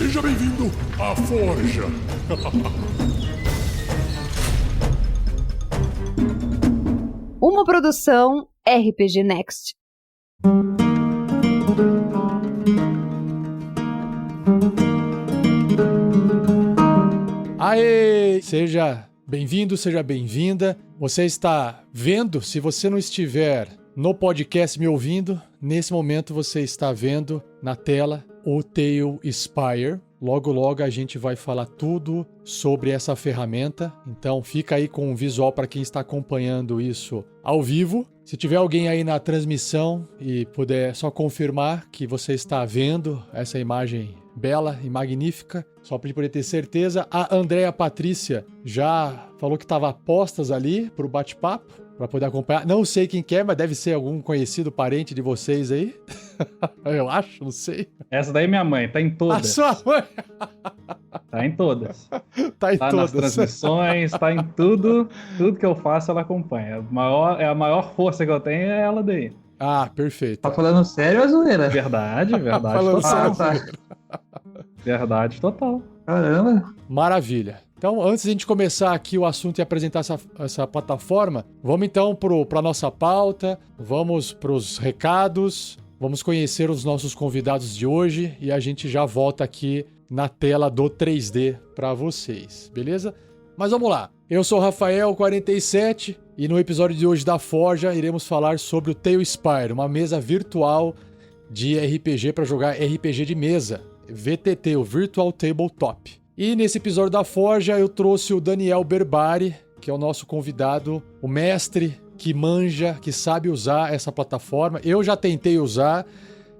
Seja bem-vindo à Forja. Uma produção RPG Next. Aê! Seja bem-vindo, seja bem-vinda. Você está vendo? Se você não estiver no podcast me ouvindo, nesse momento você está vendo na tela o Tale Spire. Logo, logo a gente vai falar tudo sobre essa ferramenta. Então fica aí com o visual para quem está acompanhando isso ao vivo. Se tiver alguém aí na transmissão e puder só confirmar que você está vendo essa imagem bela e magnífica, só para poder ter certeza. A Andréa Patrícia já falou que estava a postas ali para o bate-papo, para poder acompanhar. Não sei quem que é, mas deve ser algum conhecido parente de vocês aí. Eu acho, não sei. Essa daí é minha mãe, tá em todas. A sua mãe? Tá em todas. Tá em Tá todas. nas transmissões, tá em tudo. Tudo que eu faço, ela acompanha. A maior força que eu tenho é ela daí. Ah, perfeito. Tá falando sério ou é zoeira? Verdade Falando total. sério. Verdade total. Caramba. Maravilha. Então, antes de a gente começar aqui o assunto e apresentar essa plataforma, vamos então para a nossa pauta, vamos para os recados, vamos conhecer os nossos convidados de hoje e a gente já volta aqui na tela do 3D para vocês, beleza? Mas vamos lá. Eu sou o Rafael47 e no episódio de hoje da Forja iremos falar sobre o Tale Spire, uma mesa virtual de RPG para jogar RPG de mesa, VTT, o Virtual Tabletop. E nesse episódio da Forja eu trouxe o Daniel Berbari, que é o nosso convidado, o mestre que manja, que sabe usar essa plataforma. Eu já tentei usar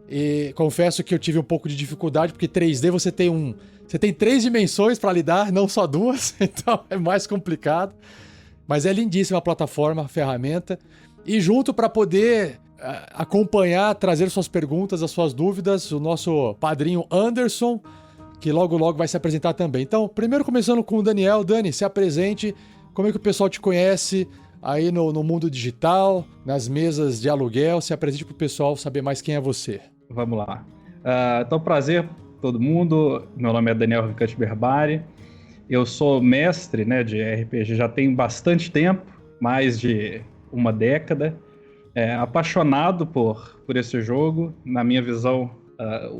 e confesso que eu tive um pouco de dificuldade, porque 3D você tem 3 dimensões para lidar, não só 2, então é mais complicado. Mas é lindíssima a plataforma, a ferramenta. E junto para poder acompanhar, trazer suas perguntas, as suas dúvidas, o nosso padrinho Anderson, que logo logo vai se apresentar também. Então, primeiro começando com o Daniel. Dani, se apresente, como é que o pessoal te conhece aí no mundo digital, nas mesas de aluguel, se apresente para o pessoal saber mais quem é você. Vamos lá. Então, prazer todo mundo. Meu nome é Daniel Vicante Berbari. Eu sou mestre, né, de RPG já tem bastante tempo, mais de uma década. Apaixonado por esse jogo. Na minha visão,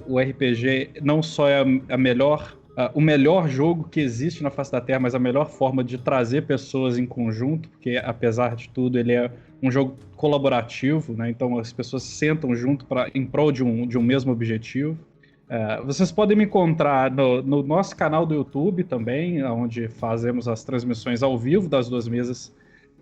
o RPG não só é o melhor jogo que existe na face da Terra, mas a melhor forma de trazer pessoas em conjunto, porque apesar de tudo ele é um jogo colaborativo, né? Então as pessoas se sentam junto em prol de um mesmo objetivo. Vocês podem me encontrar no nosso canal do YouTube também, onde fazemos as transmissões ao vivo das 2 mesas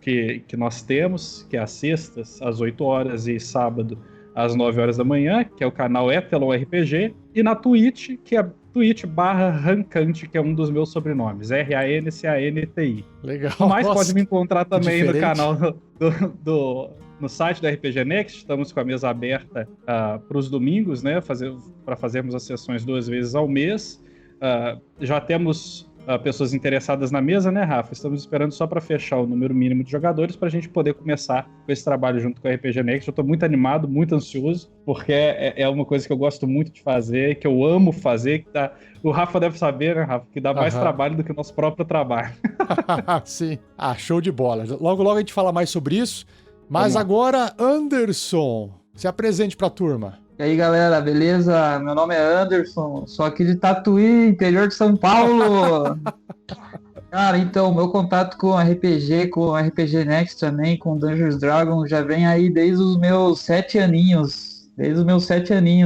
que nós temos, que é às sextas, às 8 horas e sábado, às 9 horas da manhã, que é o canal Etelon RPG, e na Twitch, que é Twitch/Rancante, que é um dos meus sobrenomes, RANCANTI. Legal. Mas pode me encontrar também no diferente. canal no site do RPG Next. Estamos com a mesa aberta para os domingos, né, para fazermos as sessões 2 vezes ao mês. Já temos pessoas interessadas na mesa, né, Rafa? Estamos esperando só para fechar o número mínimo de jogadores para a gente poder começar com esse trabalho junto com a RPG Next. Eu estou muito animado, muito ansioso, porque é uma coisa que eu gosto muito de fazer, que eu amo fazer, o Rafa deve saber, né, Rafa, que dá mais trabalho do que o nosso próprio trabalho. Sim. Show de bola. Logo, logo a gente fala mais sobre isso. Mas agora, Anderson, se apresente para a turma. E aí, galera, beleza? Meu nome é Anderson, sou aqui de Tatuí, interior de São Paulo. Cara, então, meu contato com RPG Next também, com Dungeons & Dragons, já vem aí desde os meus 7 aninhos.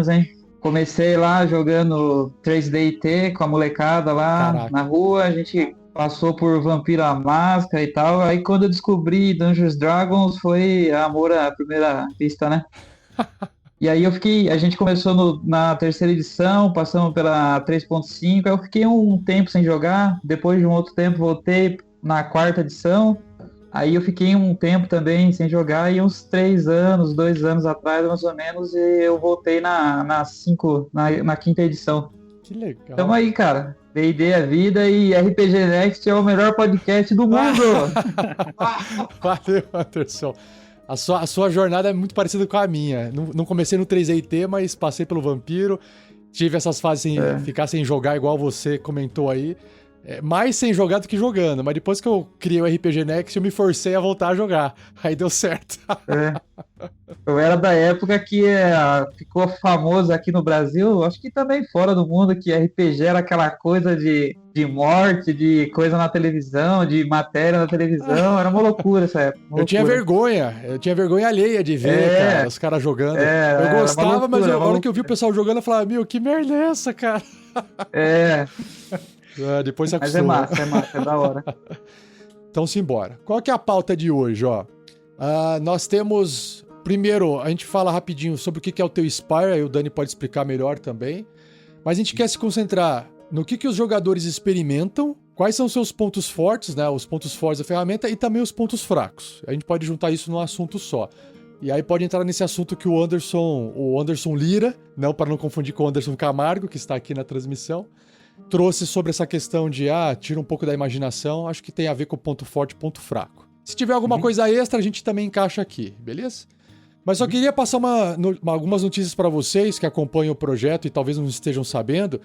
Hein? Comecei lá jogando 3D&T com a molecada lá. Caraca. Na rua, a gente passou por Vampiro à Máscara e tal. Aí quando eu descobri Dungeons & Dragons, foi amor à primeira vista, né? E aí a gente começou na 3ª edição, passamos pela 3.5, aí eu fiquei um tempo sem jogar, depois de um outro tempo voltei na 4ª edição, aí eu fiquei um tempo também sem jogar, e uns 2 anos atrás, mais ou menos, eu voltei na 5ª edição. Que legal. Tamo aí, cara. D&D a vida e RPG Next é o melhor podcast do mundo! Valeu, Anderson. A sua jornada é muito parecida com a minha. Não comecei no 3DT, mas passei pelo Vampiro tive essas fases sem ficar sem jogar igual você comentou aí. Mais sem jogar do que jogando, mas depois que eu criei o RPG Next, eu me forcei a voltar a jogar. Aí deu certo. Eu era da época que ficou famoso aqui no Brasil, acho que também fora do mundo, que RPG era aquela coisa de morte, de coisa na televisão, de matéria na televisão, era uma loucura essa época. Eu tinha vergonha alheia de ver, cara, os caras jogando. Eu gostava, mas na hora que eu vi o pessoal jogando, eu falava, meu, que merda é essa, cara? Depois você acostuma. Mas é massa, é da hora. Então, simbora. Qual que é a pauta de hoje, ó? Nós temos... Primeiro, a gente fala rapidinho sobre o que é o teu Spire, aí o Dani pode explicar melhor também. Mas a gente quer se concentrar no que os jogadores experimentam, quais são os seus pontos fortes, né? Os pontos fortes da ferramenta e também os pontos fracos. A gente pode juntar isso num assunto só. E aí pode entrar nesse assunto que o Anderson Lira, não para não confundir com o Anderson Camargo, que está aqui na transmissão, trouxe sobre essa questão de, tira um pouco da imaginação, acho que tem a ver com ponto forte e ponto fraco. Se tiver alguma coisa extra, a gente também encaixa aqui, beleza? Mas só queria passar algumas notícias para vocês que acompanham o projeto e talvez não estejam sabendo,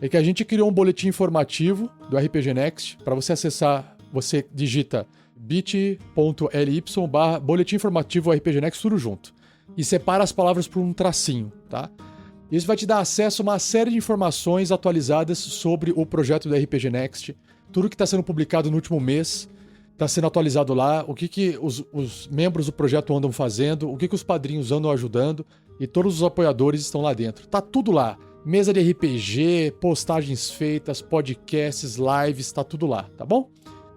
é que a gente criou um boletim informativo do RPG Next. Para você acessar, você digita bit.ly/boletim informativo RPG Next, tudo junto. E separa as palavras por um tracinho, tá? Isso vai te dar acesso a uma série de informações atualizadas sobre o projeto do RPG Next, tudo que está sendo publicado no último mês, está sendo atualizado lá, o que os membros do projeto andam fazendo, o que os padrinhos andam ajudando, e todos os apoiadores estão lá dentro. Tá tudo lá. Mesa de RPG, postagens feitas, podcasts, lives, tá tudo lá, tá bom?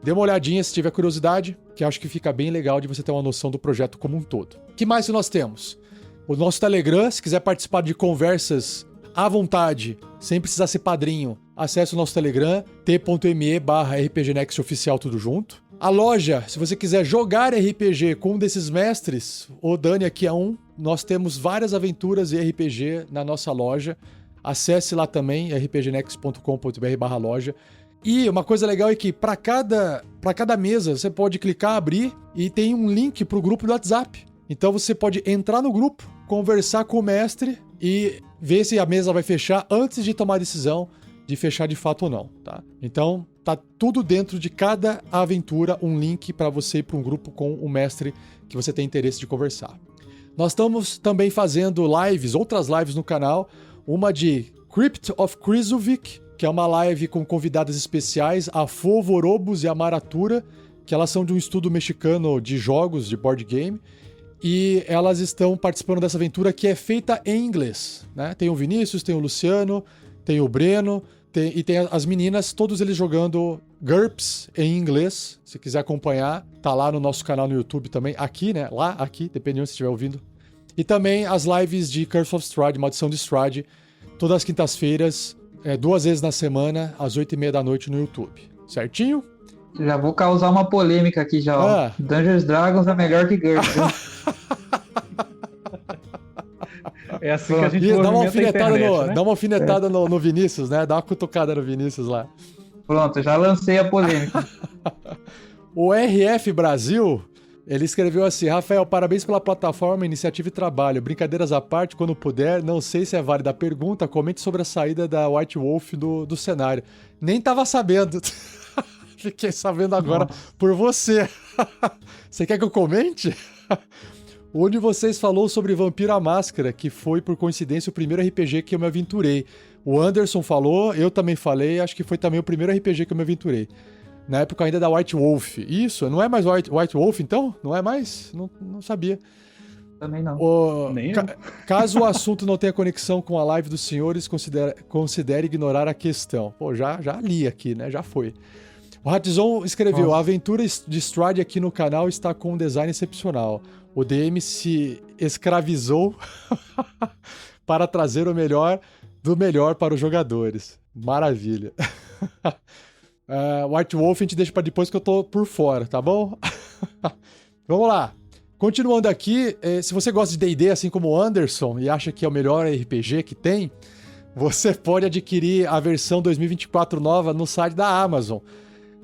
Dê uma olhadinha se tiver curiosidade, que acho que fica bem legal de você ter uma noção do projeto como um todo. O que mais que nós temos? O nosso Telegram, se quiser participar de conversas à vontade, sem precisar ser padrinho, acesse o nosso Telegram, t.me/rpgnextoficial, tudo junto. A loja, se você quiser jogar RPG com um desses mestres, o Dani aqui é um, nós temos várias aventuras e RPG na nossa loja. Acesse lá também, rpgnext.com.br/loja. E uma coisa legal é que para cada mesa você pode clicar, abrir e tem um link para o grupo do WhatsApp. Então você pode entrar no grupo, conversar com o mestre e ver se a mesa vai fechar antes de tomar a decisão de fechar de fato ou não, tá? Então tá tudo dentro de cada aventura, um link para você ir para um grupo com o mestre que você tem interesse de conversar. Nós estamos também fazendo outras lives no canal, uma de Crypt of Krzyzewicz, que é uma live com convidadas especiais, a Fo Vorobos e a Maratura, que elas são de um estudo mexicano de jogos, de board game, e elas estão participando dessa aventura que é feita em inglês, né? Tem o Vinícius, tem o Luciano, tem o Breno, e tem as meninas, todos eles jogando GURPS em inglês. Se quiser acompanhar, tá lá no nosso canal no YouTube também, aqui, né? Lá, aqui, dependendo se estiver ouvindo. E também as lives de Curse of Strahd, Maldição de Strahd, todas as quintas-feiras, 2 vezes na semana, às 8h30 da noite no YouTube. Certinho? Já vou causar uma polêmica aqui já, ó. Dungeons Dragons é melhor que GURPS. É assim que a gente dá uma alfinetada, né? Dá uma alfinetada no Vinícius, né? Dá uma cutucada no Vinícius lá. Pronto, já lancei a polêmica. O RF Brasil, ele escreveu assim: Rafael, parabéns pela plataforma, iniciativa e trabalho. Brincadeiras à parte, quando puder, não sei se é válida a pergunta, comente sobre a saída da White Wolf do cenário. Nem tava sabendo. Fiquei sabendo agora por você. Você quer que eu comente? Onde vocês falou sobre Vampiro à Máscara, que foi, por coincidência, o primeiro RPG que eu me aventurei. O Anderson falou, eu também falei, acho que foi também o primeiro RPG que eu me aventurei. Na época ainda da White Wolf. Isso, não é mais White Wolf, então? Não é mais? Não sabia. Também não. Caso o assunto não tenha conexão com a live dos senhores, considere ignorar a questão. Pô, já li aqui, né? Já foi. O Ratzon escreveu: a aventura de Strahd aqui no canal está com um design excepcional. O DM se escravizou para trazer o melhor do melhor para os jogadores. Maravilha. White Wolf a gente deixa para depois que eu tô por fora, tá bom? Vamos lá. Continuando aqui, se você gosta de D&D assim como o Anderson e acha que é o melhor RPG que tem, você pode adquirir a versão 2024 nova no site da Amazon.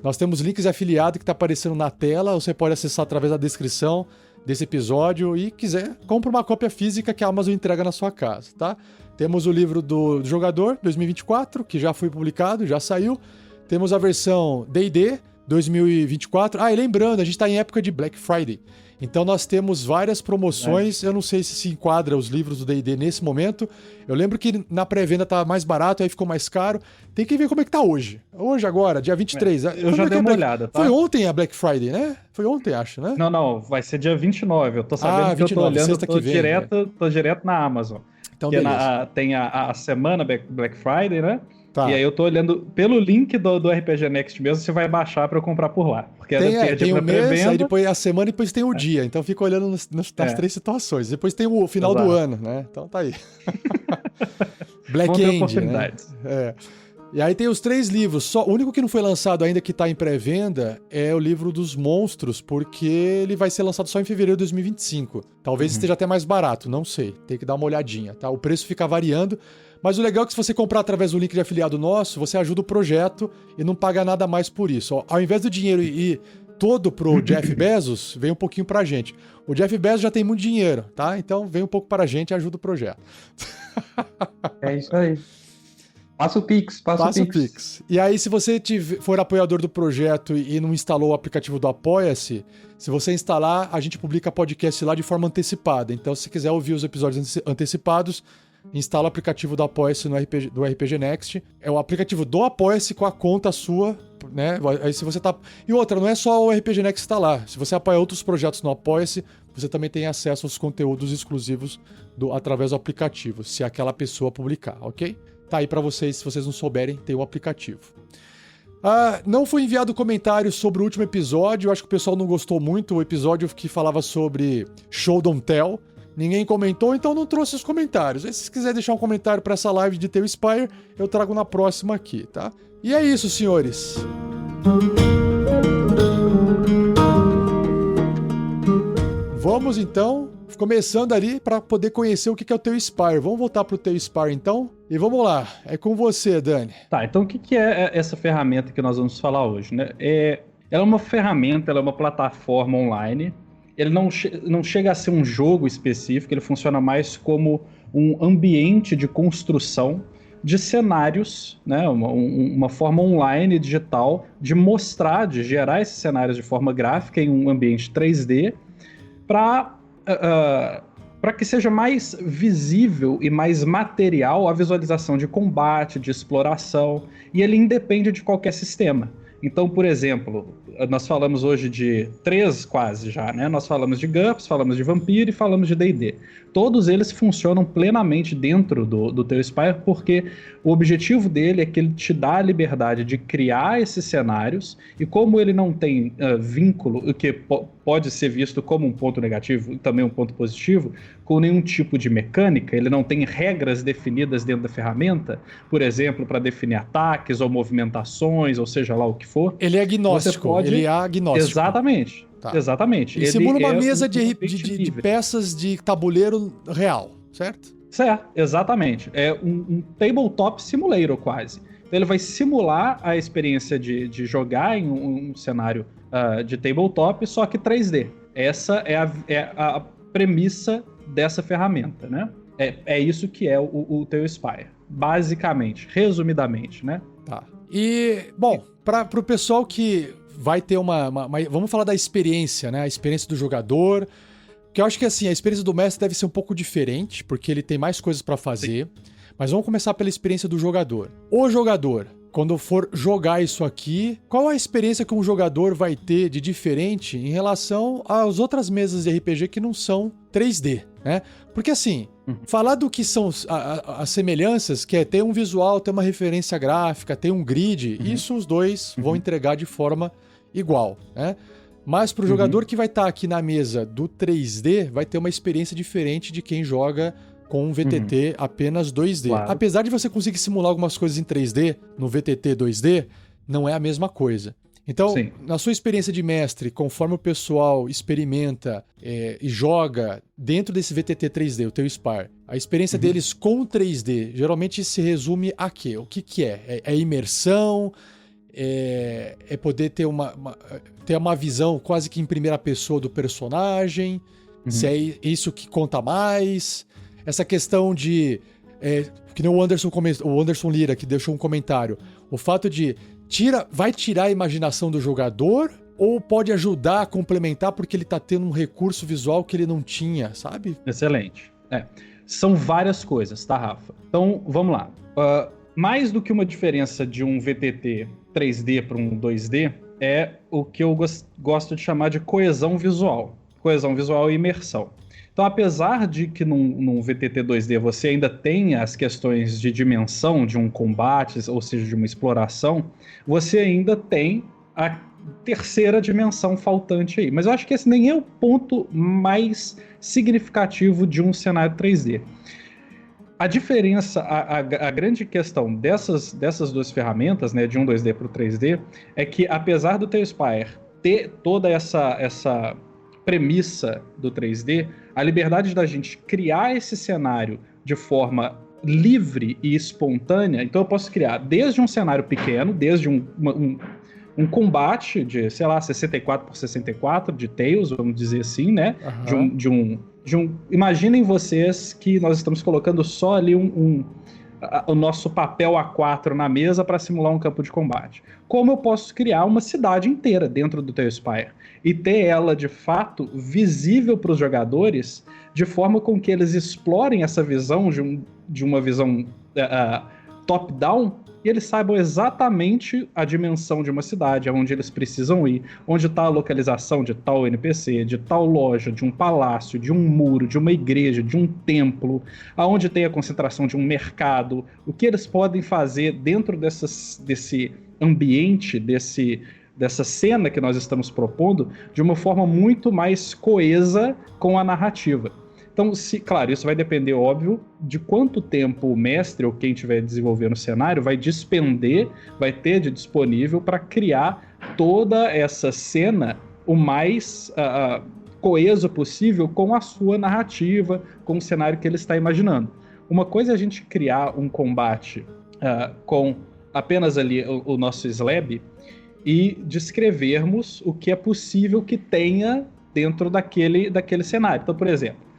Nós temos links de afiliado que está aparecendo na tela, ou você pode acessar através da descrição. desse episódio e quiser, compra uma cópia física que a Amazon entrega na sua casa, tá? Temos o livro do jogador 2024, que já foi publicado, já saiu. Temos a versão D&D 2024. E lembrando, a gente está em época de Black Friday. Então nós temos várias promoções. Eu não sei se enquadra os livros do D&D nesse momento. Eu lembro que na pré-venda tá mais barato, aí ficou mais caro. Tem que ver como é que tá hoje. Hoje agora, dia 23. Eu já dei uma olhada, tá? Foi ontem a Black Friday, né? Foi ontem, acho, né? Não, vai ser dia 29. Eu tô sabendo que 29, eu tô olhando, sexta que vem, tô direto na Amazon. Então, Porque beleza. tem a semana Black Friday, né? Tá. E aí eu tô olhando pelo link do RPG Next mesmo, você vai baixar pra eu comprar por lá. Porque Tem o mês, aí depois a semana e depois tem o É. dia. Então fica olhando nas três situações. Depois tem o final do Exato. ano, né? Então tá aí. Black Vão ter End, né? oportunidades. É. E aí tem os 3 livros. O único que não foi lançado ainda que tá em pré-venda é o livro dos monstros, porque ele vai ser lançado só em fevereiro de 2025. Talvez esteja até mais barato, não sei. Tem que dar uma olhadinha, tá? O preço fica variando. Mas o legal é que se você comprar através do link de afiliado nosso, você ajuda o projeto e não paga nada mais por isso. Ó, ao invés do dinheiro ir todo pro Jeff Bezos, vem um pouquinho pra gente. O Jeff Bezos já tem muito dinheiro, tá? Então vem um pouco pra gente e ajuda o projeto. É isso aí. Passa o Pix. Passa o Pix. E aí, se você for apoiador do projeto e não instalou o aplicativo do Apoia-se, se você instalar, a gente publica podcast lá de forma antecipada. Então, se quiser ouvir os episódios antecipados, instala o aplicativo do Apoia-se do RPG Next. É o aplicativo do Apoia-se com a conta sua, né? Aí se você tá... E outra, não é só o RPG Next que está lá. Se você apoia outros projetos no Apoia-se, você também tem acesso aos conteúdos exclusivos através do aplicativo, se aquela pessoa publicar, ok? Tá aí pra vocês, se vocês não souberem, tem o aplicativo. Não foi enviado comentário sobre o último episódio, eu acho que o pessoal não gostou muito, o episódio que falava sobre Show Don't Tell. Ninguém comentou, então não trouxe os comentários. E se quiser deixar um comentário pra essa live de Tale Spire, eu trago na próxima aqui, tá? E é isso, senhores. Vamos então, começando ali para poder conhecer o que é o Tale Spire. Vamos voltar pro Tale Spire então? E vamos lá, é com você, Dani. Tá, então o que é essa ferramenta que nós vamos falar hoje, né? Ela é uma ferramenta, ela é uma plataforma online. Ele não chega a ser um jogo específico, ele funciona mais como um ambiente de construção de cenários, né? Uma forma online, digital, de mostrar, de gerar esses cenários de forma gráfica em um ambiente 3D para que seja mais visível e mais material a visualização de combate, de exploração, e ele independe de qualquer sistema. Então, por exemplo, nós falamos hoje de 3 quase já, né? Nós falamos de GURPS, falamos de Vampiro e falamos de D&D. Todos eles funcionam plenamente dentro do Tale Spire, porque o objetivo dele é que ele te dá a liberdade de criar esses cenários, e como ele não tem vínculo, o que pode ser visto como um ponto negativo e também um ponto positivo, com nenhum tipo de mecânica, ele não tem regras definidas dentro da ferramenta, por exemplo, para definir ataques ou movimentações, ou seja lá o que for. Ele é agnóstico, ele é agnóstico. Exatamente. Tá. Exatamente. Ele simula uma mesa de livre. peças de tabuleiro real, certo? Certo, exatamente. É um tabletop simulator quase. Então ele vai simular a experiência de jogar em um cenário de tabletop, só que 3D. Essa é a premissa dessa ferramenta, né? É isso que é o Tale Spire, basicamente, resumidamente, né? Tá. E, bom, para o pessoal que vai ter vamos falar da experiência, né? A experiência do jogador. Que eu acho que assim, a experiência do mestre deve ser um pouco diferente, porque ele tem mais coisas para fazer. Sim. Mas vamos começar pela experiência do jogador. O jogador, quando for jogar isso aqui, qual a experiência que um jogador vai ter de diferente em relação às outras mesas de RPG que não são 3D, né? Porque assim, falar do que são as semelhanças, que é ter um visual, ter uma referência gráfica, ter um grid, isso os dois vão entregar de forma igual, né? Mas para o jogador que vai estar aqui na mesa do 3D, vai ter uma experiência diferente de quem joga com um VTT apenas 2D. Claro. Apesar de você conseguir simular algumas coisas em 3D no VTT 2D, não é a mesma coisa. Então, sim, na sua experiência de mestre, conforme o pessoal experimenta e joga dentro desse VTT 3D, o Tale Spire, a experiência deles com 3D geralmente se resume a quê? O que é? É imersão? é poder ter ter uma visão quase que em primeira pessoa do personagem, se é isso que conta mais. Essa questão de... que nem o Anderson Lira, que deixou um comentário. O fato de vai tirar a imaginação do jogador ou pode ajudar a complementar porque ele tá tendo um recurso visual que ele não tinha, sabe? Excelente. São várias coisas, tá, Rafa? Então, vamos lá. Mais do que uma diferença de um VTT 3D para um 2D, é o que eu gosto de chamar de coesão visual. Coesão visual e imersão. Então, apesar de que num VTT 2D você ainda tem as questões de dimensão de um combate, ou seja, de uma exploração, você ainda tem a terceira dimensão faltante aí. Mas eu acho que esse nem é o ponto mais significativo de um cenário 3D. A diferença, a grande questão dessas duas ferramentas, né, de um 2D para o 3D, é que apesar do Tale ter toda essa premissa do 3D, a liberdade da gente criar esse cenário de forma livre e espontânea, então eu posso criar desde um cenário pequeno, desde um combate de, sei lá, 64x64 de Tales, vamos dizer assim, né? Imaginem vocês que nós estamos colocando só ali o nosso papel A4 na mesa para simular um campo de combate. Como eu posso criar uma cidade inteira dentro do Talespire e ter ela, de fato, visível para os jogadores, de forma com que eles explorem essa visão de uma visão top-down, e eles saibam exatamente a dimensão de uma cidade, aonde eles precisam ir, onde está a localização de tal NPC, de tal loja, de um palácio, de um muro, de uma igreja, de um templo, aonde tem a concentração de um mercado, o que eles podem fazer dentro desse ambiente, dessa cena que nós estamos propondo, de uma forma muito mais coesa com a narrativa. Então, claro, isso vai depender, óbvio, de quanto tempo o mestre ou quem estiver desenvolvendo o cenário vai ter de disponível para criar toda essa cena o mais coeso possível com a sua narrativa, com o cenário que ele está imaginando. Uma coisa é a gente criar um combate com apenas ali o nosso slab e descrevermos o que é possível que tenha dentro daquele cenário. Então, por exemplo,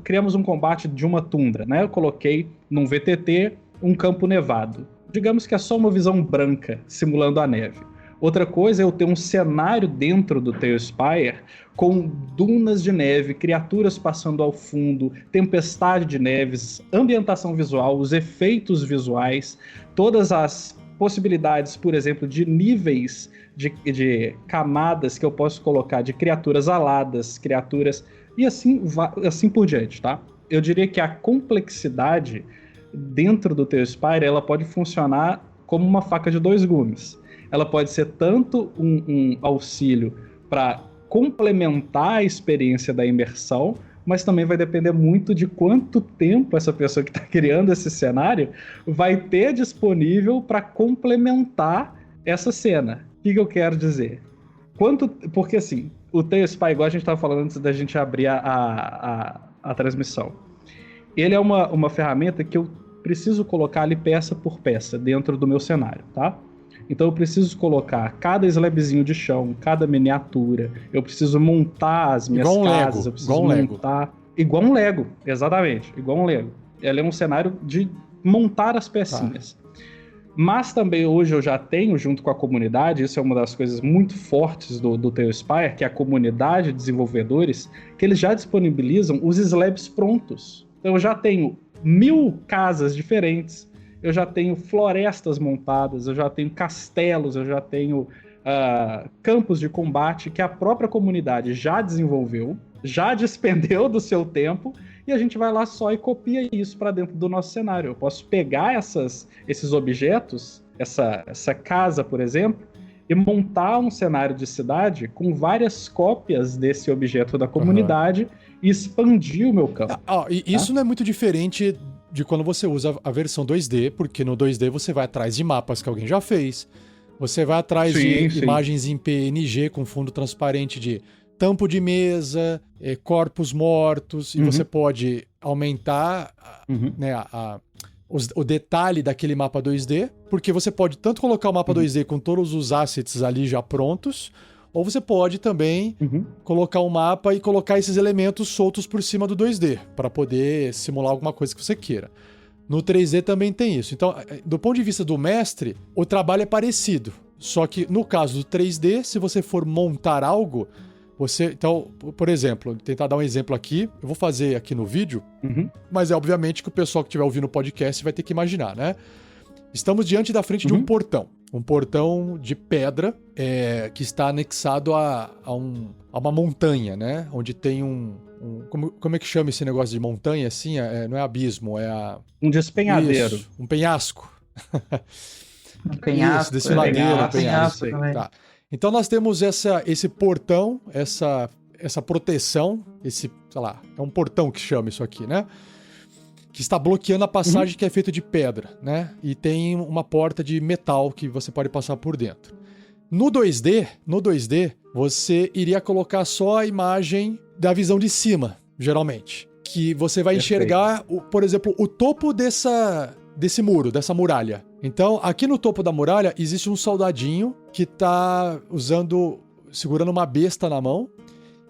criamos um combate de uma tundra, né? Eu coloquei num VTT um campo nevado. Digamos que é só uma visão branca, simulando a neve. Outra coisa é eu ter um cenário dentro do Talespire com dunas de neve, criaturas passando ao fundo, tempestade de neves, ambientação visual, os efeitos visuais, todas as possibilidades, por exemplo, de níveis de camadas que eu posso colocar, de criaturas aladas, criaturas... E assim por diante, tá? Eu diria que a complexidade dentro do Talespire, ela pode funcionar como uma faca de dois gumes. Ela pode ser tanto um auxílio para complementar a experiência da imersão, mas também vai depender muito de quanto tempo essa pessoa que está criando esse cenário vai ter disponível para complementar essa cena. O que eu quero dizer? Porque assim, o Talespire, igual a gente estava falando antes da gente abrir a transmissão, ele é uma ferramenta que eu preciso colocar ali peça por peça dentro do meu cenário, tá? Então eu preciso colocar cada slabzinho de chão, cada miniatura, eu preciso montar as minhas casas, eu preciso montar... Igual um Lego, exatamente, igual um Lego. Ele é um cenário de montar as pecinhas. Tá. Mas também hoje eu já tenho, junto com a comunidade, isso é uma das coisas muito fortes do Talespire, que é a comunidade de desenvolvedores, que eles já disponibilizam os slabs prontos. Então eu já tenho 1000 casas diferentes, eu já tenho florestas montadas, eu já tenho castelos, eu já tenho campos de combate que a própria comunidade já desenvolveu, já despendeu do seu tempo, e a gente vai lá só e copia isso para dentro do nosso cenário. Eu posso pegar esses objetos, essa casa, por exemplo, e montar um cenário de cidade com várias cópias desse objeto da comunidade e expandir o meu campo. Isso não é muito diferente de quando você usa a versão 2D, porque no 2D você vai atrás de mapas que alguém já fez, você vai atrás de imagens em PNG com fundo transparente de tampo de mesa, corpos mortos, e você pode aumentar, né, o detalhe daquele mapa 2D, porque você pode tanto colocar o mapa 2D com todos os assets ali já prontos, ou você pode também colocar um mapa e colocar esses elementos soltos por cima do 2D, para poder simular alguma coisa que você queira. No 3D também tem isso. Então, do ponto de vista do mestre, o trabalho é parecido. Só que no caso do 3D, se você for montar algo, então, por exemplo, tentar dar um exemplo aqui, eu vou fazer aqui no vídeo, mas é obviamente que o pessoal que estiver ouvindo o podcast vai ter que imaginar, né? Estamos diante da frente de um portão de pedra que está anexado a uma montanha, né? Onde tem como é que chama esse negócio de montanha, assim? Não é abismo, um despenhadeiro. Isso, um penhasco. Um penhasco. Isso, desfiladeiro, penhasco. Tá. Então nós temos esse portão, essa proteção, sei lá, é um portão que chama isso aqui, né? Que está bloqueando a passagem que é feita de pedra, né? E tem uma porta de metal que você pode passar por dentro. No 2D, você iria colocar só a imagem da visão de cima, geralmente. Que você vai enxergar, por exemplo, o topo desse muro, dessa muralha. Então, aqui no topo da muralha, existe um soldadinho que tá segurando uma besta na mão.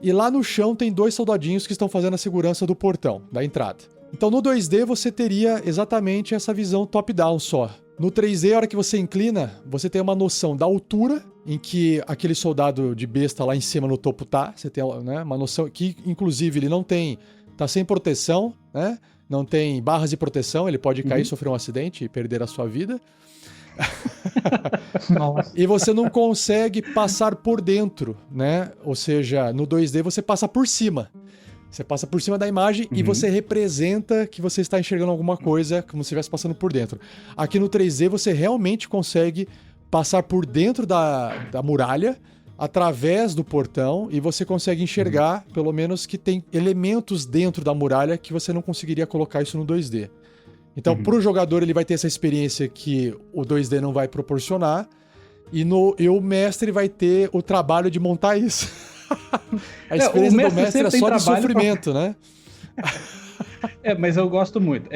E lá no chão tem 2 soldadinhos que estão fazendo a segurança do portão, da entrada. Então, no 2D, você teria exatamente essa visão top-down só. No 3D, a hora que você inclina, você tem uma noção da altura em que aquele soldado de besta lá em cima no topo tá. Você tem, né, uma noção que, inclusive, ele tá sem proteção, né? Não tem barras de proteção, ele pode cair, sofrer um acidente e perder a sua vida. Nossa. E você não consegue passar por dentro, né? Ou seja, no 2D você passa por cima. Você passa por cima da imagem e você representa que você está enxergando alguma coisa como se estivesse passando por dentro. Aqui no 3D você realmente consegue passar por dentro da muralha, através do portão, e você consegue enxergar, pelo menos, que tem elementos dentro da muralha que você não conseguiria colocar isso no 2D. Então, para o jogador, ele vai ter essa experiência que o 2D não vai proporcionar, e o mestre vai ter o trabalho de montar isso. A experiência do mestre é só de sofrimento, né? Mas eu gosto muito.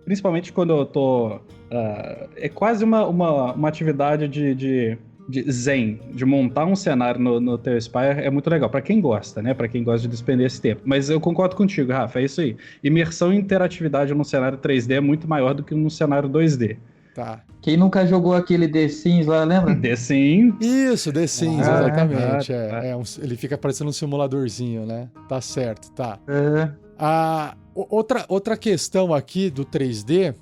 Principalmente quando eu tô... é quase uma atividade de zen, de montar um cenário no TaleSpire é muito legal, pra quem gosta, né? Pra quem gosta de despender esse tempo. Mas eu concordo contigo, Rafa, é isso aí. Imersão e interatividade num cenário 3D é muito maior do que num cenário 2D. Tá. Quem nunca jogou aquele The Sims lá, lembra? The Sims. Isso, The Sims, exatamente. Ele fica parecendo um simuladorzinho, né? Tá certo, tá. Outra questão aqui do 3D,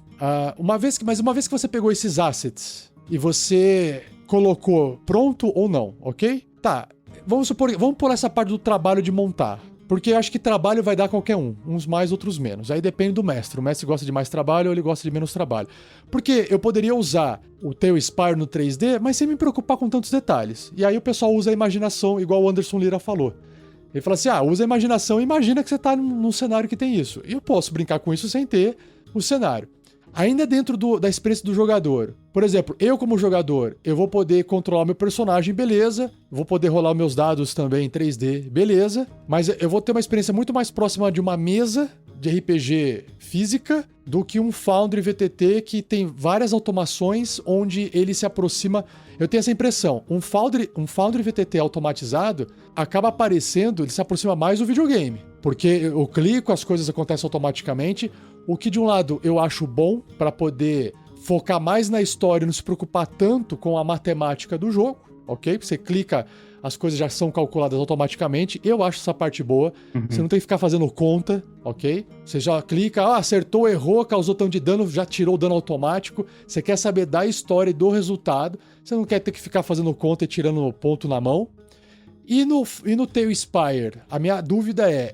uma vez que você pegou esses assets e você colocou pronto ou não, ok? Tá, vamos por essa parte do trabalho de montar. Porque eu acho que trabalho vai dar qualquer uns mais, outros menos. Aí depende do mestre. O mestre gosta de mais trabalho ou ele gosta de menos trabalho. Porque eu poderia usar o TaleSpire no 3D, mas sem me preocupar com tantos detalhes. E aí o pessoal usa a imaginação, igual o Anderson Lira falou. Ele fala assim, usa a imaginação e imagina que você tá num cenário que tem isso. E eu posso brincar com isso sem ter o cenário. Ainda dentro da experiência do jogador. Por exemplo, eu como jogador, eu vou poder controlar meu personagem, beleza. Vou poder rolar meus dados também em 3D, beleza. Mas eu vou ter uma experiência muito mais próxima de uma mesa de RPG física do que um Foundry VTT que tem várias automações onde ele se aproxima. Eu tenho essa impressão. Um Foundry VTT automatizado acaba aparecendo, ele se aproxima mais do videogame. Porque eu clico, as coisas acontecem automaticamente. O que, de um lado, eu acho bom para poder focar mais na história e não se preocupar tanto com a matemática do jogo, ok? Você clica, as coisas já são calculadas automaticamente. Eu acho essa parte boa. Você não tem que ficar fazendo conta, ok? Você já clica, acertou, errou, causou tanto de dano, já tirou o dano automático. Você quer saber da história e do resultado. Você não quer ter que ficar fazendo conta e tirando ponto na mão. E no TaleSpire, a minha dúvida é,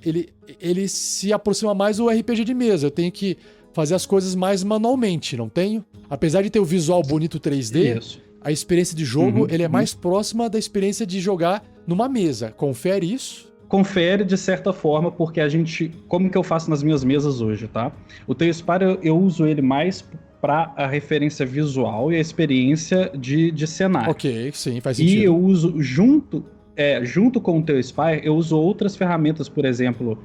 ele se aproxima mais do RPG de mesa. Eu tenho que fazer as coisas mais manualmente, não tenho? Apesar de ter o visual bonito 3D, isso. A experiência de jogo ele é mais próxima da experiência de jogar numa mesa. Confere isso? Confere de certa forma, porque como que eu faço nas minhas mesas hoje, tá? O TaleSpire eu uso ele mais para a referência visual e a experiência de cenário. Ok, sim, faz sentido. E eu uso junto com o TaleSpire, eu uso outras ferramentas, por exemplo,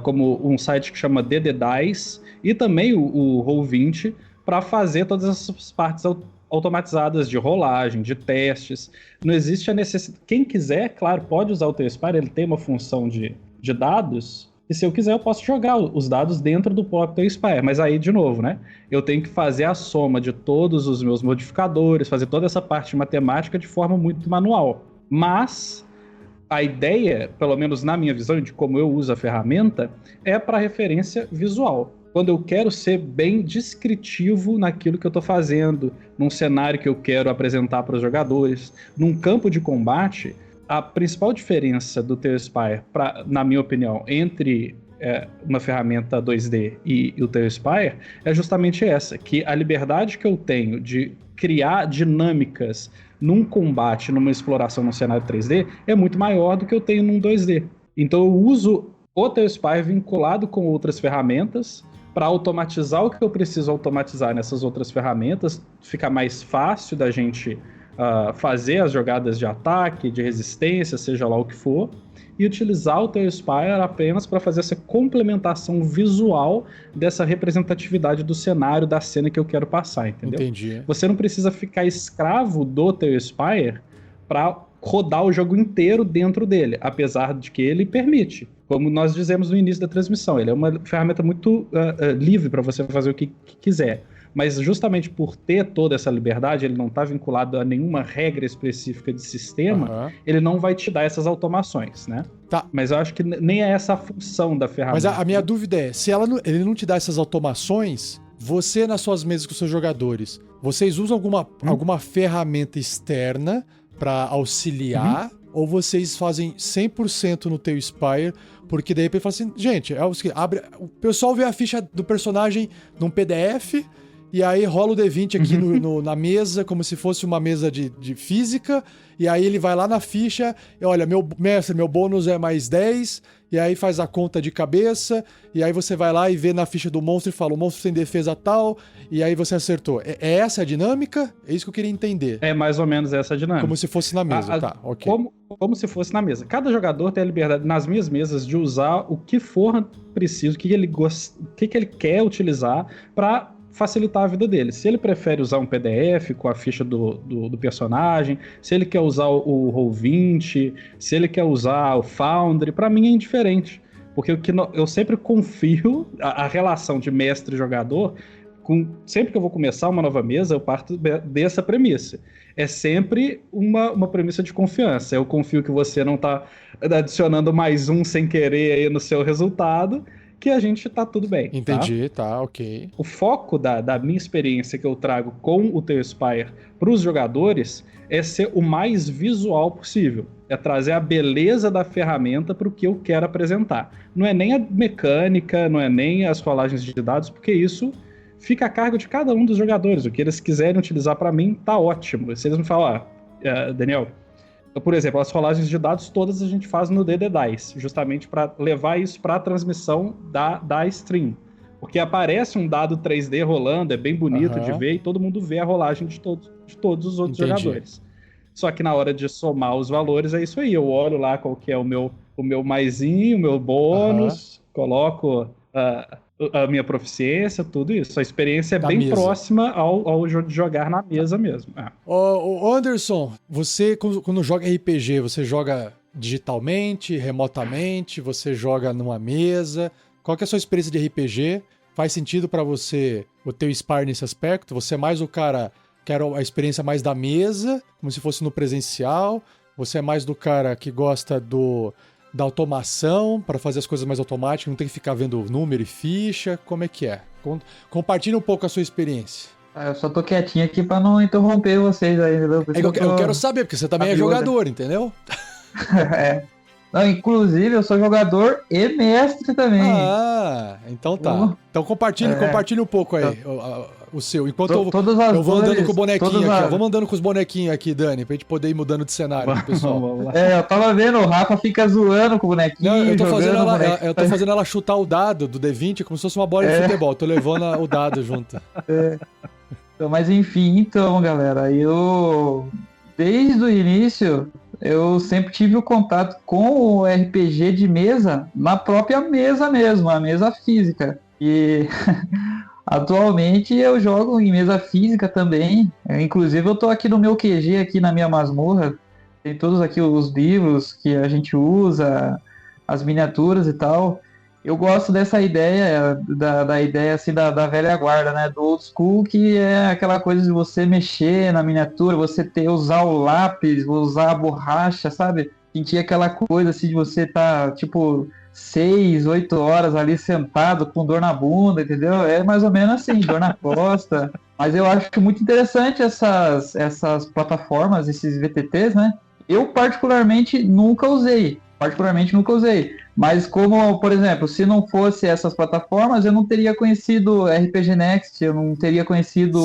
como um site que chama DD Dice e também o Roll20 para fazer todas essas partes automatizadas de rolagem, de testes. Não existe a necessidade. Quem quiser, claro, pode usar o Tale-Spire, ele tem uma função de dados, e se eu quiser eu posso jogar os dados dentro do próprio Tale-Spire, mas aí, de novo, né, eu tenho que fazer a soma de todos os meus modificadores, fazer toda essa parte matemática de forma muito manual. Mas a ideia, pelo menos na minha visão de como eu uso a ferramenta, é para referência visual. Quando eu quero ser bem descritivo naquilo que eu estou fazendo, num cenário que eu quero apresentar para os jogadores, num campo de combate, a principal diferença do Tale-Spire, na minha opinião, entre uma ferramenta 2D e o Tale-Spire é justamente essa, que a liberdade que eu tenho de criar dinâmicas num combate, numa exploração no cenário 3D, é muito maior do que eu tenho num 2D. Então eu uso o Tale-Spire vinculado com outras ferramentas para automatizar o que eu preciso automatizar nessas outras ferramentas, fica mais fácil da gente fazer as jogadas de ataque, de resistência, seja lá o que for, e utilizar o Tale-Spire apenas para fazer essa complementação visual dessa representatividade do cenário, da cena que eu quero passar, entendeu? Entendi. Você não precisa ficar escravo do Tale-Spire para rodar o jogo inteiro dentro dele, apesar de que ele permite. Como nós dizemos no início da transmissão, ele é uma ferramenta muito livre para você fazer o que quiser. Mas justamente por ter toda essa liberdade, ele não está vinculado a nenhuma regra específica de sistema, ele não vai te dar essas automações, né? Tá. Mas eu acho que nem é essa a função da ferramenta. Mas a minha dúvida é, se ele não te dá essas automações, você nas suas mesas com seus jogadores, vocês usam alguma ferramenta externa para auxiliar, ou vocês fazem 100% no Tale-Spire, porque daí ele fala assim, gente, o pessoal vê a ficha do personagem num PDF, e aí rola o D20 aqui na mesa, como se fosse uma mesa de física, e aí ele vai lá na ficha, e olha, meu bônus é mais 10, e aí faz a conta de cabeça, e aí você vai lá e vê na ficha do monstro e fala, o monstro tem defesa tal, e aí você acertou. É essa a dinâmica? É isso que eu queria entender. É mais ou menos essa a dinâmica. Como se fosse na mesa, tá, ok. Como se fosse na mesa. Cada jogador tem a liberdade, nas minhas mesas, de usar o que for preciso, o que ele quer utilizar para facilitar a vida dele. Se ele prefere usar um PDF com a ficha do personagem, se ele quer usar o Roll20, se ele quer usar o Foundry, para mim é indiferente. Porque eu sempre confio a relação de mestre e jogador, sempre que eu vou começar uma nova mesa, eu parto dessa premissa. É sempre uma premissa de confiança. Eu confio que você não está adicionando mais um sem querer aí no seu resultado, que a gente tá tudo bem. Entendi, tá, ok. O foco da minha experiência que eu trago com o Tale-Spire para os jogadores é ser o mais visual possível. É trazer a beleza da ferramenta para o que eu quero apresentar. Não é nem a mecânica, não é nem as rolagens de dados, porque isso fica a cargo de cada um dos jogadores. O que eles quiserem utilizar para mim tá ótimo. Se eles me falar, Daniel, por exemplo, as rolagens de dados todas a gente faz no DD Dice, justamente para levar isso para a transmissão da stream. Porque aparece um dado 3D rolando, é bem bonito de ver, e todo mundo vê a rolagem de todos os outros jogadores. Só que na hora de somar os valores é isso aí, eu olho lá qual que é o meu maisinho, o meu bônus, coloco a minha proficiência, tudo isso. A experiência é bem mesa. Próxima ao jogar na mesa mesmo. Ô Anderson, você quando joga RPG, você joga digitalmente, remotamente, você joga numa mesa? Qual que é a sua experiência de RPG? Faz sentido pra você o teu Spire nesse aspecto? Você é mais o cara que quer a experiência mais da mesa, como se fosse no presencial? Você é mais do cara que gosta da automação, para fazer as coisas mais automáticas, não tem que ficar vendo número e ficha? Como é que é? Compartilha um pouco a sua experiência. Eu só tô quietinho aqui pra não interromper vocês aí, entendeu? Eu quero saber, porque você também é jogador, entendeu? Não, inclusive, eu sou jogador e mestre também. Ah, então tá. Então compartilha um pouco aí o seu. Enquanto eu vou andando com o bonequinho aqui, ó. Vamos andando com os bonequinhos aqui, Dani, pra gente poder ir mudando de cenário, pessoal. Eu tava vendo, o Rafa fica zoando com o bonequinho. Não, eu tô fazendo ela chutar o dado do D20 como se fosse uma bola de futebol. Tô levando o dado junto. Mas enfim, galera, eu desde o início eu sempre tive o contato com o RPG de mesa na própria mesa mesmo, a mesa física. E atualmente eu jogo em mesa física também. Inclusive eu tô aqui no meu QG, aqui na minha masmorra. Tem todos aqui os livros que a gente usa, as miniaturas e tal. Eu gosto dessa ideia, da ideia assim da velha guarda, né? Do old school, que é aquela coisa de você mexer na miniatura, você usar o lápis, usar a borracha, sabe? Sentir aquela coisa assim de você estar, tipo, 6, 8 horas ali sentado com dor na bunda, entendeu? É mais ou menos assim, dor na costa. Mas eu acho muito interessante essas plataformas, esses VTTs, né? Eu particularmente nunca usei. Mas como, por exemplo, se não fosse essas plataformas, eu não teria conhecido RPG Next, eu não teria conhecido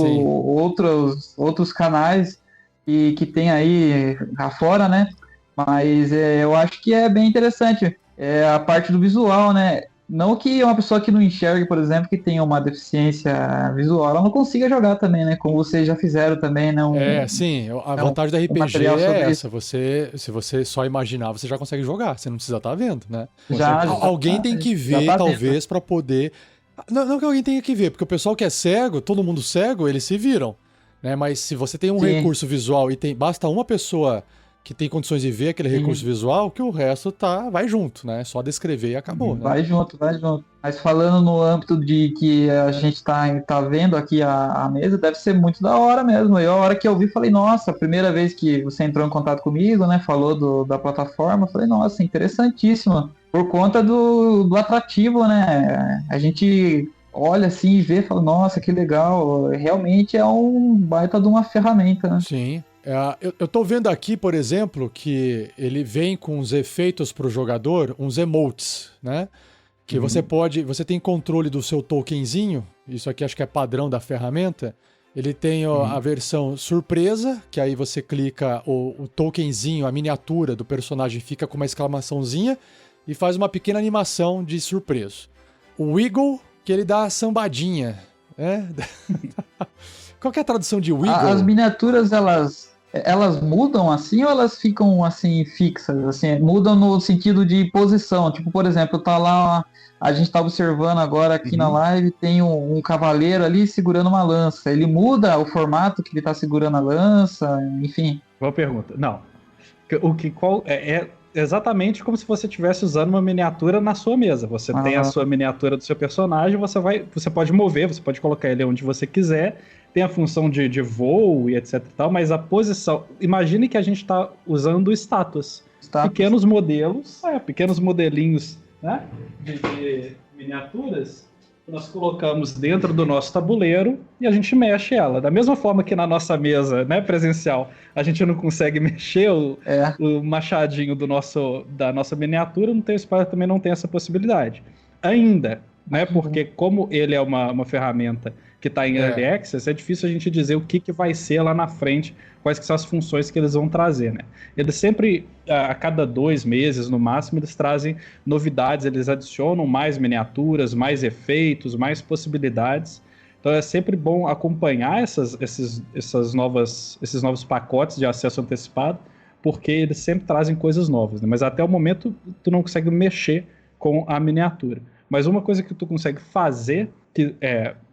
outros canais que tem aí afora, né? Mas eu acho que é bem interessante. A parte do visual, né? Não que uma pessoa que não enxergue, por exemplo, que tenha uma deficiência visual, ela não consiga jogar também, né? Como vocês já fizeram também, né? Sim, a vantagem do RPG é essa. Se você só imaginar, você já consegue jogar. Você não precisa estar vendo, né? Alguém tem que ver, talvez, para poder... Não que alguém tenha que ver, porque o pessoal que é cego, todo mundo cego, eles se viram, né? Mas se você tem um recurso visual e basta uma pessoa que tem condições de ver aquele recurso visual, que o resto vai junto, né? Só descrever e acabou, né? Vai junto. Mas falando no âmbito de que a gente tá vendo aqui a mesa, deve ser muito da hora mesmo. A hora que eu vi, falei, nossa, a primeira vez que você entrou em contato comigo, né? Falou da plataforma, falei, nossa, interessantíssimo. Por conta do atrativo, né? A gente olha assim e vê e fala, nossa, que legal. Realmente é um baita de uma ferramenta, né? Sim. Eu tô vendo aqui, por exemplo, que ele vem com os efeitos pro jogador, uns emotes, né? Que você tem controle do seu tokenzinho, isso aqui acho que é padrão da ferramenta. Ele tem a versão surpresa, que aí você clica o tokenzinho, a miniatura do personagem fica com uma exclamaçãozinha e faz uma pequena animação de surpreso. O Wiggle, que ele dá a sambadinha, né? Qual que é a tradução de Wiggle? As miniaturas, elas mudam assim ou elas ficam assim fixas? Assim, mudam no sentido de posição. Tipo, por exemplo, tá lá, a gente tá observando agora aqui na live, tem um cavaleiro ali segurando uma lança. Ele muda o formato que ele tá segurando a lança, enfim. Boa pergunta. Não. É exatamente como se você estivesse usando uma miniatura na sua mesa. Você tem a sua miniatura do seu personagem, você pode mover, você pode colocar ele onde você quiser. Tem a função de voo e etc e tal, mas a posição... Imagine que a gente está usando estátuas. Pequenos modelos, pequenos modelinhos, né, de miniaturas, que nós colocamos dentro do nosso tabuleiro e a gente mexe ela. Da mesma forma que na nossa mesa, né, presencial, a gente não consegue mexer o machadinho da nossa miniatura, no Tales of Sparta também não tem essa possibilidade. Ainda, né, porque como ele é uma ferramenta que está em Early Access, é difícil a gente dizer o que vai ser lá na frente, quais que são as funções que eles vão trazer, né? Eles sempre, a cada 2 meses, no máximo, eles trazem novidades, eles adicionam mais miniaturas, mais efeitos, mais possibilidades. Então é sempre bom acompanhar esses novos pacotes de acesso antecipado, porque eles sempre trazem coisas novas, né? Mas até o momento, tu não consegue mexer com a miniatura. Mas uma coisa que tu consegue fazer, que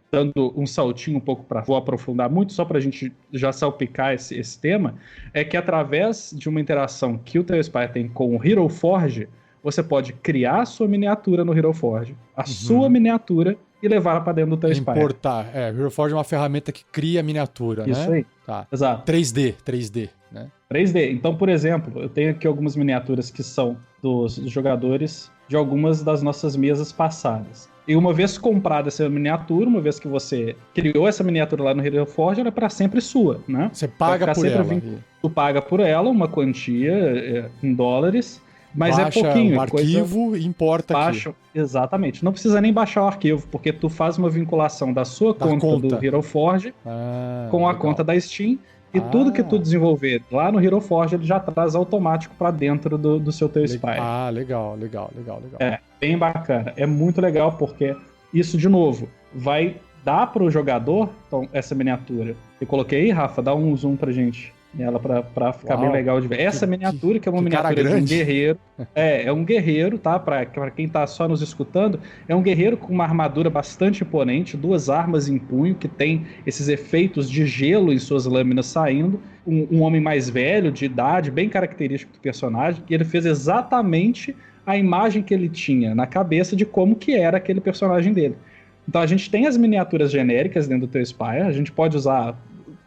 dando um saltinho um pouco vou aprofundar muito, só para a gente já salpicar esse tema, é que através de uma interação que o Tales of Sparta tem com o Hero Forge, você pode criar a sua miniatura no Hero Forge, sua miniatura, e levá-la para dentro do Tales of Sparta. Importar. O Hero Forge é uma ferramenta que cria miniatura, né? Isso aí. Tá. Exato. 3D, né? 3D. Então, por exemplo, eu tenho aqui algumas miniaturas que são dos jogadores de algumas das nossas mesas passadas. E uma vez comprada essa miniatura, uma vez que você criou essa miniatura lá no Hero Forge, ela é para sempre sua, né? Você paga por ela. Tu paga por ela uma quantia em dólares, mas baixa é pouquinho. Um arquivo e importa aqui. Exatamente. Não precisa nem baixar o arquivo, porque tu faz uma vinculação da sua conta do Hero Forge com a conta da Steam. E tudo que tu desenvolver lá no Hero Forge, ele já traz automático para dentro do seu Tales of Sparta. Legal. É, bem bacana. É muito legal porque isso, de novo, vai dar para o jogador, então, essa miniatura. Eu coloquei aí, Rafa, dá um zoom pra gente nela pra ficar Uau, bem legal de ver. Essa miniatura, que é uma miniatura de um grande. guerreiro. É um guerreiro, tá? Pra quem tá só nos escutando, é um guerreiro com uma armadura bastante imponente, 2 armas em punho, que tem esses efeitos de gelo em suas lâminas saindo. Um homem mais velho, de idade, bem característico do personagem, e ele fez exatamente a imagem que ele tinha na cabeça de como que era aquele personagem dele. Então a gente tem as miniaturas genéricas dentro do Teu Spire, a gente pode usar,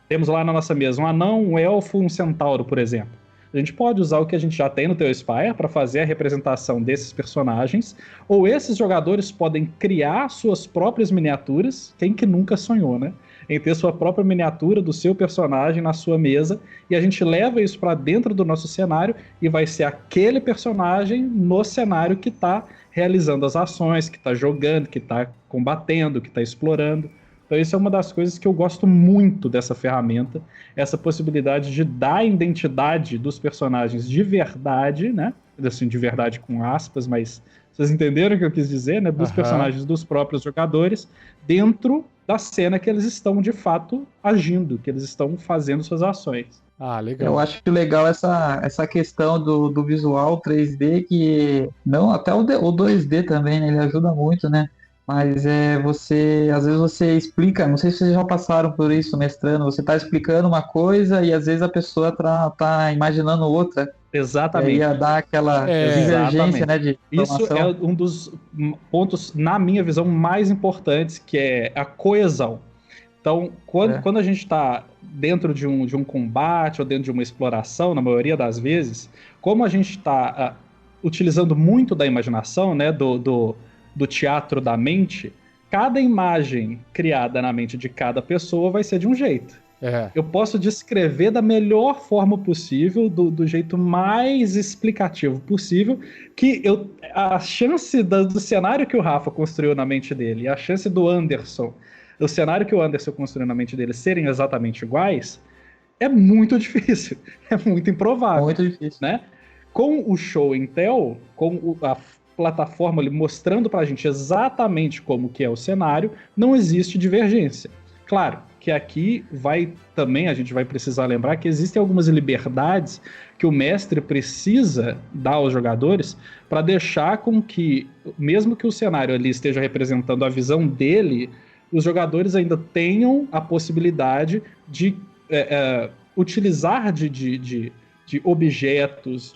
temos lá na nossa mesa um anão, um elfo, um centauro, por exemplo. A gente pode usar o que a gente já tem no Teu Spire para fazer a representação desses personagens, ou esses jogadores podem criar suas próprias miniaturas, quem que nunca sonhou, né? Em ter sua própria miniatura do seu personagem na sua mesa, e a gente leva isso para dentro do nosso cenário, e vai ser aquele personagem no cenário que está realizando as ações, que está jogando, que está combatendo, que está explorando. Então isso é uma das coisas que eu gosto muito dessa ferramenta, essa possibilidade de dar a identidade dos personagens de verdade, né? Assim, de verdade com aspas, mas vocês entenderam o que eu quis dizer, né? Dos personagens dos próprios jogadores, dentro da cena que eles estão de fato agindo, que eles estão fazendo suas ações. Ah, legal. Eu acho legal essa questão do visual 3D, que não, até o 2D também, né? Ele ajuda muito, né? Mas às vezes você explica, não sei se vocês já passaram por isso mestrando, você tá explicando uma coisa e às vezes a pessoa tá imaginando outra. Exatamente. Ia dar aquela divergência, né, de informação. Isso é um dos pontos, na minha visão, mais importantes, que é a coesão. Então, quando a gente está dentro de um combate ou dentro de uma exploração, na maioria das vezes, como a gente está utilizando muito da imaginação, né, do teatro da mente, cada imagem criada na mente de cada pessoa vai ser de um jeito. Eu posso descrever da melhor forma possível, do jeito mais explicativo possível, que a chance do cenário que o Rafa construiu na mente dele e a chance do Anderson, o cenário que o Anderson construiu na mente dele serem exatamente iguais, é muito difícil, é muito improvável. Muito difícil. Né? Com o Show and Tell, com a plataforma ali mostrando pra gente exatamente como que é o cenário, não existe divergência. Claro que aqui a gente vai precisar lembrar que existem algumas liberdades que o mestre precisa dar aos jogadores para deixar com que, mesmo que o cenário ali esteja representando a visão dele, os jogadores ainda tenham a possibilidade de utilizar de objetos,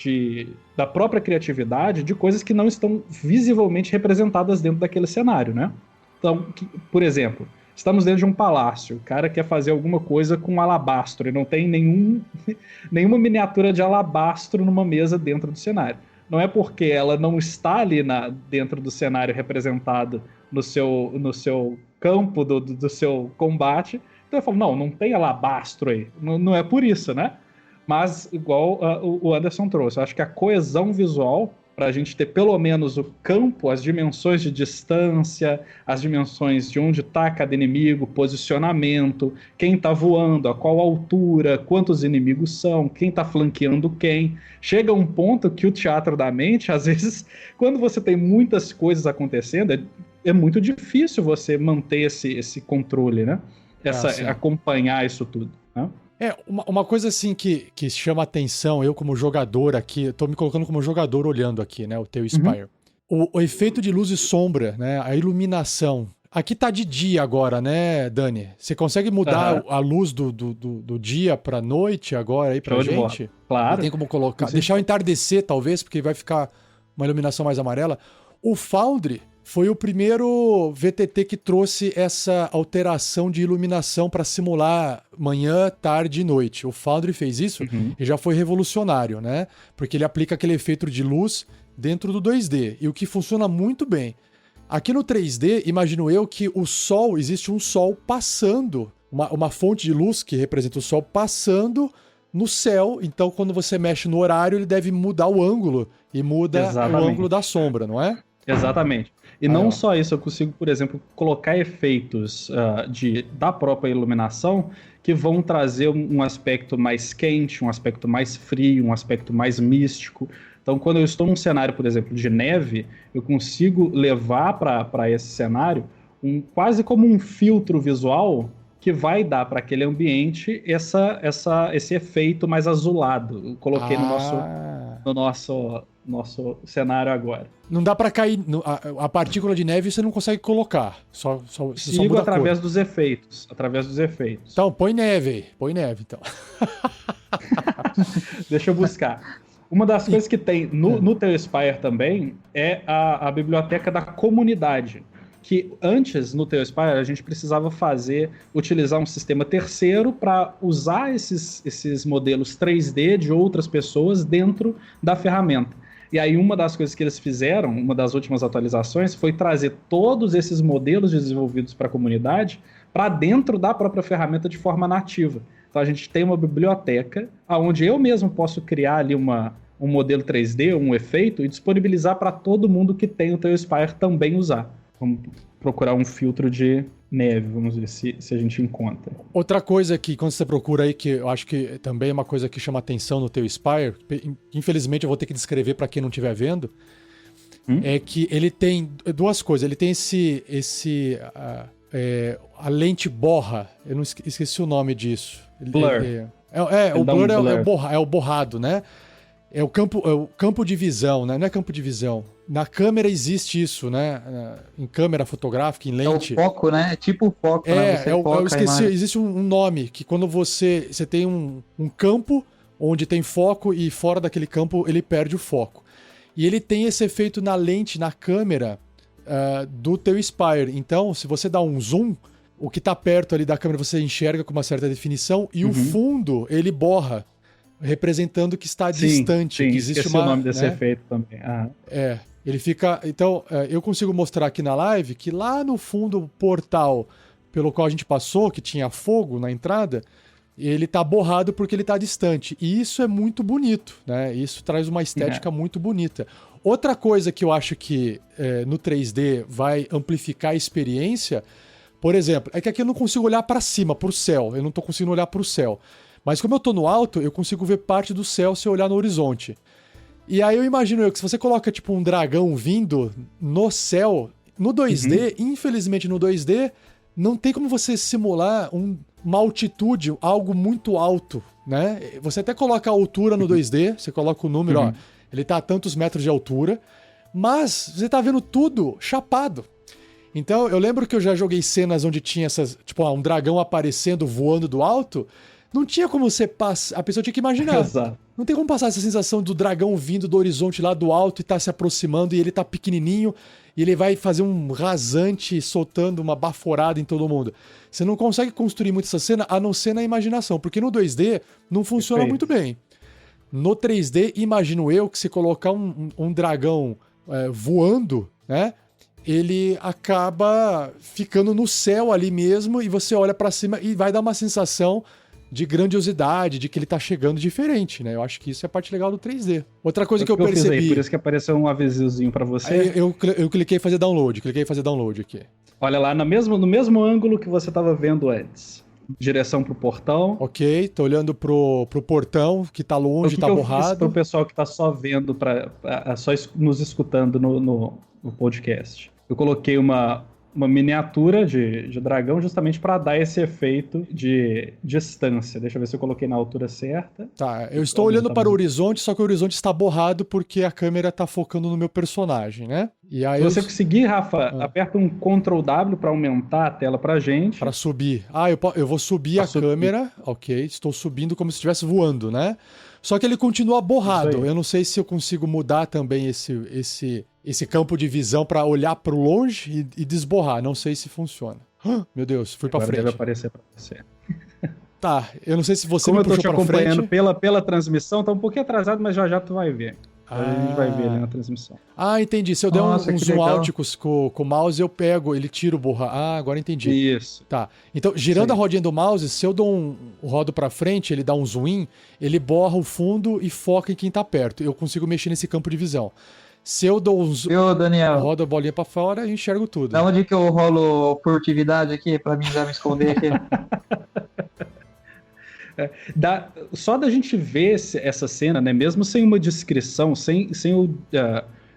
da própria criatividade, de coisas que não estão visivelmente representadas dentro daquele cenário, né? Então, por exemplo, estamos dentro de um palácio, o cara quer fazer alguma coisa com alabastro e não tem nenhuma miniatura de alabastro numa mesa dentro do cenário. Não é porque ela não está ali dentro do cenário representado no seu campo do seu combate, então eu falo, não tem alabastro aí. Não é por isso, né? Mas, igual o Anderson trouxe, eu acho que a coesão visual, para a gente ter pelo menos o campo, as dimensões de distância, as dimensões de onde está cada inimigo, posicionamento, quem está voando, a qual altura, quantos inimigos são, quem está flanqueando quem. Chega um ponto que o teatro da mente, às vezes, quando você tem muitas coisas acontecendo, é muito difícil você manter esse controle, né? Acompanhar isso tudo, né? Uma coisa assim que chama atenção, eu como jogador aqui, eu tô me colocando como jogador olhando aqui, né, o Teu Spire. O efeito de luz e sombra, né, a iluminação. Aqui tá de dia agora, né, Dani? Você consegue mudar a luz do dia pra noite agora aí pra gente? Claro. Tem como colocar, deixar o entardecer talvez, porque vai ficar uma iluminação mais amarela. O Foundry foi o primeiro VTT que trouxe essa alteração de iluminação para simular manhã, tarde e noite. O Foundry fez isso e já foi revolucionário, né? Porque ele aplica aquele efeito de luz dentro do 2D, e o que funciona muito bem. Aqui no 3D, imagino eu que existe um sol passando, uma fonte de luz que representa o sol passando no céu, então quando você mexe no horário, ele deve mudar o ângulo e muda o ângulo da sombra, não é? Exatamente. E não só isso, eu consigo, por exemplo, colocar efeitos da própria iluminação que vão trazer um aspecto mais quente, um aspecto mais frio, um aspecto mais místico. Então, quando eu estou num cenário, por exemplo, de neve, eu consigo levar para esse cenário quase como um filtro visual que vai dar para aquele ambiente esse efeito mais azulado. Eu coloquei no nosso cenário agora. Não dá pra cair. A partícula de neve você não consegue colocar. Só Sigo através dos efeitos. Então, põe neve. Então. Deixa eu buscar. Uma das coisas que tem no TaleSpire também é a biblioteca da comunidade. Que antes, no TaleSpire, a gente precisava utilizar um sistema terceiro para usar esses modelos 3D de outras pessoas dentro da ferramenta. E aí uma das coisas que eles fizeram, uma das últimas atualizações, foi trazer todos esses modelos desenvolvidos para a comunidade para dentro da própria ferramenta de forma nativa. Então a gente tem uma biblioteca onde eu mesmo posso criar ali um modelo 3D, um efeito, e disponibilizar para todo mundo que tem o TaleSpire também usar. Vamos procurar um filtro de neve, vamos ver se a gente encontra. Outra coisa que quando você procura aí, que eu acho que também é uma coisa que chama atenção no TaleSpire, infelizmente eu vou ter que descrever para quem não estiver vendo, é que ele tem duas coisas. Ele tem a lente borra, eu não esqueci o nome disso. Blur. O blur é o borrado, né? É o campo de visão, né? Não é campo de visão. Na câmera existe isso, né? Em câmera fotográfica, em lente. É o foco, né? É tipo o foco, né? Eu esqueci, existe um nome, que quando você tem um campo onde tem foco e fora daquele campo ele perde o foco. E ele tem esse efeito na lente, na câmera do TaleSpire. Então, se você dá um zoom, o que está perto ali da câmera você enxerga com uma certa definição e o fundo ele borra, representando que está distante. Sim, que existe esqueci o nome desse efeito também. Ele fica... Então, eu consigo mostrar aqui na live que lá no fundo o portal pelo qual a gente passou, que tinha fogo na entrada, ele tá borrado porque ele tá distante. E isso é muito bonito, né? Isso traz uma estética muito bonita. Outra coisa que eu acho que no 3D vai amplificar a experiência, por exemplo, é que aqui eu não consigo olhar para cima, pro céu. Eu não tô conseguindo olhar pro céu. Mas como eu tô no alto, eu consigo ver parte do céu se eu olhar no horizonte. E aí eu imagino que se você coloca tipo um dragão vindo no céu, no 2D, infelizmente no 2D, não tem como você simular uma altitude, algo muito alto, né? Você até coloca a altura no 2D, você coloca o número, ó, ele tá a tantos metros de altura, mas você tá vendo tudo chapado. Então eu lembro que eu já joguei cenas onde tinha essas, tipo, um dragão aparecendo, voando do alto. Não tinha como você passar. A pessoa tinha que imaginar. Exato. Não tem como passar essa sensação do dragão vindo do horizonte lá do alto e tá se aproximando e ele tá pequenininho e ele vai fazer um rasante soltando uma baforada em todo mundo. Você não consegue construir muito essa cena a não ser na imaginação, porque no 2D não funciona muito bem. No 3D, imagino eu que se colocar um dragão voando, né? Ele acaba ficando no céu ali mesmo e você olha pra cima e vai dar uma sensação de grandiosidade, de que ele tá chegando diferente, né? Eu acho que isso é a parte legal do 3D. Outra coisa que eu percebi... Aí, por isso que apareceu um avisozinho pra você. Eu cliquei em fazer download, aqui. Olha lá, no mesmo ângulo que você tava vendo antes. Direção pro portão. Ok, tô olhando pro portão, que tá longe, tá borrado. Pro pessoal que tá só vendo, só nos escutando no podcast. Eu coloquei uma miniatura de dragão justamente para dar esse efeito de distância. Deixa eu ver se eu coloquei na altura certa. Tá, eu estou olhando para o horizonte, só que o horizonte está borrado porque a câmera tá focando no meu personagem, né? E aí se você conseguir, Rafa, aperta um Ctrl W para aumentar a tela pra gente. Para subir. Eu vou subir a câmera. Ok, estou subindo como se estivesse voando, né? Só que ele continua borrado. Eu não sei se eu consigo mudar também esse campo de visão para olhar para o longe e desborrar. Não sei se funciona. Meu Deus, fui para frente. Deve aparecer para você. Tá, eu não sei se você como me puxou para frente. Como eu tô te acompanhando pela transmissão, tá um pouquinho atrasado, mas já tu vai ver. A gente vai ver ali na transmissão. Entendi. Se eu der um zoom out com o mouse, eu pego, ele tira o borra. Agora entendi. Isso. Tá. Então, girando a rodinha do mouse, se eu dou um rodo pra frente, ele dá um zoom in, ele borra o fundo e foca em quem tá perto. Eu consigo mexer nesse campo de visão. Se eu dou um zoom, Daniel, rodo a bolinha pra fora, eu enxergo tudo. Da onde que eu rolo furtividade aqui, pra mim já me esconder aqui? Só da gente ver essa cena, né, mesmo sem uma descrição, sem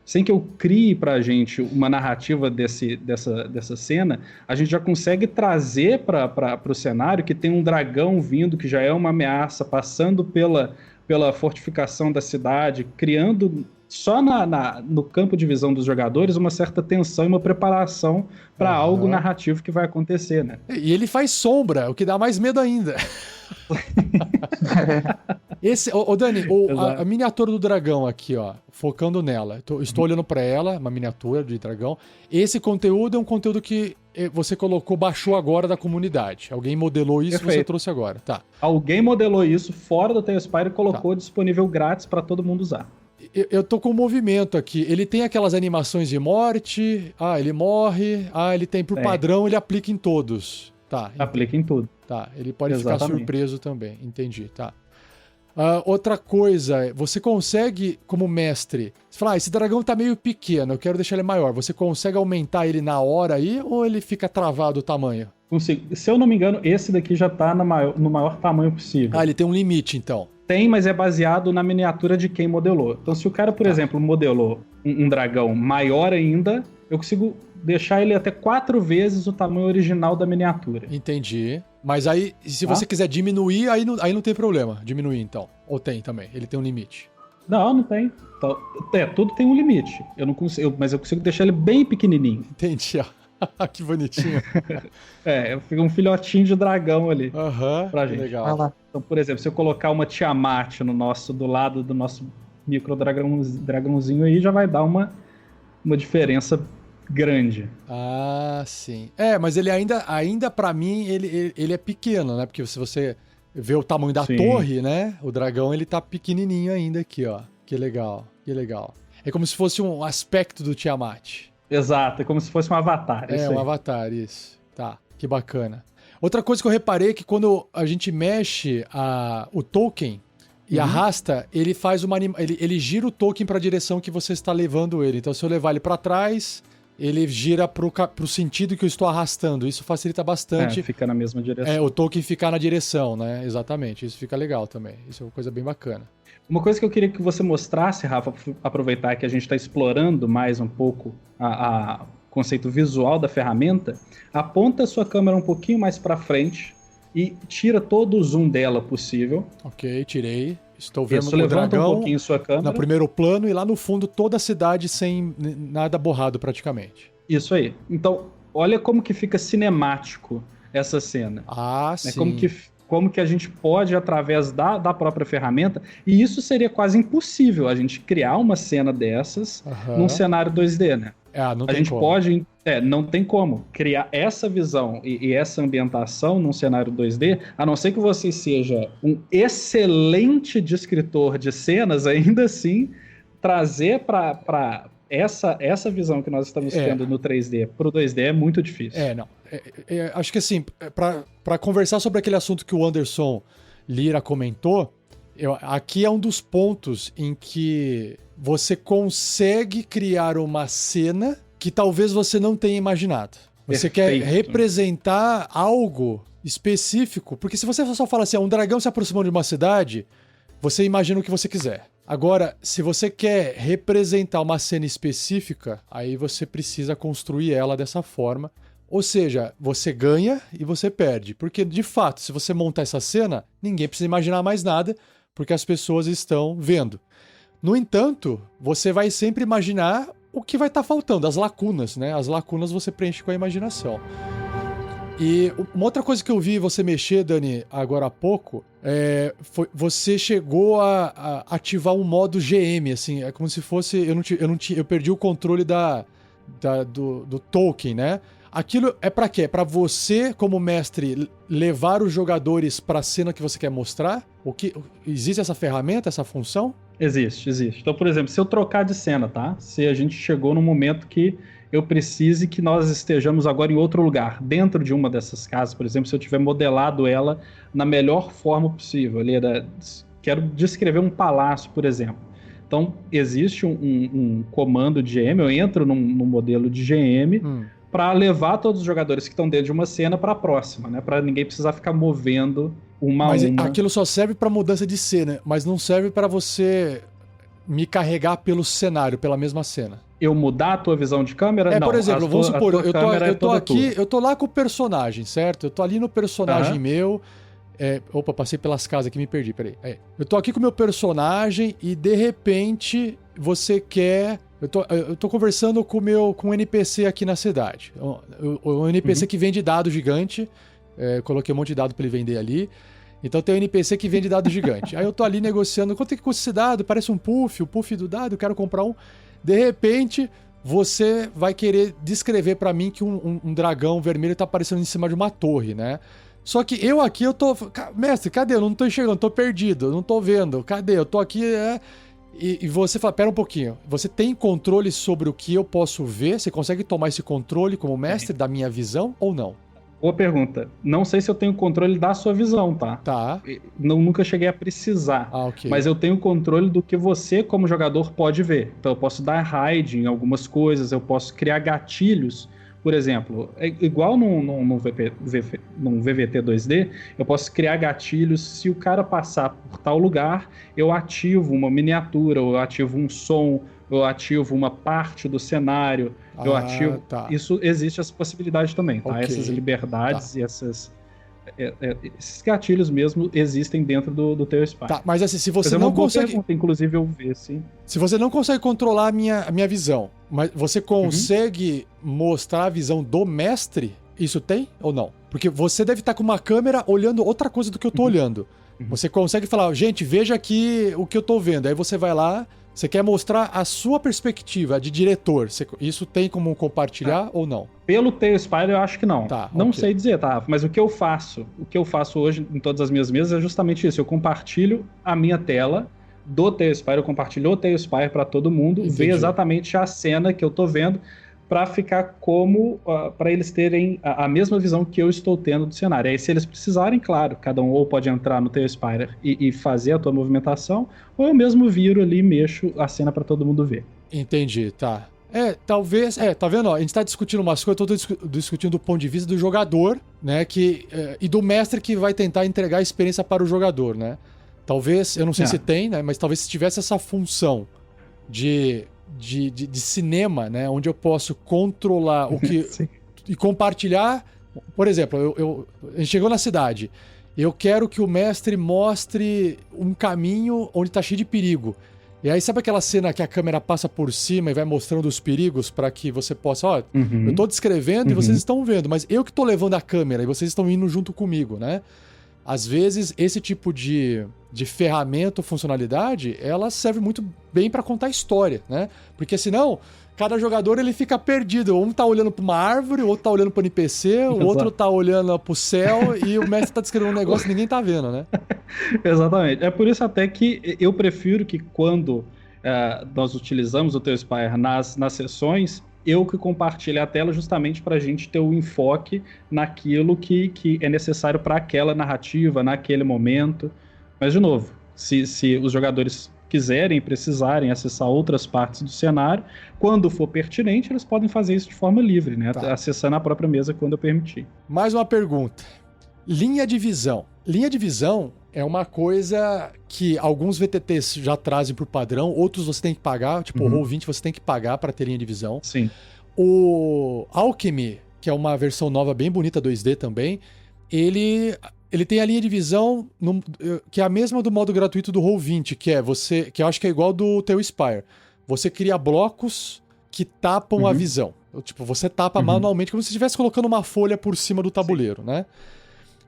sem que eu crie pra gente uma narrativa dessa cena, a gente já consegue trazer para o cenário que tem um dragão vindo, que já é uma ameaça, passando pela fortificação da cidade, criando só no campo de visão dos jogadores uma certa tensão e uma preparação para algo narrativo que vai acontecer, né? E ele faz sombra, o que dá mais medo ainda. Dani, a miniatura do dragão aqui, ó, focando nela. Estou olhando para ela, uma miniatura de dragão. Esse conteúdo é um conteúdo que você baixou agora da comunidade. Alguém modelou isso e você trouxe agora. Tá. Alguém modelou isso fora do Tailspire e colocou disponível grátis para todo mundo usar. Eu tô com um movimento aqui. Ele tem aquelas animações de morte. Ele morre. Ele tem por padrão, ele aplica em todos. Tá. Aplica em tudo. Tá, ele pode ficar surpreso também. Entendi, tá. Outra coisa, você consegue, como mestre, você fala, esse dragão tá meio pequeno, eu quero deixar ele maior. Você consegue aumentar ele na hora aí ou ele fica travado o tamanho? Consigo. Se eu não me engano, esse daqui já tá no maior tamanho possível. Ele tem um limite, então. Tem, mas é baseado na miniatura de quem modelou. Então, se o cara, por exemplo, modelou um dragão maior ainda, eu consigo deixar ele até 4 vezes o tamanho original da miniatura. Entendi. Mas aí, se você quiser diminuir, aí não tem problema. Diminuir, então. Ou tem também? Ele tem um limite? Não tem. Então, tudo tem um limite. Eu não consigo, mas eu consigo deixar ele bem pequenininho. Entendi, ó. Que bonitinho. Fica um filhotinho de dragão ali. Pra gente. Legal. Então, por exemplo, se eu colocar uma Tiamat do lado do nosso micro dragãozinho aí, já vai dar uma diferença grande. Sim. Mas ele ainda pra mim, ele é pequeno, né? Porque se você vê o tamanho da torre, né? O dragão, ele tá pequenininho ainda aqui, ó. Que legal. É como se fosse um aspecto do Tiamat. Exato, é como se fosse um avatar. Um avatar, isso. Tá, que bacana. Outra coisa que eu reparei é que quando a gente mexe o token e arrasta, ele faz ele gira o token para a direção que você está levando ele. Então, se eu levar ele para trás, ele gira pro sentido que eu estou arrastando. Isso facilita bastante. Fica na mesma direção. O token ficar na direção, né? Exatamente. Isso fica legal também. Isso é uma coisa bem bacana. Uma coisa que eu queria que você mostrasse, Rafa, aproveitar que a gente está explorando mais um pouco o conceito visual da ferramenta, aponta a sua câmera um pouquinho mais para frente e tira todo o zoom dela possível. Ok, tirei. Estou vendo o dragão um pouquinho sua câmera. No primeiro plano e lá no fundo toda a cidade sem nada borrado praticamente. Isso aí. Então, olha como que fica cinemático essa cena. Sim. Como que a gente pode, através da própria ferramenta, e isso seria quase impossível, a gente criar uma cena dessas num cenário 2D, né? Não tem como. Não tem como criar essa visão e essa ambientação num cenário 2D, a não ser que você seja um excelente descritor de cenas, ainda assim, trazer para essa visão que nós estamos tendo no 3D pro 2D é muito difícil. Acho que assim, para conversar sobre aquele assunto que o Anderson Lira comentou, aqui é um dos pontos em que você consegue criar uma cena que talvez você não tenha imaginado. Você quer representar algo específico, porque se você só fala assim, um dragão se aproximou de uma cidade, você imagina o que você quiser. Agora, se você quer representar uma cena específica, aí você precisa construir ela dessa forma. Ou seja, você ganha e você perde. Porque, de fato, se você montar essa cena, ninguém precisa imaginar mais nada, porque as pessoas estão vendo. No entanto, você vai sempre imaginar o que vai estar faltando, as lacunas, né? As lacunas você preenche com a imaginação. E uma outra coisa que eu vi você mexer, Dani, agora há pouco, você chegou a ativar um modo GM, assim, é como se fosse... Eu perdi o controle do token, né? Aquilo é pra quê? É pra você, como mestre, levar os jogadores pra cena que você quer mostrar? Existe essa ferramenta, essa função? Existe. Então, por exemplo, se eu trocar de cena, tá? Se a gente chegou num momento que eu precise que nós estejamos agora em outro lugar, dentro de uma dessas casas, por exemplo, se eu tiver modelado ela na melhor forma possível, quero descrever um palácio, por exemplo. Então, existe um comando de GM, eu entro num modelo de GM para levar todos os jogadores que estão dentro de uma cena para a próxima, né? Para ninguém precisar ficar movendo uma a uma. Aquilo só serve para mudança de cena, mas não serve para você me carregar pelo cenário, pela mesma cena. Eu mudar a tua visão de câmera? Não, por exemplo, vamos supor, eu tô aqui, tua. eu tô lá com o personagem, certo? Eu tô ali no personagem meu. Opa, passei pelas casas aqui, me perdi, peraí. Eu tô aqui com o meu personagem e de repente você quer. Eu tô conversando com um NPC aqui na cidade. Um NPC que vende dado gigante. Coloquei um monte de dado pra ele vender ali. Então tem um NPC que vende dado gigante. Aí eu tô ali negociando. Quanto é que custa esse dado? Parece um puff, o puff do dado, eu quero comprar um. De repente, você vai querer descrever pra mim que um dragão vermelho tá aparecendo em cima de uma torre, né? Só que eu aqui, eu tô... Mestre, cadê? Eu não tô enxergando, tô perdido, eu não tô vendo. Cadê? Eu tô aqui... E você fala, pera um pouquinho. Você tem controle sobre o que eu posso ver? Você consegue tomar esse controle como mestre da minha visão ou não? Boa pergunta. Não sei se eu tenho controle da sua visão, tá? Tá. Nunca cheguei a precisar. Ok. Mas eu tenho controle do que você, como jogador, pode ver. Então eu posso dar raid em algumas coisas, eu posso criar gatilhos. Por exemplo, igual num VVT 2D, eu posso criar gatilhos. Se o cara passar por tal lugar, eu ativo uma miniatura, eu ativo um som, eu ativo uma parte do cenário, eu ativo... Tá. Isso existe essa possibilidade também, tá? Ok. Essas liberdades e esses gatilhos mesmo existem dentro do teu Spy. Tá, mas assim, se você Mas é não uma boa consegue... pergunta, inclusive eu ver, sim. Se você não consegue controlar a minha visão, mas você consegue mostrar a visão do mestre, isso tem ou não? Porque você deve estar com uma câmera olhando outra coisa do que eu tô olhando. Você consegue falar, gente, veja aqui o que eu tô vendo. Aí você vai lá, você quer mostrar a sua perspectiva de diretor. Isso tem como compartilhar ou não? Pelo Tailspire eu acho que não. Tá, não ok. sei dizer, tá? Mas o que eu faço hoje em todas as minhas mesas é justamente isso. Eu compartilho a minha tela do Tailspire, eu compartilho o Tailspire para todo mundo, ver exatamente a cena que eu tô vendo, para ficar como, para eles terem a mesma visão que eu estou tendo do cenário. Aí se eles precisarem, claro, cada um ou pode entrar no Tailspire e fazer a tua movimentação, ou eu mesmo viro ali e mexo a cena para todo mundo ver. Entendi, tá. Talvez... tá vendo? Ó, a gente tá discutindo umas coisas, eu tô discutindo do ponto de vista do jogador, né, e do mestre que vai tentar entregar a experiência para o jogador, né? Talvez, eu não sei se tem, né, mas talvez se tivesse essa função de cinema, né, onde eu posso controlar o que... e compartilhar... Por exemplo, a gente chegou na cidade, eu quero que o mestre mostre um caminho onde tá cheio de perigo. E aí, sabe aquela cena que a câmera passa por cima e vai mostrando os perigos para que você possa... eu tô descrevendo e vocês estão vendo, mas eu que tô levando a câmera e vocês estão indo junto comigo, né? Às vezes, esse tipo de ferramenta ou funcionalidade, ela serve muito bem para contar história, né? Porque senão, cada jogador ele fica perdido. Um tá olhando para uma árvore, o outro tá olhando para o NPC, o outro tá olhando para o céu e o mestre tá descrevendo um negócio que ninguém tá vendo, né? Exatamente. É por isso até que eu prefiro que quando nós utilizamos o Tailspire nas sessões, eu que compartilho a tela justamente para a gente ter o enfoque naquilo que é necessário para aquela narrativa, naquele momento. Mas, de novo, se os jogadores quiserem e precisarem acessar outras partes do cenário, quando for pertinente, eles podem fazer isso de forma livre, né? Tá. Acessando a própria mesa quando eu permitir. Mais uma pergunta. Linha de visão. Linha de visão é uma coisa que alguns VTTs já trazem por padrão, outros você tem que pagar, tipo o Roll20 você tem que pagar para ter linha de visão. Sim. O Alchemy, que é uma versão nova bem bonita 2D também, ele tem a linha de visão que é a mesma do modo gratuito do Roll20, que eu acho que é igual do Tailspire. Você cria blocos que tapam a visão. Tipo, você tapa manualmente, como se estivesse colocando uma folha por cima do tabuleiro, né?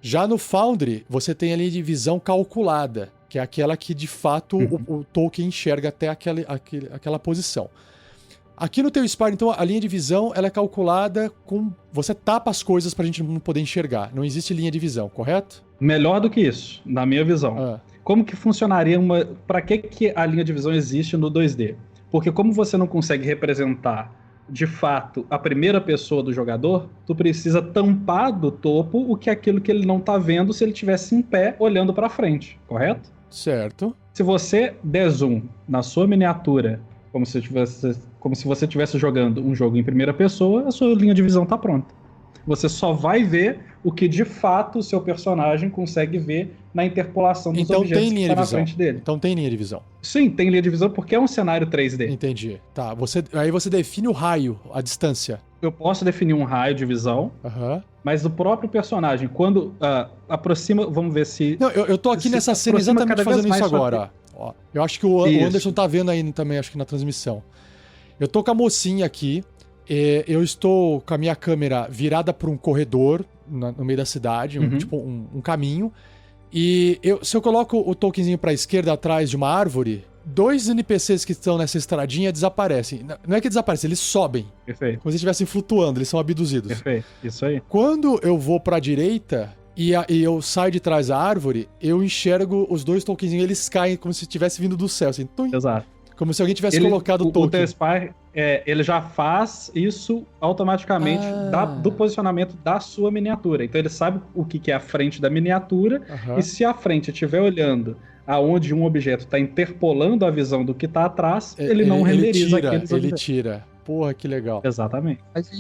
Já no Foundry, você tem a linha de visão calculada, que é aquela que, de fato, o Tolkien enxerga até aquela posição. Aqui no Tailspire, então, a linha de visão ela é calculada com... Você tapa as coisas pra gente não poder enxergar. Não existe linha de visão, correto? Melhor do que isso, na minha visão. Como que funcionaria Pra que a linha de visão existe no 2D? Porque como você não consegue representar de fato a primeira pessoa do jogador, tu precisa tampar do topo o que é aquilo que ele não tá vendo se ele estivesse em pé olhando pra frente, correto? Certo. Se você der zoom na sua miniatura, como se você estivesse jogando um jogo em primeira pessoa, a sua linha de visão tá pronta. Você só vai ver o que de fato o seu personagem consegue ver na interpolação dos Então objetos tem que linha está de na visão. frente dele. Então tem linha de visão. Sim, tem linha de visão porque é um cenário 3D. Entendi. Tá, aí você define o raio, a distância. Eu posso definir um raio de visão, Aham. mas o próprio personagem, quando aproxima, vamos ver se... Não, eu tô aqui Se nessa cena aproxima exatamente cada vez fazendo isso mais sua agora. Ó, eu acho que o Isso. Anderson tá vendo aí também, acho que na transmissão. Eu tô com a mocinha aqui, eu estou com a minha câmera virada para um corredor no meio da cidade, tipo um caminho. E se eu coloco o tokenzinho pra esquerda atrás de uma árvore, 2 NPCs que estão nessa estradinha desaparecem. Não é que desaparecem, eles sobem. Perfeito, Como se estivessem flutuando, eles são abduzidos. perfeito. Isso aí. Quando eu vou pra direita e eu saio de trás da árvore, eu enxergo os 2 tokenzinhos, eles caem como se tivesse vindo do céu, assim, tum, Exato. como se alguém tivesse colocado o o token. T-Spy, ele já faz isso automaticamente do posicionamento da sua miniatura. Então ele sabe o que é a frente da miniatura, Aham. e se a frente estiver olhando aonde um objeto está interpolando a visão do que está atrás, ele não renderiza aqueles Ele objetos. tira. Porra, que legal. Exatamente. Mas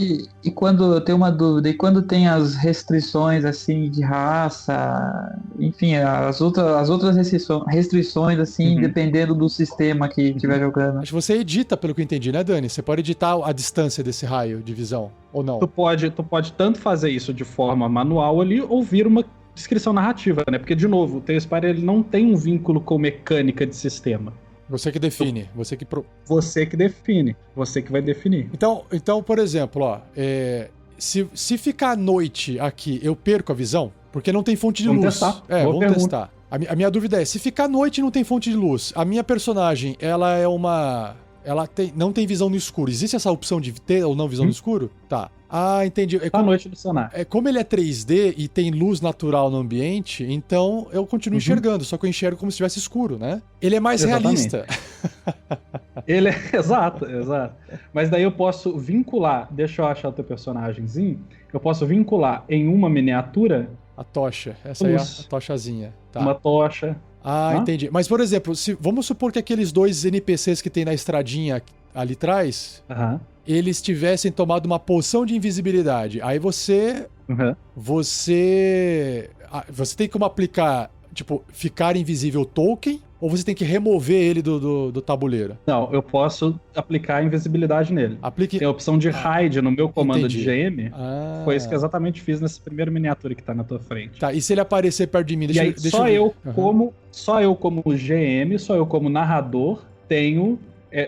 e quando eu tenho uma dúvida, e quando tem as restrições assim de raça, enfim, as outras restrições assim, dependendo do sistema que estiver jogando. Mas você edita, pelo que eu entendi, né, Dani? Você pode editar a distância desse raio de visão, ou não? Tu pode tanto fazer isso de forma manual ali, ou vir uma descrição narrativa, né? Porque, de novo, o T-Spy ele não tem um vínculo com mecânica de sistema. Você que define, Você que define, você que vai definir. Então, por exemplo, ó, se ficar à noite aqui, eu perco a visão? Porque não tem fonte de Vamos luz. testar. É, Boa vamos pergunta. testar. A minha dúvida é, se ficar à noite e não tem fonte de luz, a minha personagem, ela é uma... não tem visão no escuro. Existe essa opção de ter ou não visão no escuro? Tá. Ah, entendi. À noite do cenário. Como ele é 3D e tem luz natural no ambiente, então eu continuo enxergando, só que eu enxergo como se estivesse escuro, né? Ele é mais Exatamente. realista. Ele é... Exato. Mas daí eu posso vincular, deixa eu achar o teu personagemzinho, eu posso vincular em uma miniatura A tocha. Essa aí é a Luz. tochazinha. Tá. uma tocha. Ah, Hã? entendi. Mas, por exemplo, vamos supor que aqueles 2 NPCs que tem na estradinha ali atrás, Aham. eles tivessem tomado uma poção de invisibilidade. Aí você Uhum. tem como aplicar, tipo, ficar invisível token, ou você tem que remover ele do tabuleiro? Não, eu posso aplicar a invisibilidade nele. Aplique... Tem a opção de hide no meu comando Entendi. de GM. Ah, Foi isso que eu exatamente fiz nessa primeira miniatura que tá na tua frente. Tá, e se ele aparecer perto de mim? E aí, Deixa eu ver. Aham. só eu como GM, só eu como narrador, tenho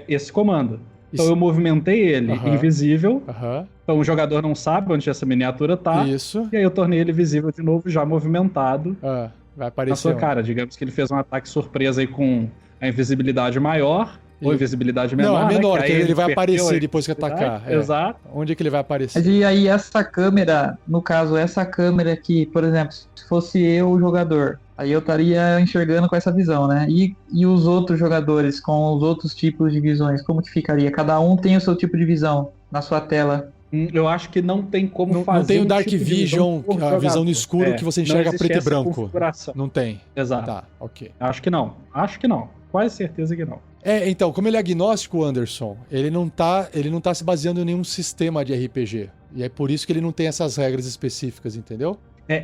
esse comando. Então Isso. eu movimentei ele Aham. invisível, Aham. então o jogador não sabe onde essa miniatura tá, Isso. e aí eu tornei ele visível de novo, já movimentado Ah, vai na aparecer. sua cara. Digamos que ele fez um ataque surpresa aí com a invisibilidade maior, ou E- invisibilidade menor. Não, é menor, né? que aí ele vai perdeu aparecer a depois que atacar. invisibilidade. É. Exato. Onde é que ele vai aparecer? Mas e aí essa câmera, no caso, essa câmera aqui, por exemplo, se fosse eu o jogador, aí eu estaria enxergando com essa visão, né? E os outros jogadores com os outros tipos de visões, como que ficaria? Cada um tem o seu tipo de visão na sua tela. Eu acho que não tem como fazer. Não tem o um Dark tipo de Vision, por a visão jogador. no escuro que você não enxerga existe preto e essa branco. configuração. Não tem. Exato. Tá, ok. Acho que não. Quase certeza que não. Então, como ele é agnóstico, Anderson, ele não tá se baseando em nenhum sistema de RPG. E é por isso que ele não tem essas regras específicas, entendeu?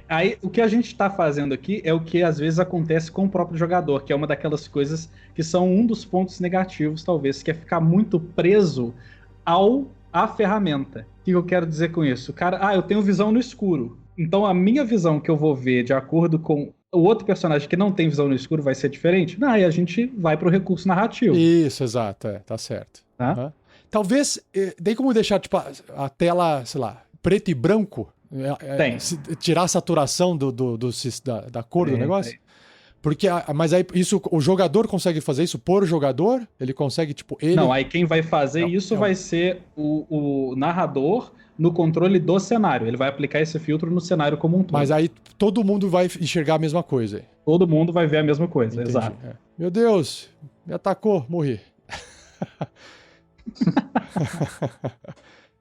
Aí o que a gente está fazendo aqui é o que às vezes acontece com o próprio jogador, que é uma daquelas coisas que são um dos pontos negativos, talvez, que é ficar muito preso à ferramenta. O que eu quero dizer com isso? Cara, eu tenho visão no escuro. Então a minha visão que eu vou ver de acordo com o outro personagem que não tem visão no escuro vai ser diferente? Não, aí a gente vai pro recurso narrativo. Isso, exato, tá certo. Tá? Aham. Talvez, tem como deixar tipo, a tela, sei lá, preto e branco? Tem. Tirar a saturação da cor do negócio? Tem. Porque, mas aí isso, o jogador consegue fazer isso por jogador? Ele consegue, tipo, ele... Não, aí quem vai fazer Não, isso não. vai ser o narrador no controle do cenário. Ele vai aplicar esse filtro no cenário como um todo. Mas aí todo mundo vai enxergar a mesma coisa. Todo mundo vai ver a mesma coisa, Entendi. exato. É. Meu Deus, me atacou, morri.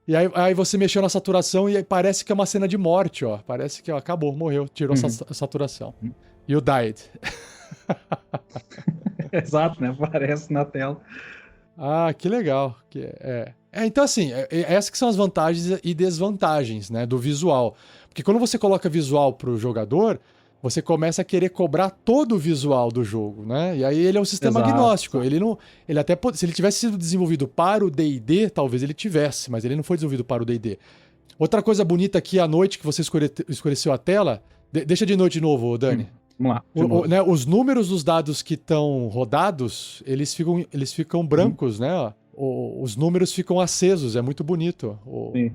E aí você mexeu na saturação e aí parece que é uma cena de morte, ó. Parece que acabou, morreu, tirou a saturação. You died. Exato, né? Aparece na tela. Ah, que legal. Então, assim, essas que são as vantagens e desvantagens, né, do visual. Porque quando você coloca visual pro jogador, você começa a querer cobrar todo o visual do jogo, né? E aí ele é um sistema Exato. agnóstico. Ele até se ele tivesse sido desenvolvido para o D&D, talvez ele tivesse, mas ele não foi desenvolvido para o D&D. Outra coisa bonita aqui à noite que você escureceu a tela, deixa de noite de novo, Dani. Vamos lá. de novo. Né, os números dos dados que estão rodados, eles ficam brancos, né? Ó. Os números ficam acesos, é muito bonito.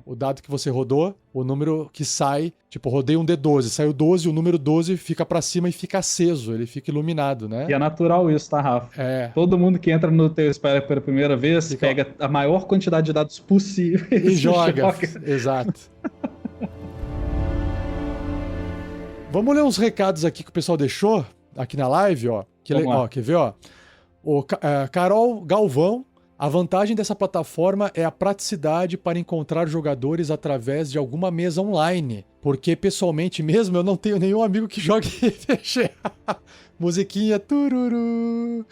O dado que você rodou, o número que sai, tipo, rodei um D12, saiu 12, o número 12 fica pra cima e fica aceso, ele fica iluminado, né? E é natural isso, tá, Rafa? É. Todo mundo que entra no teu Spire pela primeira vez pega a maior quantidade de dados possíveis E joga. Exato. Vamos ler uns recados aqui que o pessoal deixou aqui na live, ó. Quer ver, ó? Carol Galvão. A vantagem dessa plataforma é a praticidade para encontrar jogadores através de alguma mesa online. Porque, pessoalmente mesmo, eu não tenho nenhum amigo que jogue RPG. Musiquinha tururu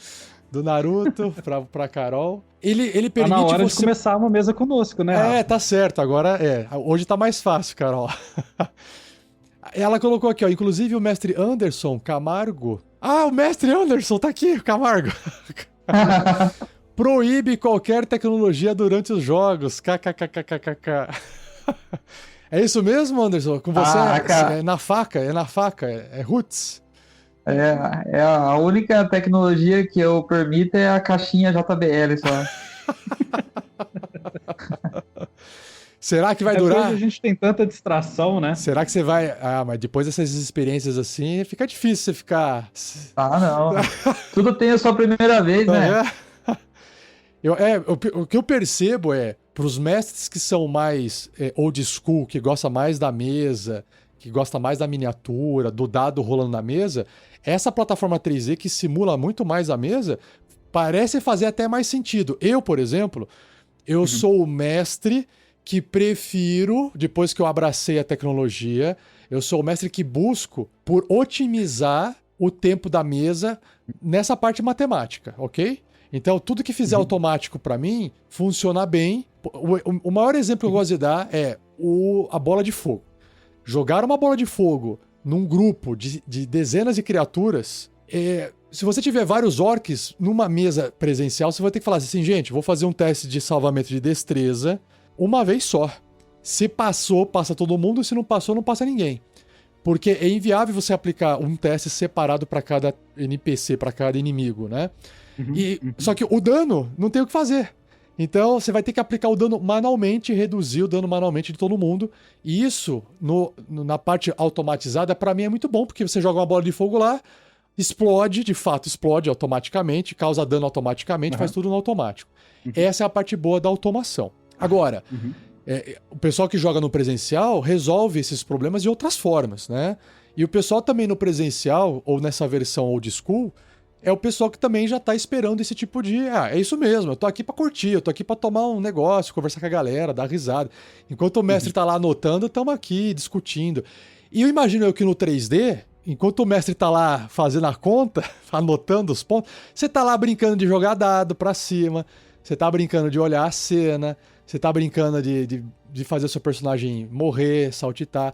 do Naruto pra Carol. Ele permite na hora você... de começar uma mesa conosco, né, Rafa? Tá certo. Agora, hoje tá mais fácil, Carol. Ela colocou aqui, ó. Inclusive o mestre Anderson Camargo... Ah, o mestre Anderson tá aqui, Camargo. Proíbe qualquer tecnologia durante os jogos. KKKKKK. É isso mesmo, Anderson? Com você é na faca, é roots. A única tecnologia que eu permito é a caixinha JBL só. Será que vai durar? Hoje a gente tem tanta distração, né? Será que você vai... mas depois dessas experiências assim, fica difícil você ficar... Não. Tudo tem a sua primeira vez, né? O que eu percebo para os mestres que são mais old school, que gostam mais da mesa, que gostam mais da miniatura, do dado rolando na mesa, essa plataforma 3D que simula muito mais a mesa, parece fazer até mais sentido. Eu, por exemplo, sou o mestre que prefiro, depois que eu abracei a tecnologia, eu sou o mestre que busco por otimizar o tempo da mesa nessa parte matemática, ok? Então, tudo que fizer automático pra mim, funciona bem. O maior exemplo que eu gosto de dar é a bola de fogo. Jogar uma bola de fogo num grupo de dezenas de criaturas, se você tiver vários orcs numa mesa presencial, você vai ter que falar assim, gente, vou fazer um teste de salvamento de destreza uma vez só. Se passou, passa todo mundo. Se não passou, não passa ninguém. Porque é inviável você aplicar um teste separado para cada NPC, para cada inimigo, né? Só que o dano não tem o que fazer. Então você vai ter que aplicar o dano manualmente, reduzir o dano manualmente de todo mundo. E isso, na parte automatizada, para mim é muito bom, porque você joga uma bola de fogo lá, explode, de fato explode automaticamente, causa dano automaticamente, faz tudo no automático. Essa é a parte boa da automação. Agora, o pessoal que joga no presencial resolve esses problemas de outras formas, né? E o pessoal também no presencial, ou nessa versão old school, é o pessoal que também já tá esperando esse tipo de... é isso mesmo, eu tô aqui pra curtir, eu tô aqui pra tomar um negócio, conversar com a galera, dar risada. Enquanto o mestre tá lá anotando, estamos aqui discutindo. E eu imagino que no 3D, enquanto o mestre tá lá fazendo a conta, anotando os pontos, você tá lá brincando de jogar dado pra cima, você tá brincando de olhar a cena, você tá brincando de fazer o seu personagem morrer, saltitar.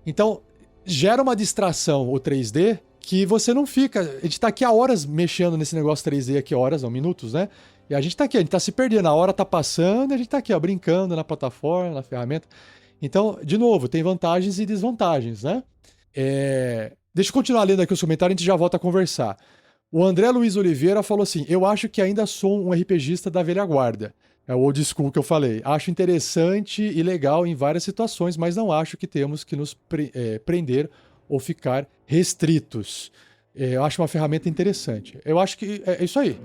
Então, gera uma distração o 3D que você não fica... A gente tá aqui há horas mexendo nesse negócio 3D aqui, horas, não, minutos, né? E a gente tá aqui, a gente tá se perdendo, a hora tá passando e a gente tá aqui, ó, brincando na plataforma, na ferramenta. Então, de novo, tem vantagens e desvantagens, né? Deixa eu continuar lendo aqui os comentários e a gente já volta a conversar. O André Luiz Oliveira falou assim, eu acho que ainda sou um RPGista da velha guarda. É o old school que eu falei. Acho interessante e legal em várias situações, mas não acho que temos que nos prender ou ficar restritos. Eu acho uma ferramenta interessante. Eu acho que é isso aí.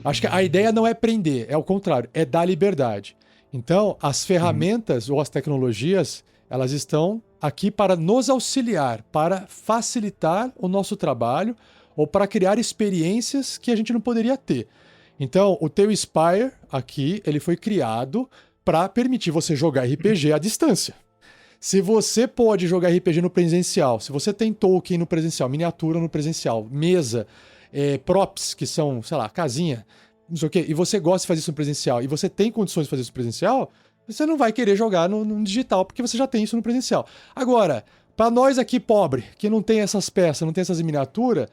Acho que a ideia não é prender, é o contrário, é dar liberdade. Então, as ferramentas ou as tecnologias, elas estão aqui para nos auxiliar, para facilitar o nosso trabalho ou para criar experiências que a gente não poderia ter. Então, o teu Spire aqui, ele foi criado para permitir você jogar RPG à distância. Se você pode jogar RPG no presencial, se você tem token no presencial, miniatura no presencial, mesa, props, que são, sei lá, casinha, não sei o quê, e você gosta de fazer isso no presencial, e você tem condições de fazer isso no presencial, você não vai querer jogar no digital, porque você já tem isso no presencial. Agora, pra nós aqui pobre, que não tem essas peças, não tem essas miniaturas,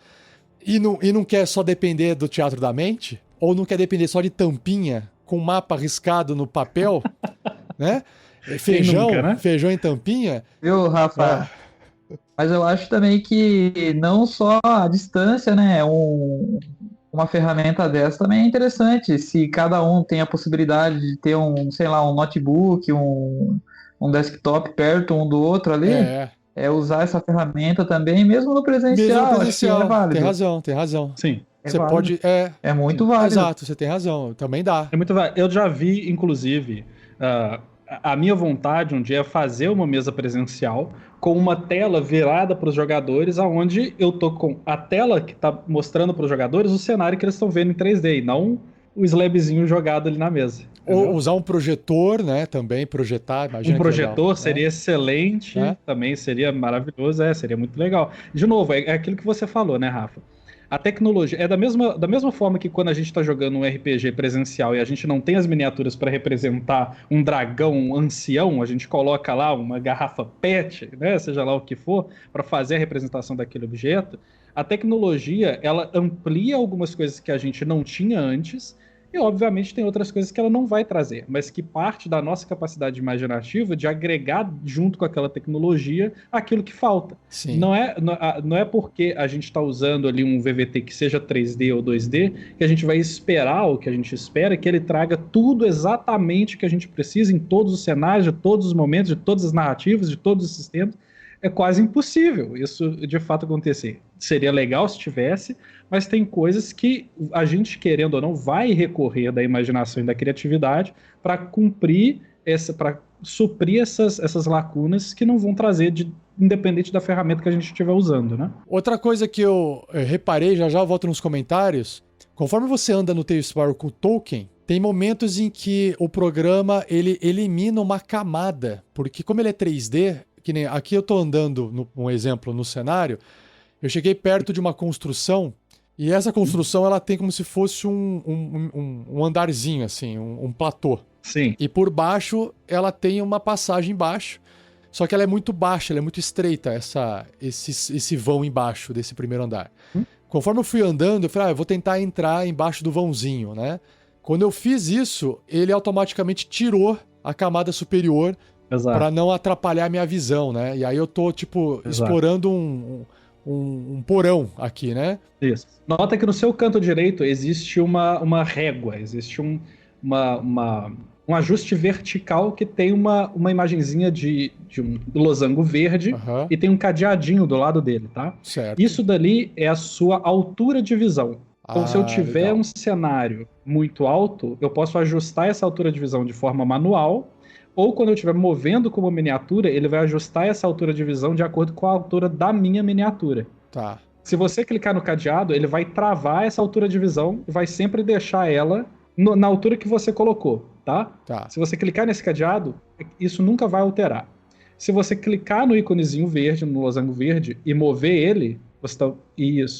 e não quer só depender do teatro da mente, ou não quer depender só de tampinha, com mapa riscado no papel, né? Feijão, nunca, né? feijão em tampinha. Viu, Rafa? Mas eu acho também que não só a distância, né? Uma ferramenta dessa também é interessante. Se cada um tem a possibilidade de ter sei lá, um notebook, um desktop perto um do outro ali, usar essa ferramenta também, mesmo no presencial, acho que é válido. Tem razão. Sim. Você válido. pode. É muito válido. Exato, você tem razão. Também dá. É muito válido. Eu já vi, inclusive, a minha vontade um dia é fazer uma mesa presencial com uma tela virada para os jogadores, aonde eu tô com a tela que tá mostrando para os jogadores o cenário que eles estão vendo em 3D, e não o slabzinho jogado ali na mesa. Ou usar um projetor, né? Também projetar. Imagina Um projetor legal, seria excelente, também seria maravilhoso, seria muito legal. De novo, é aquilo que você falou, né, Rafa? A tecnologia é da mesma forma que quando a gente está jogando um RPG presencial e a gente não tem as miniaturas para representar um dragão ancião, a gente coloca lá uma garrafa PET, né, seja lá o que for, para fazer a representação daquele objeto. A tecnologia, ela amplia algumas coisas que a gente não tinha antes. E, obviamente, tem outras coisas que ela não vai trazer, mas que parte da nossa capacidade imaginativa de agregar junto com aquela tecnologia aquilo que falta. Sim. Não é porque a gente está usando ali um VVT que seja 3D ou 2D que a gente vai esperar o que a gente espera, que ele traga tudo exatamente que a gente precisa em todos os cenários, de todos os momentos, de todas as narrativas, de todos os sistemas. É quase impossível isso de fato acontecer. Seria legal se tivesse, mas tem coisas que a gente, querendo ou não, vai recorrer da imaginação e da criatividade para cumprir, para suprir essas lacunas que não vão trazer, independente da ferramenta que a gente estiver usando, né? Outra coisa que eu reparei, já eu volto nos comentários, conforme você anda no Tales of War com o Tolkien, tem momentos em que o programa ele elimina uma camada, porque como ele é 3D, que nem aqui eu tô andando, um exemplo, no cenário, eu cheguei perto de uma construção, e essa construção ela tem como se fosse um andarzinho, assim, um platô. Sim. E por baixo ela tem uma passagem embaixo, só que ela é muito baixa, ela é muito estreita, esse vão embaixo desse primeiro andar. Conforme eu fui andando, eu falei, eu vou tentar entrar embaixo do vãozinho, né? Quando eu fiz isso, ele automaticamente tirou a camada superior para não atrapalhar a minha visão, né? E aí eu tô, explorando um porão aqui, né? Isso. Nota que no seu canto direito existe uma régua, existe um ajuste vertical que tem uma imagenzinha de um losango verde e tem um cadeadinho do lado dele, tá? Certo. Isso dali é a sua altura de visão. Então, se eu tiver um cenário muito alto, eu posso ajustar essa altura de visão de forma manual, ou quando eu estiver movendo como miniatura, ele vai ajustar essa altura de visão de acordo com a altura da minha miniatura. Tá. Se você clicar no cadeado, ele vai travar essa altura de visão e vai sempre deixar ela na altura que você colocou, tá? Se você clicar nesse cadeado, isso nunca vai alterar. Se você clicar no íconezinho verde, no losango verde, e mover ele,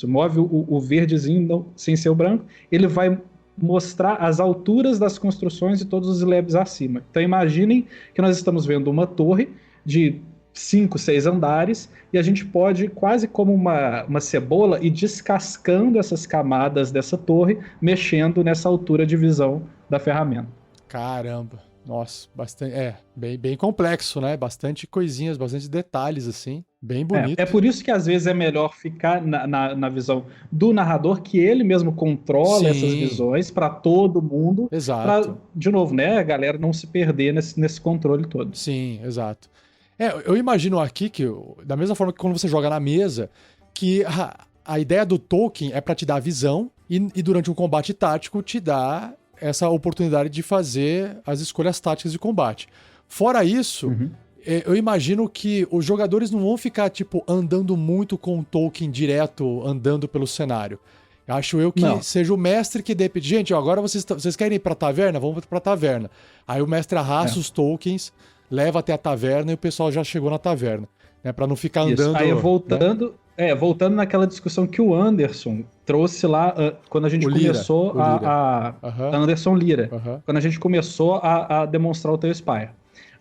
move o verdezinho sem ser o branco, ele vai mostrar as alturas das construções e todos os slabs acima. Então imaginem que nós estamos vendo uma torre de 5, 6 andares e a gente pode, quase como uma cebola, ir descascando essas camadas dessa torre, mexendo nessa altura de visão da ferramenta. Caramba, nossa, bastante, bem complexo, né? Bastante coisinhas, bastante detalhes, assim, bem bonito. É por isso que às vezes é melhor ficar na visão do narrador, que ele mesmo controla essas visões para todo mundo. Exato. Pra, de novo, né, a galera não se perder nesse controle todo. Sim, exato. Eu imagino aqui que, da mesma forma que quando você joga na mesa, que a ideia do Tolkien é para te dar visão e durante um combate tático te dá essa oportunidade de fazer as escolhas táticas de combate. Fora isso, eu imagino que os jogadores não vão ficar, andando muito com o Tolkien direto, andando pelo cenário. Acho eu que seja o mestre que depende. Gente, agora vocês querem ir pra taverna? Vamos pra taverna. Aí o mestre arrasta os tokens, leva até a taverna e o pessoal já chegou na taverna. né? Pra não ficar Isso. andando... Aí né? voltando naquela discussão que o Anderson trouxe lá quando a gente começou a Anderson Lira, quando a gente começou a demonstrar o Tailspire.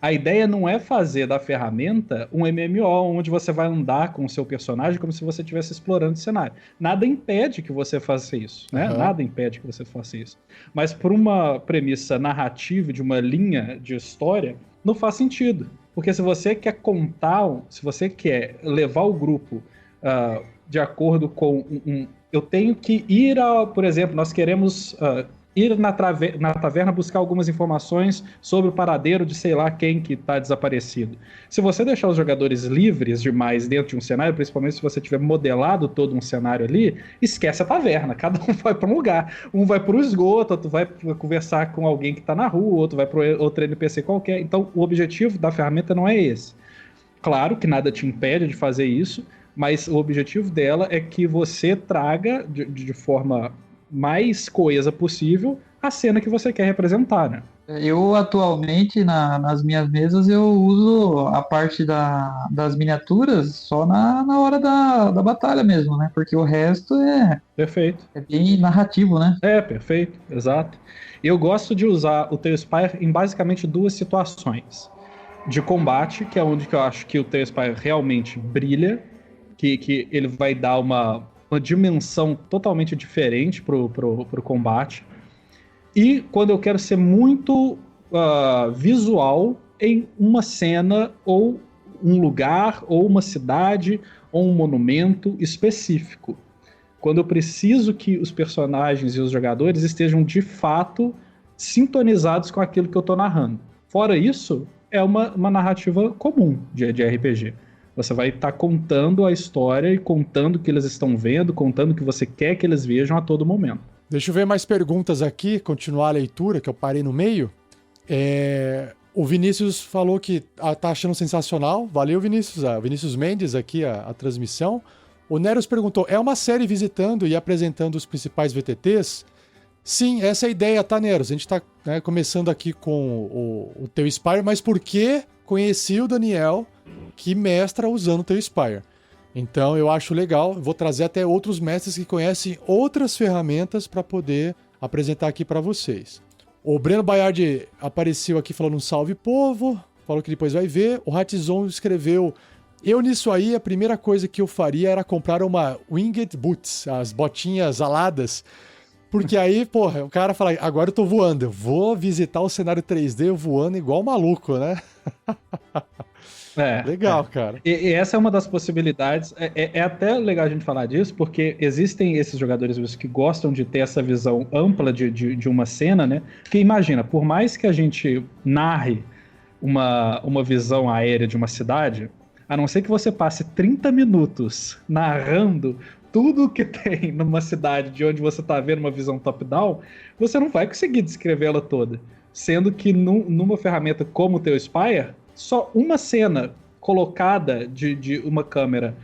A ideia não é fazer da ferramenta um MMO onde você vai andar com o seu personagem como se você estivesse explorando o cenário. Nada impede que você faça isso, né? Nada impede que você faça isso. Mas por uma premissa narrativa de uma linha de história, não faz sentido. Porque se você quer contar, se você quer levar o grupo de acordo com eu tenho que ir por exemplo, nós queremos ir na taverna buscar algumas informações sobre o paradeiro de sei lá quem que está desaparecido. Se você deixar os jogadores livres demais dentro de um cenário, principalmente se você tiver modelado todo um cenário ali, esquece a taverna, cada um vai para um lugar. Um vai para o esgoto, outro vai conversar com alguém que está na rua, outro vai para outro NPC qualquer. Então o objetivo da ferramenta não é esse. Claro que nada te impede de fazer isso, mas o objetivo dela é que você traga de forma mais coesa possível a cena que você quer representar, né? Eu atualmente nas minhas mesas eu uso a parte das miniaturas só na hora da batalha mesmo, né? Porque o resto Perfeito. É bem narrativo, né? Perfeito, exato. Eu gosto de usar o Tailspire em basicamente duas situações. De combate, que é onde que eu acho que o Tailspire realmente brilha, que ele vai dar uma dimensão totalmente diferente pro combate. E quando eu quero ser muito visual em uma cena, ou um lugar, ou uma cidade, ou um monumento específico. Quando eu preciso que os personagens e os jogadores estejam de fato sintonizados com aquilo que eu estou narrando. Fora isso, é uma narrativa comum de RPG. Você vai estar contando a história e contando o que eles estão vendo, contando o que você quer que eles vejam a todo momento. Deixa eu ver mais perguntas aqui, continuar a leitura, que eu parei no meio. O Vinícius falou que tá achando sensacional. Valeu, Vinícius. Vinícius Mendes aqui, a transmissão. O Neros perguntou, é uma série visitando e apresentando os principais VTTs? Sim, essa é a ideia, tá, Neros? A gente tá começando aqui com o Tailspire, mas porque conheci o Daniel, que mestra usando o Tailspire. Então eu acho legal, vou trazer até outros mestres que conhecem outras ferramentas para poder apresentar aqui para vocês. O Breno Baiardi apareceu aqui falando um salve povo, falou que depois vai ver. O Ratzon escreveu, eu nisso aí a primeira coisa que eu faria era comprar uma Winged Boots, as botinhas aladas, porque aí, porra, o cara fala, agora eu tô voando, eu vou visitar o cenário 3D voando igual maluco, né? Legal, cara. E essa é uma das possibilidades. É até legal a gente falar disso, porque existem esses jogadores que gostam de ter essa visão ampla de uma cena, né? Porque imagina, por mais que a gente narre uma visão aérea de uma cidade, a não ser que você passe 30 minutos narrando tudo que tem numa cidade de onde você está vendo uma visão top-down, você não vai conseguir descrevê-la toda. Sendo que numa ferramenta como o Tailspire, só uma cena colocada de uma câmera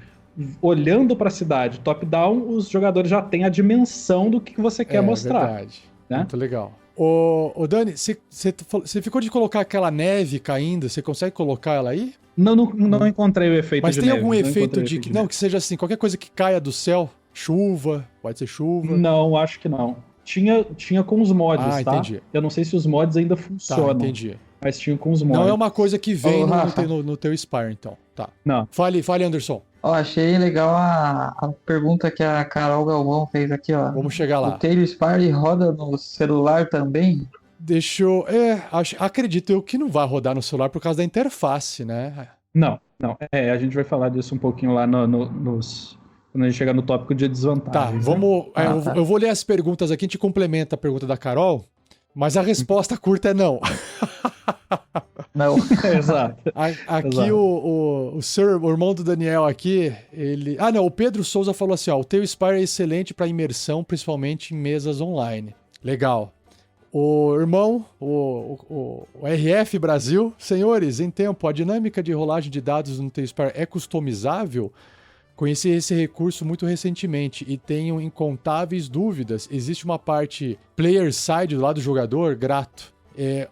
olhando para a cidade top-down, os jogadores já têm a dimensão do que você quer mostrar. É verdade. Né? Muito legal. Ô Dani, você ficou de colocar aquela neve caindo, você consegue colocar ela aí? Não encontrei o efeito Mas de tem neve. algum efeito de que que seja assim, qualquer coisa que caia do céu, chuva, pode ser chuva? Não, acho que não. Tinha com os mods, tá? Entendi. Eu não sei se os mods ainda funcionam. Tá, entendi. Mas tinha com os mods. Não é uma coisa que vem Rafa. no Tailspire, então. Tá. Não. Fale, Anderson. Achei legal a pergunta que a Carol Galvão fez aqui, ó. Vamos chegar lá. O Tailspire roda no celular também? Deixa eu... acredito eu que não vai rodar no celular por causa da interface, né? Não. A gente vai falar disso um pouquinho lá quando a gente chegar no tópico de desvantagem. Tá, vamos... Tá. Eu vou ler as perguntas aqui, a gente complementa a pergunta da Carol, mas a resposta curta é não. Não. Exato. Aqui Exato. o irmão do Daniel aqui, ele... o Pedro Souza falou assim, o Tailspire é excelente para imersão, principalmente em mesas online. Legal. O irmão, o RF Brasil, senhores, em tempo, a dinâmica de rolagem de dados no Tailspire é customizável? Conheci esse recurso muito recentemente e tenho incontáveis dúvidas. Existe uma parte player side do lado do jogador? Grato.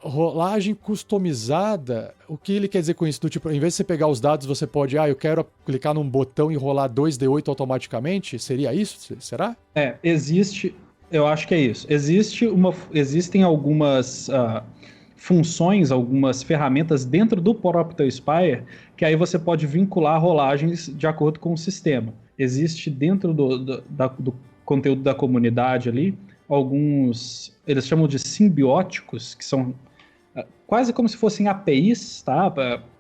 Rolagem customizada, o que ele quer dizer com isso? Do tipo, em vez de você pegar os dados, você pode, eu quero clicar num botão e rolar 2d8 automaticamente? Seria isso? Será? Existe, eu acho que é isso. Existem algumas funções, algumas ferramentas dentro do próprio teu Spire, que aí você pode vincular rolagens de acordo com o sistema. Existe dentro do conteúdo da comunidade ali, alguns, eles chamam de simbióticos, que são quase como se fossem APIs, tá?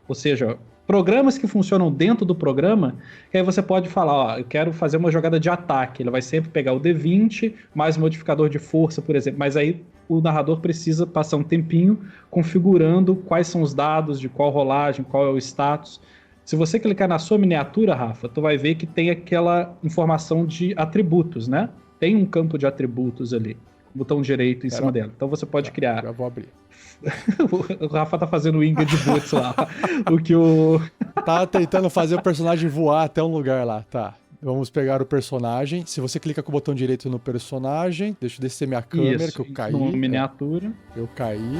Ou seja, programas que funcionam dentro do programa, que aí você pode falar, eu quero fazer uma jogada de ataque, ele vai sempre pegar o D20 mais modificador de força, por exemplo, mas aí o narrador precisa passar um tempinho configurando quais são os dados, de qual rolagem, qual é o status. Se você clicar na sua miniatura, Rafa, tu vai ver que tem aquela informação de atributos, né? Tem um campo de atributos ali, botão direito em cima dela. Então você pode criar... Já vou abrir. O Rafa tá fazendo o Inga de Boots lá. O que o... Tá tentando fazer o personagem voar até um lugar lá, tá. Vamos pegar o personagem. Se você clica com o botão direito no personagem, deixa eu descer minha câmera, que eu caí. Miniatura. Eu caí.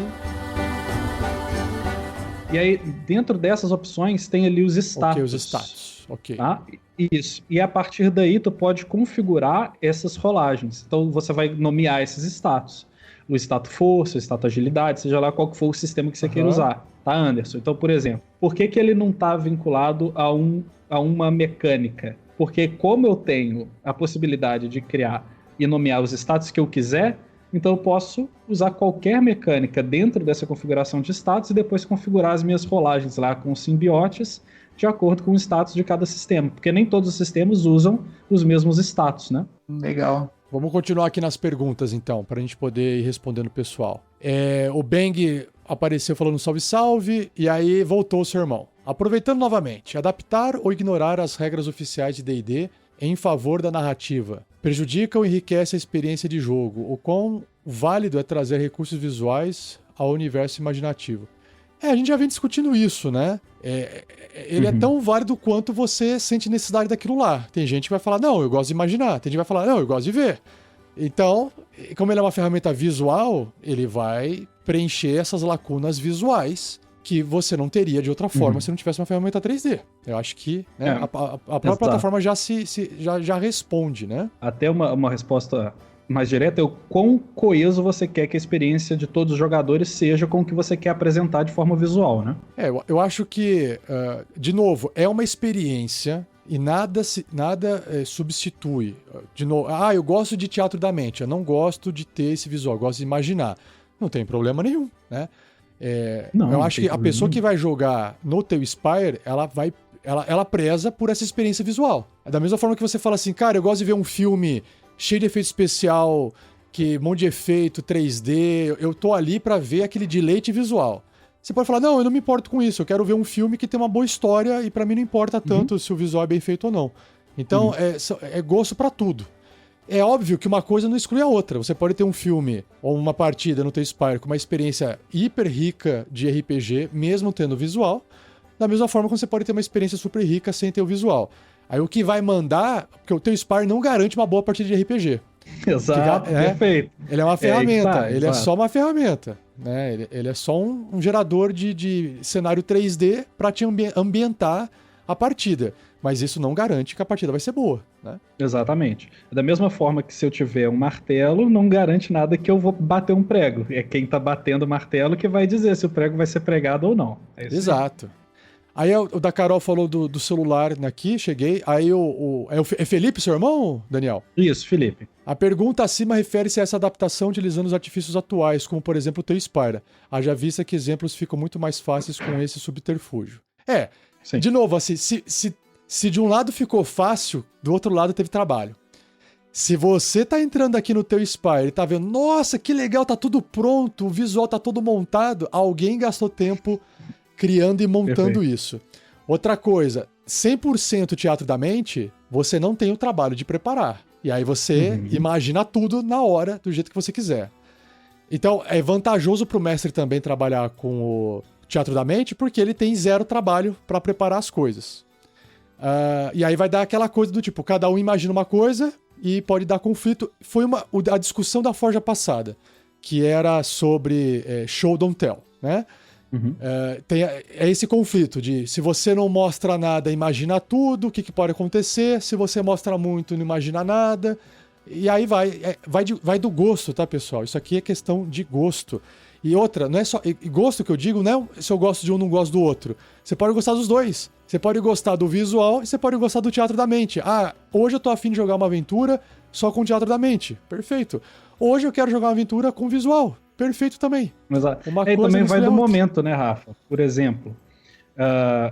E aí, dentro dessas opções, tem ali os status. Ok, os status. Ok. Tá? Isso. E a partir daí, tu pode configurar essas rolagens. Então, você vai nomear esses status. O status força, o status agilidade, seja lá qual que for o sistema que você queira usar. Tá, Anderson? Então, por exemplo, por que ele não está vinculado a uma mecânica? Porque como eu tenho a possibilidade de criar e nomear os status que eu quiser, então eu posso usar qualquer mecânica dentro dessa configuração de status e depois configurar as minhas rolagens lá com os simbiotes de acordo com o status de cada sistema. Porque nem todos os sistemas usam os mesmos status, né? Legal. Vamos continuar aqui nas perguntas, então, para a gente poder ir respondendo o pessoal. O Bang apareceu falando salve, salve, e aí voltou o seu irmão. Aproveitando novamente, adaptar ou ignorar as regras oficiais de D&D em favor da narrativa prejudica ou enriquece a experiência de jogo? O quão válido é trazer recursos visuais ao universo imaginativo? A gente já vem discutindo isso, né? Ele é tão válido quanto você sente necessidade daquilo lá. Tem gente que vai falar, não, eu gosto de imaginar. Tem gente que vai falar, não, eu gosto de ver. Então, como ele é uma ferramenta visual, ele vai preencher essas lacunas visuais que você não teria de outra forma se não tivesse uma ferramenta 3D. Eu acho que a própria plataforma já responde, né? Até uma resposta mais direta é o quão coeso você quer que a experiência de todos os jogadores seja com o que você quer apresentar de forma visual, né? Eu acho que, de novo, é uma experiência e nada substitui. De novo, eu gosto de teatro da mente, eu não gosto de ter esse visual, eu gosto de imaginar. Não tem problema nenhum, né? Eu acho que a pessoa que vai jogar no teu Spire, ela preza por essa experiência visual. Da mesma forma que você fala assim, cara, eu gosto de ver um filme cheio de efeito especial, um monte de efeito 3D, eu tô ali pra ver aquele deleite visual. Você pode falar, não, eu não me importo com isso, eu quero ver um filme que tem uma boa história e pra mim não importa tanto se o visual é bem feito ou não. Então, é gosto pra tudo. É óbvio que uma coisa não exclui a outra. Você pode ter um filme ou uma partida no teu Spire com uma experiência hiper rica de RPG, mesmo tendo visual, da mesma forma que você pode ter uma experiência super rica sem ter o visual. Aí o que vai mandar, porque o teu Spire não garante uma boa partida de RPG. Exato, perfeito. Ele é uma ferramenta, ele é só uma ferramenta. Né? Ele é só um gerador de cenário 3D para te ambientar a partida. Mas isso não garante que a partida vai ser boa, né? Exatamente. Da mesma forma que se eu tiver um martelo, não garante nada que eu vou bater um prego. É quem tá batendo o martelo que vai dizer se o prego vai ser pregado ou não. Exato. Aí o da Carol falou do celular aqui, cheguei. Aí é Felipe, seu irmão, Daniel? Isso, Felipe. A pergunta acima refere-se a essa adaptação utilizando os artifícios atuais, como por exemplo o teu Spire. Haja vista que exemplos ficam muito mais fáceis com esse subterfúgio. Sim. De novo, assim, se de um lado ficou fácil, do outro lado teve trabalho. Se você tá entrando aqui no teu Spire e tá vendo, nossa, que legal, tá tudo pronto, o visual tá todo montado, alguém gastou tempo criando e montando isso. Outra coisa, 100% teatro da mente, você não tem o trabalho de preparar. E aí você imagina tudo na hora, do jeito que você quiser. Então, é vantajoso pro mestre também trabalhar com o teatro da mente, porque ele tem zero trabalho para preparar as coisas. E aí vai dar aquela coisa do tipo, cada um imagina uma coisa e pode dar conflito. Foi a discussão da forja passada. que era sobre show don't tell, né? Uhum. Tem esse conflito de se você não mostra nada, imagina tudo, o que pode acontecer, se você mostra muito, não imagina nada, e aí vai do gosto, tá, pessoal? Isso aqui é questão de gosto. E outra, não é só gosto que eu digo, não é se eu gosto de um, não gosto do outro. Você pode gostar dos dois. Você pode gostar do visual e você pode gostar do teatro da mente. Ah, hoje eu tô afim de jogar uma aventura só com o teatro da mente. Perfeito. Hoje eu quero jogar uma aventura com visual. Perfeito também. Mas Uma aí coisa também vai do outra. momento, né, Rafa? Por exemplo,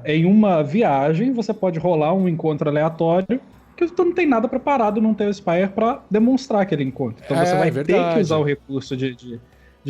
em uma viagem, você pode rolar um encontro aleatório que tu não tem nada preparado num teu Spire pra demonstrar aquele encontro. Então você vai ter que usar o recurso de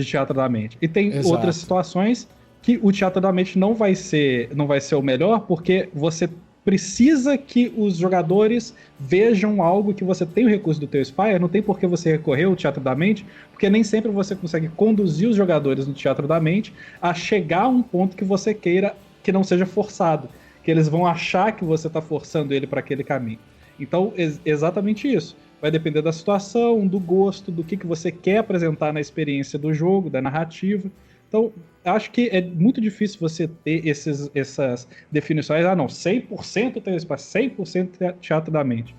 teatro da mente. E tem Exato. outras situações que o teatro da mente não vai ser o melhor, porque você precisa que os jogadores vejam algo que você tem o recurso do teu Spire, não tem por que você recorrer ao teatro da mente, porque nem sempre você consegue conduzir os jogadores no teatro da mente a chegar a um ponto que você queira que não seja forçado, que eles vão achar que você está forçando ele para aquele caminho. Então, exatamente isso. Vai depender da situação, do gosto, do que você quer apresentar na experiência do jogo, da narrativa. Então, acho que é muito difícil você ter essas definições. Ah, não, 100% tem espaço, 100% teatro da mente.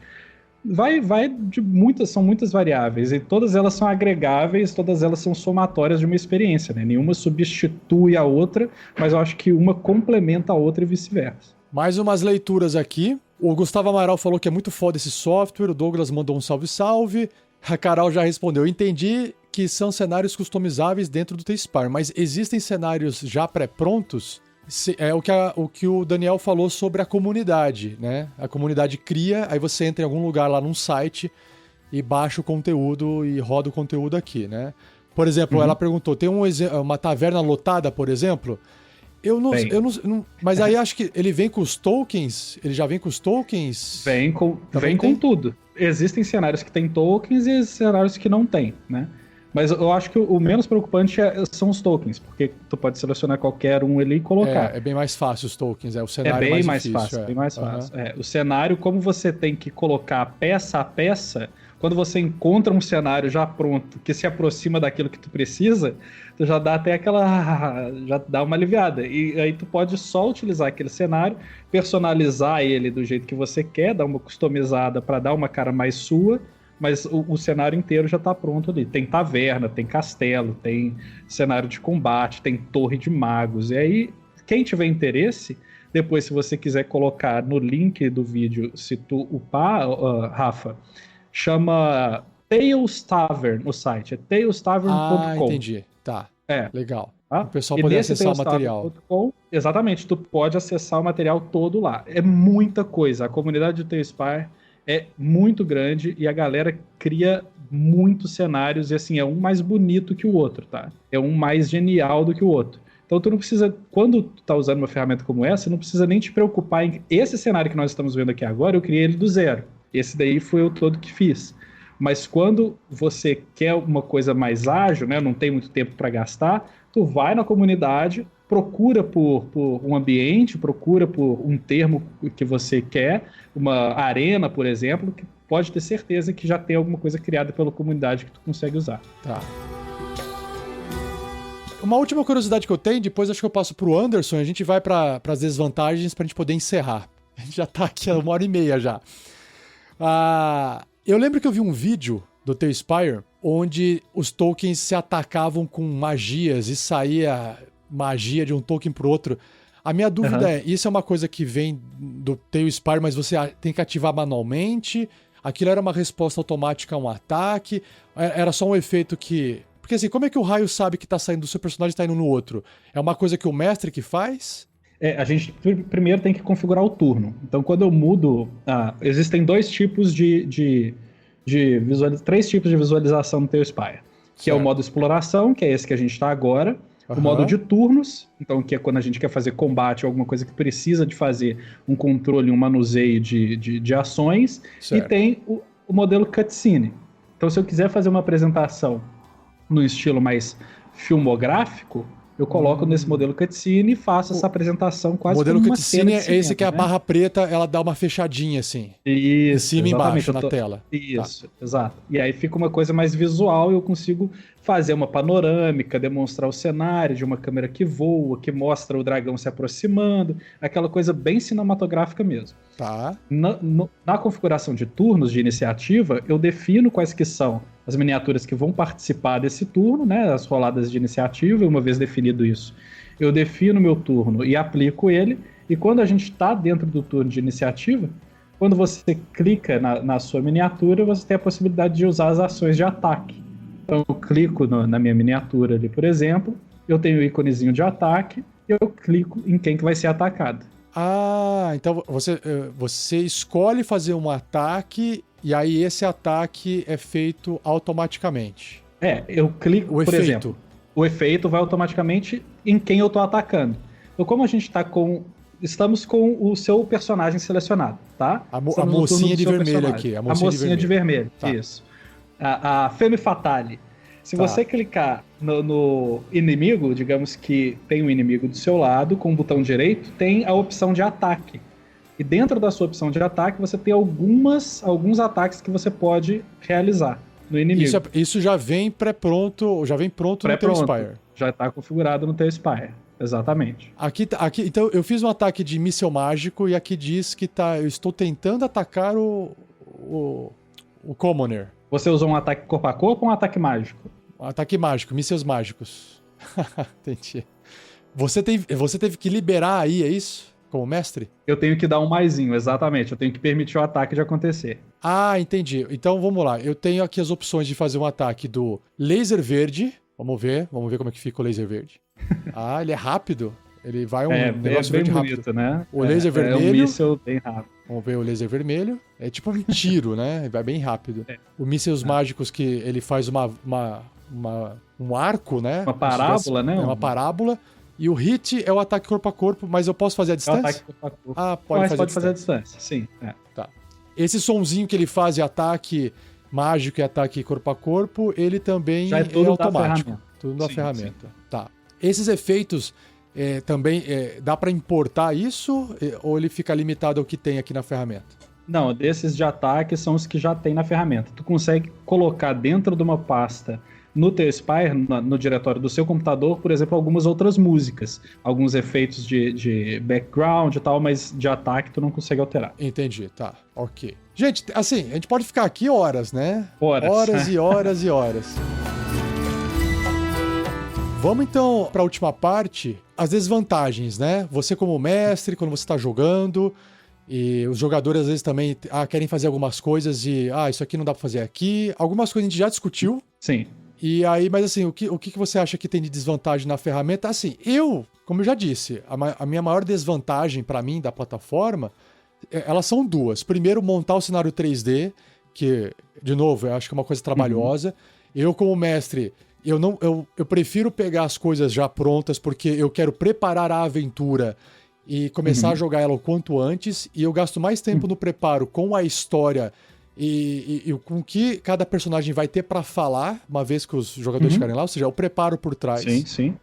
Vai de são muitas variáveis, e todas elas são agregáveis, todas elas são somatórias de uma experiência, né? Nenhuma substitui a outra, mas eu acho que uma complementa a outra e vice-versa. Mais umas leituras aqui. O Gustavo Amaral falou que é muito foda esse software, o Douglas mandou um salve-salve, a Carol já respondeu, entendi que são cenários customizáveis dentro do T-Spire, mas existem cenários já pré-prontos? É o que o Daniel falou sobre a comunidade, né? A comunidade cria, aí você entra em algum lugar lá num site e baixa o conteúdo e roda o conteúdo aqui, né? Por exemplo, ela perguntou, tem uma taverna lotada, por exemplo? Eu não, mas aí acho que ele vem com os tokens? Ele já vem com os tokens? Vem com tudo. Existem cenários que tem tokens e cenários que não tem, né? Mas eu acho que o menos preocupante são os tokens, porque tu pode selecionar qualquer um ali e colocar. É bem mais fácil os tokens, o cenário é bem mais difícil. Fácil, bem mais fácil. O cenário, como você tem que colocar peça a peça, quando você encontra um cenário já pronto, que se aproxima daquilo que tu precisa, tu já dá até já dá uma aliviada. E aí tu pode só utilizar aquele cenário, personalizar ele do jeito que você quer, dar uma customizada para dar uma cara mais sua, mas o cenário inteiro já está pronto ali. Tem taverna, tem castelo, tem cenário de combate, tem torre de magos. E aí, quem tiver interesse, depois, se você quiser colocar no link do vídeo, se tu upar, Rafa, chama Tales Tavern no site, é talestavern.com. Ah, entendi. Tá, legal. Tá? O pessoal poder acessar o material. Exatamente, tu pode acessar o material todo lá. É muita coisa. A comunidade do T-Spire é muito grande e a galera cria muitos cenários e assim, é um mais bonito que o outro, tá? É um mais genial do que o outro. Então tu não precisa, quando tu tá usando uma ferramenta como essa, não precisa nem te preocupar em esse cenário que nós estamos vendo aqui agora, eu criei ele do zero. Esse daí foi eu todo que fiz. Mas quando você quer uma coisa mais ágil, né, não tem muito tempo para gastar, tu vai na comunidade, procura por um ambiente, procura por um termo que você quer, uma arena, por exemplo, que pode ter certeza que já tem alguma coisa criada pela comunidade que tu consegue usar. Tá. Uma última curiosidade que eu tenho, depois acho que eu passo pro Anderson, a gente vai para as desvantagens pra gente poder encerrar. A gente já tá aqui há 1h30 já. Eu lembro que eu vi um vídeo do T-Spire onde os tokens se atacavam com magias e saía magia de um token pro outro. A minha dúvida é, isso é uma coisa que vem do T-Spire, mas você tem que ativar manualmente? Aquilo era uma resposta automática a um ataque? Era só um efeito que... Porque assim, como é que o raio sabe que tá saindo do seu personagem e tá indo no outro? É uma coisa que o mestre que faz? A gente primeiro tem que configurar o turno. Então, quando eu mudo... existem três tipos de visualização no T-Spire. Que é o modo exploração, que é esse que a gente está agora. O modo de turnos, então, que é quando a gente quer fazer combate ou alguma coisa que precisa de fazer um controle, um manuseio de ações. Certo. E tem o modelo cutscene. Então, se eu quiser fazer uma apresentação no estilo mais filmográfico, eu coloco nesse modelo cutscene e faço essa apresentação O quase modelo como uma cutscene cena de é esse que é a cinema, né? barra preta, ela dá uma fechadinha assim. Isso, Em cima e exatamente, embaixo na tela. Isso, exato. E aí fica uma coisa mais visual e eu consigo fazer uma panorâmica, demonstrar o cenário de uma câmera que voa, que mostra o dragão se aproximando, aquela coisa bem cinematográfica mesmo. Tá. Na configuração de turnos de iniciativa, eu defino quais que são as miniaturas que vão participar desse turno, né, as roladas de iniciativa, e uma vez definido isso, eu defino meu turno e aplico ele, e quando a gente está dentro do turno de iniciativa, quando você clica na sua miniatura, você tem a possibilidade de usar as ações de ataque. Então eu clico na minha miniatura ali, por exemplo, eu tenho o íconezinho de ataque, e eu clico em quem que vai ser atacado. Ah, então você escolhe fazer um ataque e aí esse ataque é feito automaticamente. Eu clico, O por efeito. exemplo, o efeito vai automaticamente em quem eu estou atacando. Então, como a gente está estamos com o seu personagem selecionado, tá? A Estamos no turno mocinha do de seu vermelho personagem. aqui. A mocinha de vermelho, Tá. isso. A Femme Fatale. Se Tá. você clicar no inimigo, digamos que tem um inimigo do seu lado, com o botão direito, tem a opção de ataque. E dentro da sua opção de ataque, você tem alguns ataques que você pode realizar no inimigo. Isso já vem pré-pronto, no teu Spire. Já está configurado no teu Spire. Exatamente. Aqui, então eu fiz um ataque de míssel mágico e aqui diz que eu estou tentando atacar o Commoner. Você usou um ataque corpo a corpo ou um ataque mágico? Um ataque mágico, mísseis mágicos. Entendi. Você teve que liberar aí, é isso? Como mestre? Eu tenho que dar um maisinho, exatamente. Eu tenho que permitir o ataque de acontecer. Ah, entendi. Então vamos lá. Eu tenho aqui as opções de fazer um ataque do laser verde. Vamos ver como é que fica o laser verde. Ah, ele é rápido. Ele vai negócio bem verde bonito, rápido. né? O laser É um vermelho. míssil bem rápido. Vamos ver o laser vermelho. É tipo um tiro, né? Ele vai bem rápido. O mísseis mágicos que ele faz um arco, né? Uma parábola, né? É uma parábola. E o hit é o ataque corpo a corpo, mas eu posso fazer a É o distância? ataque corpo a corpo. Ah, Pode pode fazer a distância. distância, sim. Tá. Esse sonzinho que ele faz de ataque mágico e ataque corpo a corpo, ele também Já é tudo da automático. ferramenta. Tudo da Sim, ferramenta. Tá. Esses efeitos também dá para importar isso ou ele fica limitado ao que tem aqui na ferramenta? Não, desses de ataque são os que já tem na ferramenta. Tu consegue colocar dentro de uma pasta no teu Spire, no diretório do seu computador, por exemplo, algumas outras músicas, alguns efeitos de background e tal, mas de ataque tu não consegue alterar. Entendi, tá. Ok. Gente, assim, a gente pode ficar aqui horas, né? Horas. Horas e horas e horas. Vamos então para a última parte, as desvantagens, né? Você como mestre, quando você está jogando, e os jogadores às vezes também querem fazer algumas coisas e isso aqui não dá para fazer aqui. Algumas coisas a gente já discutiu. Sim. E aí, mas assim, o que você acha que tem de desvantagem na ferramenta? Assim, como eu já disse, a minha maior desvantagem para mim da plataforma, elas são duas. Primeiro, montar o cenário 3D, que, de novo, eu acho que é uma coisa trabalhosa. Eu, como mestre, eu prefiro pegar as coisas já prontas, porque eu quero preparar a aventura e começar a jogar ela o quanto antes, e eu gasto mais tempo no preparo com a história e com o que cada personagem vai ter pra falar, uma vez que os jogadores chegarem lá, ou seja, eu preparo por trás Sim.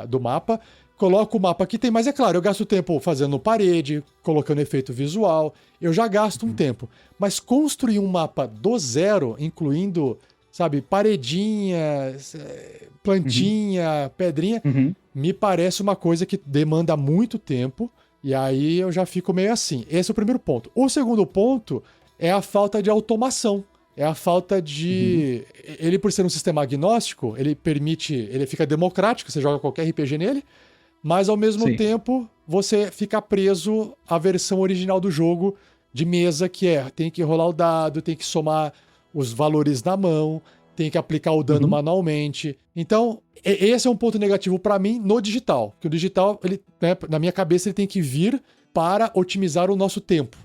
do mapa, coloco o mapa que tem, mas é claro, eu gasto tempo fazendo parede, colocando efeito visual, eu já gasto um tempo, mas construir um mapa do zero, incluindo, sabe, paredinha, plantinha, pedrinha, me parece uma coisa que demanda muito tempo, e aí eu já fico meio assim. Esse é o primeiro ponto. O segundo ponto é a falta de automação. É a falta de... Ele, por ser um sistema agnóstico, ele fica democrático, você joga qualquer RPG nele, mas ao mesmo tempo você fica preso à versão original do jogo de mesa, que tem que rolar o dado, tem que somar os valores na mão, tem que aplicar o dano manualmente. Então, esse é um ponto negativo para mim no digital. Que o digital, na minha cabeça, ele tem que vir para otimizar o nosso tempo.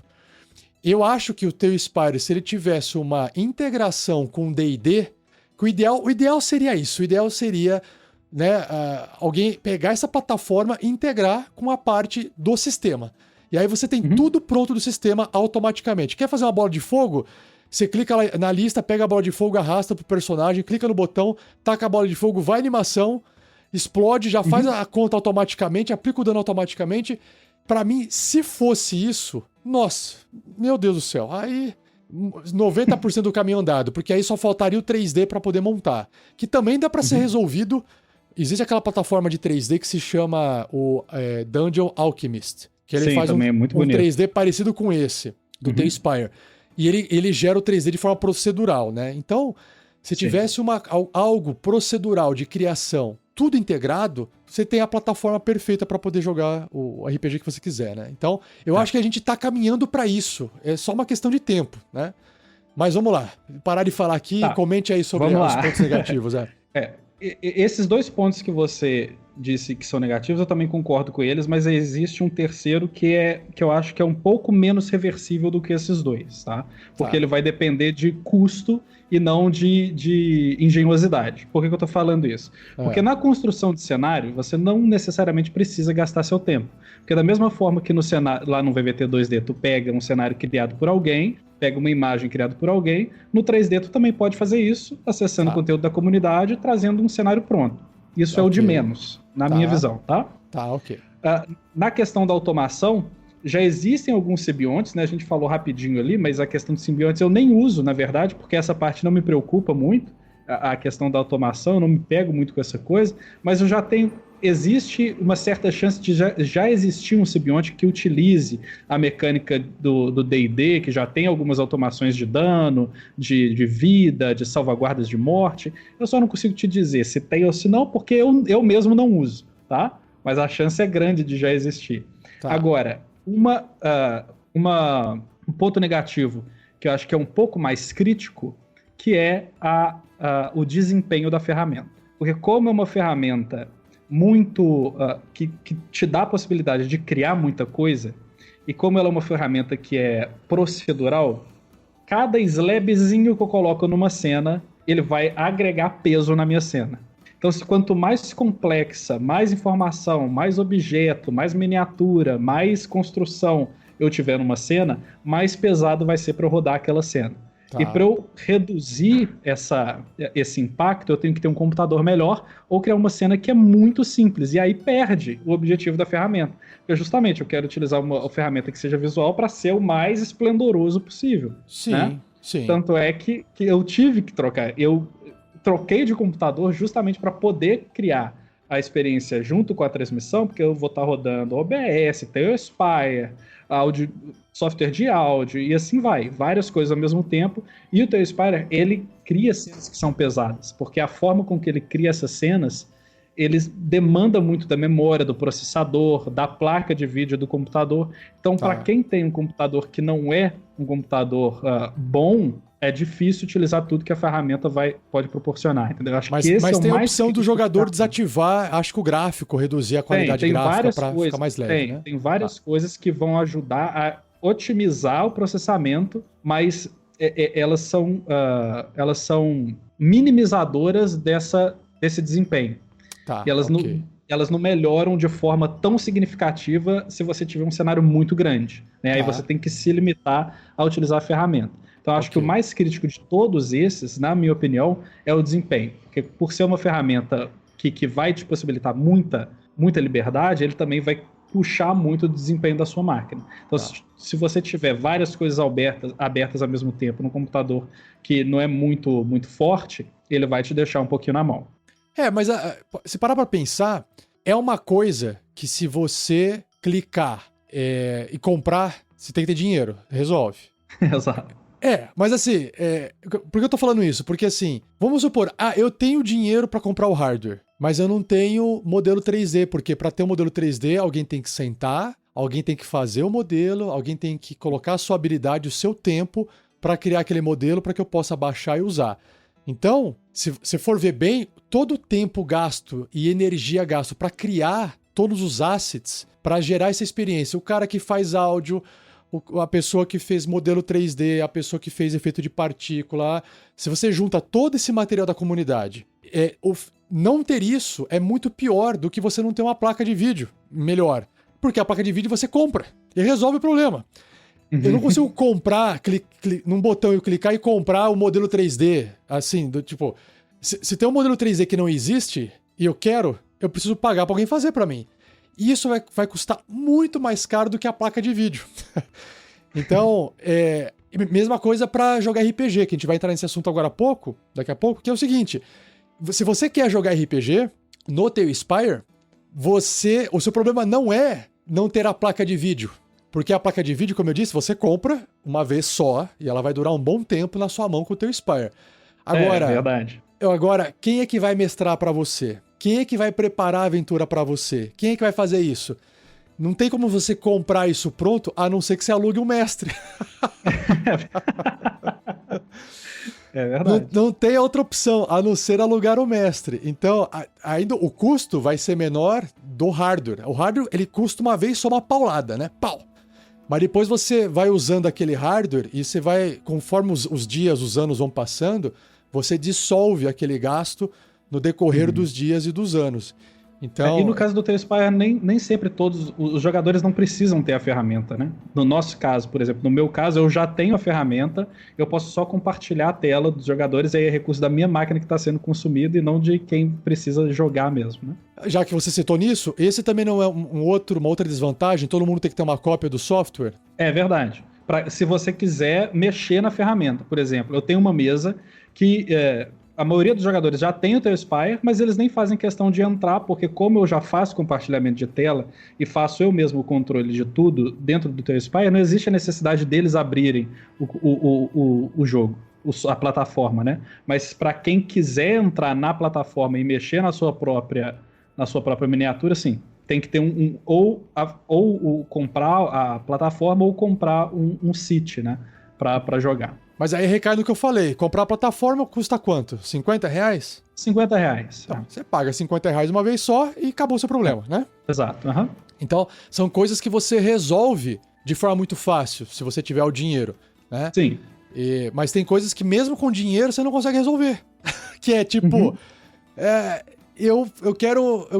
Eu acho que o teu Spire, se ele tivesse uma integração com o D&D, que o ideal seria isso. O ideal seria alguém pegar essa plataforma e integrar com a parte do sistema. E aí você tem tudo pronto do sistema automaticamente. Quer fazer uma bola de fogo? Você clica lá na lista, pega a bola de fogo, arrasta pro personagem, clica no botão, taca a bola de fogo, vai animação, explode, já faz a conta automaticamente, aplica o dano automaticamente. Pra mim, se fosse isso, nossa, meu Deus do céu, aí 90% do caminho andado, porque aí só faltaria o 3D pra poder montar, que também dá pra ser resolvido. Existe aquela plataforma de 3D que se chama o Dungeon Alchemist, que ele faz um é muito bonito. 3D parecido com esse, do The Spire. E ele gera o 3D de forma procedural, né? Então, se tivesse algo procedural de criação, tudo integrado, você tem a plataforma perfeita para poder jogar o RPG que você quiser, né? Então, eu acho que a gente tá caminhando para isso. É só uma questão de tempo, né? Mas vamos lá. Parar de falar aqui, comente aí sobre os pontos negativos. Esses 2 pontos que você disse que são negativos, eu também concordo com eles, mas existe um terceiro que eu acho que é um pouco menos reversível do que esses 2, tá? Porque ele vai depender de custo e não de engenhosidade. Por que eu tô falando isso? Porque na construção de cenário, você não necessariamente precisa gastar seu tempo. Porque da mesma forma que no cenário, lá no VVT 2D, tu pega um cenário criado por alguém, pega uma imagem criada por alguém, no 3D tu também pode fazer isso, acessando o conteúdo da comunidade, trazendo um cenário pronto. Isso é o de menos, na minha visão, tá? Tá, ok. Na questão da automação, já existem alguns simbiontes, né? A gente falou rapidinho ali, mas a questão de simbiontes eu nem uso, na verdade, porque essa parte não me preocupa muito, a questão da automação, eu não me pego muito com essa coisa, mas eu já tenho... Existe uma certa chance de já existir um simbionte que utilize a mecânica do D&D, que já tem algumas automações de dano, de vida, de salvaguardas de morte. Eu só não consigo te dizer se tem ou se não, porque eu mesmo não uso, tá? Mas a chance é grande de já existir. Tá. Agora, um ponto negativo que eu acho que é um pouco mais crítico, que é o desempenho da ferramenta. Porque como é uma ferramenta muito que te dá a possibilidade de criar muita coisa, e como ela é uma ferramenta que é procedural, cada slabzinho que eu coloco numa cena, ele vai agregar peso na minha cena. Então, quanto mais complexa, mais informação, mais objeto, mais miniatura, mais construção eu tiver numa cena, mais pesado vai ser para eu rodar aquela cena. Tá. E para eu reduzir esse impacto, eu tenho que ter um computador melhor ou criar uma cena que é muito simples. E aí perde o objetivo da ferramenta. Porque justamente eu quero utilizar uma ferramenta que seja visual para ser o mais esplendoroso possível. Sim, né? sim. Tanto é que eu tive que trocar. Eu troquei de computador justamente para poder criar a experiência junto com a transmissão, porque eu vou estar rodando OBS, Spire, áudio, software de áudio, e assim vai, várias coisas ao mesmo tempo, e o Spire, ele cria cenas que são pesadas, porque a forma com que ele cria essas cenas, ele demanda muito da memória, do processador, da placa de vídeo do computador. Então, para quem tem um computador que não é um computador bom, é difícil utilizar tudo que a ferramenta pode proporcionar, entendeu? Acho que esse mas é tem o a mais opção do jogador desativar, acho que o gráfico, reduzir a qualidade gráfica para ficar mais leve, né? Tem várias coisas que vão ajudar a otimizar o processamento, mas elas são minimizadoras desse desempenho. Tá, e elas não melhoram de forma tão significativa se você tiver um cenário muito grande, né? Aí você tem que se limitar a utilizar a ferramenta. Então, acho que o mais crítico de todos esses, na minha opinião, é o desempenho. Porque por ser uma ferramenta que vai te possibilitar muita liberdade, ele também vai puxar muito o desempenho da sua máquina. Então, se você tiver várias coisas abertas ao mesmo tempo no computador que não é muito, muito forte, ele vai te deixar um pouquinho na mão. Mas se parar pra pensar, é uma coisa que se você clicar e comprar, você tem que ter dinheiro. Resolve. Exato. Mas assim, por que eu tô falando isso? Porque assim, vamos supor, eu tenho dinheiro pra comprar o hardware, mas eu não tenho modelo 3D, porque pra ter um modelo 3D, alguém tem que sentar, alguém tem que fazer o modelo, alguém tem que colocar a sua habilidade, o seu tempo pra criar aquele modelo para que eu possa baixar e usar. Então, se for ver bem, todo o tempo gasto e energia gasto pra criar todos os assets, pra gerar essa experiência, o cara que faz áudio, a pessoa que fez modelo 3D, a pessoa que fez efeito de partícula, se você junta todo esse material da comunidade, não ter isso é muito pior do que você não ter uma placa de vídeo melhor. Porque a placa de vídeo você compra e resolve o problema. Eu não consigo comprar, num botão e clicar e comprar o modelo 3D, assim, do tipo... Se tem um modelo 3D que não existe, e eu quero, eu preciso pagar pra alguém fazer pra mim. E isso vai custar muito mais caro do que a placa de vídeo. Então, mesma coisa pra jogar RPG, que a gente vai entrar nesse assunto daqui a pouco, que é o seguinte, se você quer jogar RPG no teu Spire, o seu problema não é não ter a placa de vídeo. Porque a placa de vídeo, como eu disse, você compra uma vez só e ela vai durar um bom tempo na sua mão com o teu Spire. Agora, verdade. Agora, quem é que vai mestrar pra você? Quem é que vai preparar a aventura pra você? Quem é que vai fazer isso? Não tem como você comprar isso pronto, a não ser que você alugue um mestre. É verdade. Não tem outra opção, a não ser alugar o mestre. Então, ainda o custo vai ser menor do hardware. O hardware, ele custa uma vez só uma paulada, né? Pau! Mas depois você vai usando aquele hardware e você vai, conforme os dias, os anos vão passando, você dissolve aquele gasto no decorrer dos dias e dos anos. Então, e no caso do teu Spire, nem sempre todos os jogadores não precisam ter a ferramenta, né? No nosso caso, por exemplo, no meu caso, eu já tenho a ferramenta, eu posso só compartilhar a tela dos jogadores e aí é recurso da minha máquina que está sendo consumido e não de quem precisa jogar mesmo, né? Já que você citou nisso, esse também não é uma outra desvantagem? Todo mundo tem que ter uma cópia do software? É verdade. Se você quiser mexer na ferramenta, por exemplo, eu tenho uma mesa que a maioria dos jogadores já tem o teu Spire, mas eles nem fazem questão de entrar, porque como eu já faço compartilhamento de tela e faço eu mesmo o controle de tudo dentro do teu Spire, não existe a necessidade deles abrirem o jogo, a plataforma, né? Mas para quem quiser entrar na plataforma e mexer na sua própria miniatura, sim. Tem que ter ou comprar a plataforma ou comprar um site, né? Para jogar. Mas aí recai no que eu falei. Comprar a plataforma custa quanto? R$50? R$50. Então, você paga R$50 uma vez só e acabou o seu problema, né? Exato. Uhum. Então, são coisas que você resolve de forma muito fácil, se você tiver o dinheiro, né? Sim. Mas tem coisas que mesmo com dinheiro você não consegue resolver. Que é tipo... Eu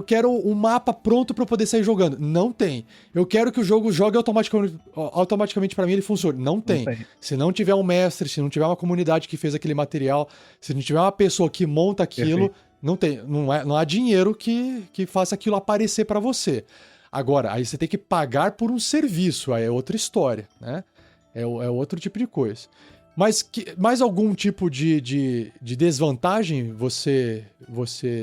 quero um mapa pronto pra eu poder sair jogando. Não tem. Eu quero que o jogo jogue automaticamente pra mim, ele funcione. Não tem. Se não tiver um mestre, se não tiver uma comunidade que fez aquele material, se não tiver uma pessoa que monta aquilo, não tem. Não há dinheiro que faça aquilo aparecer pra você. Agora, aí você tem que pagar por um serviço, aí é outra história, né? É outro tipo de coisa. Mas mais algum tipo de desvantagem você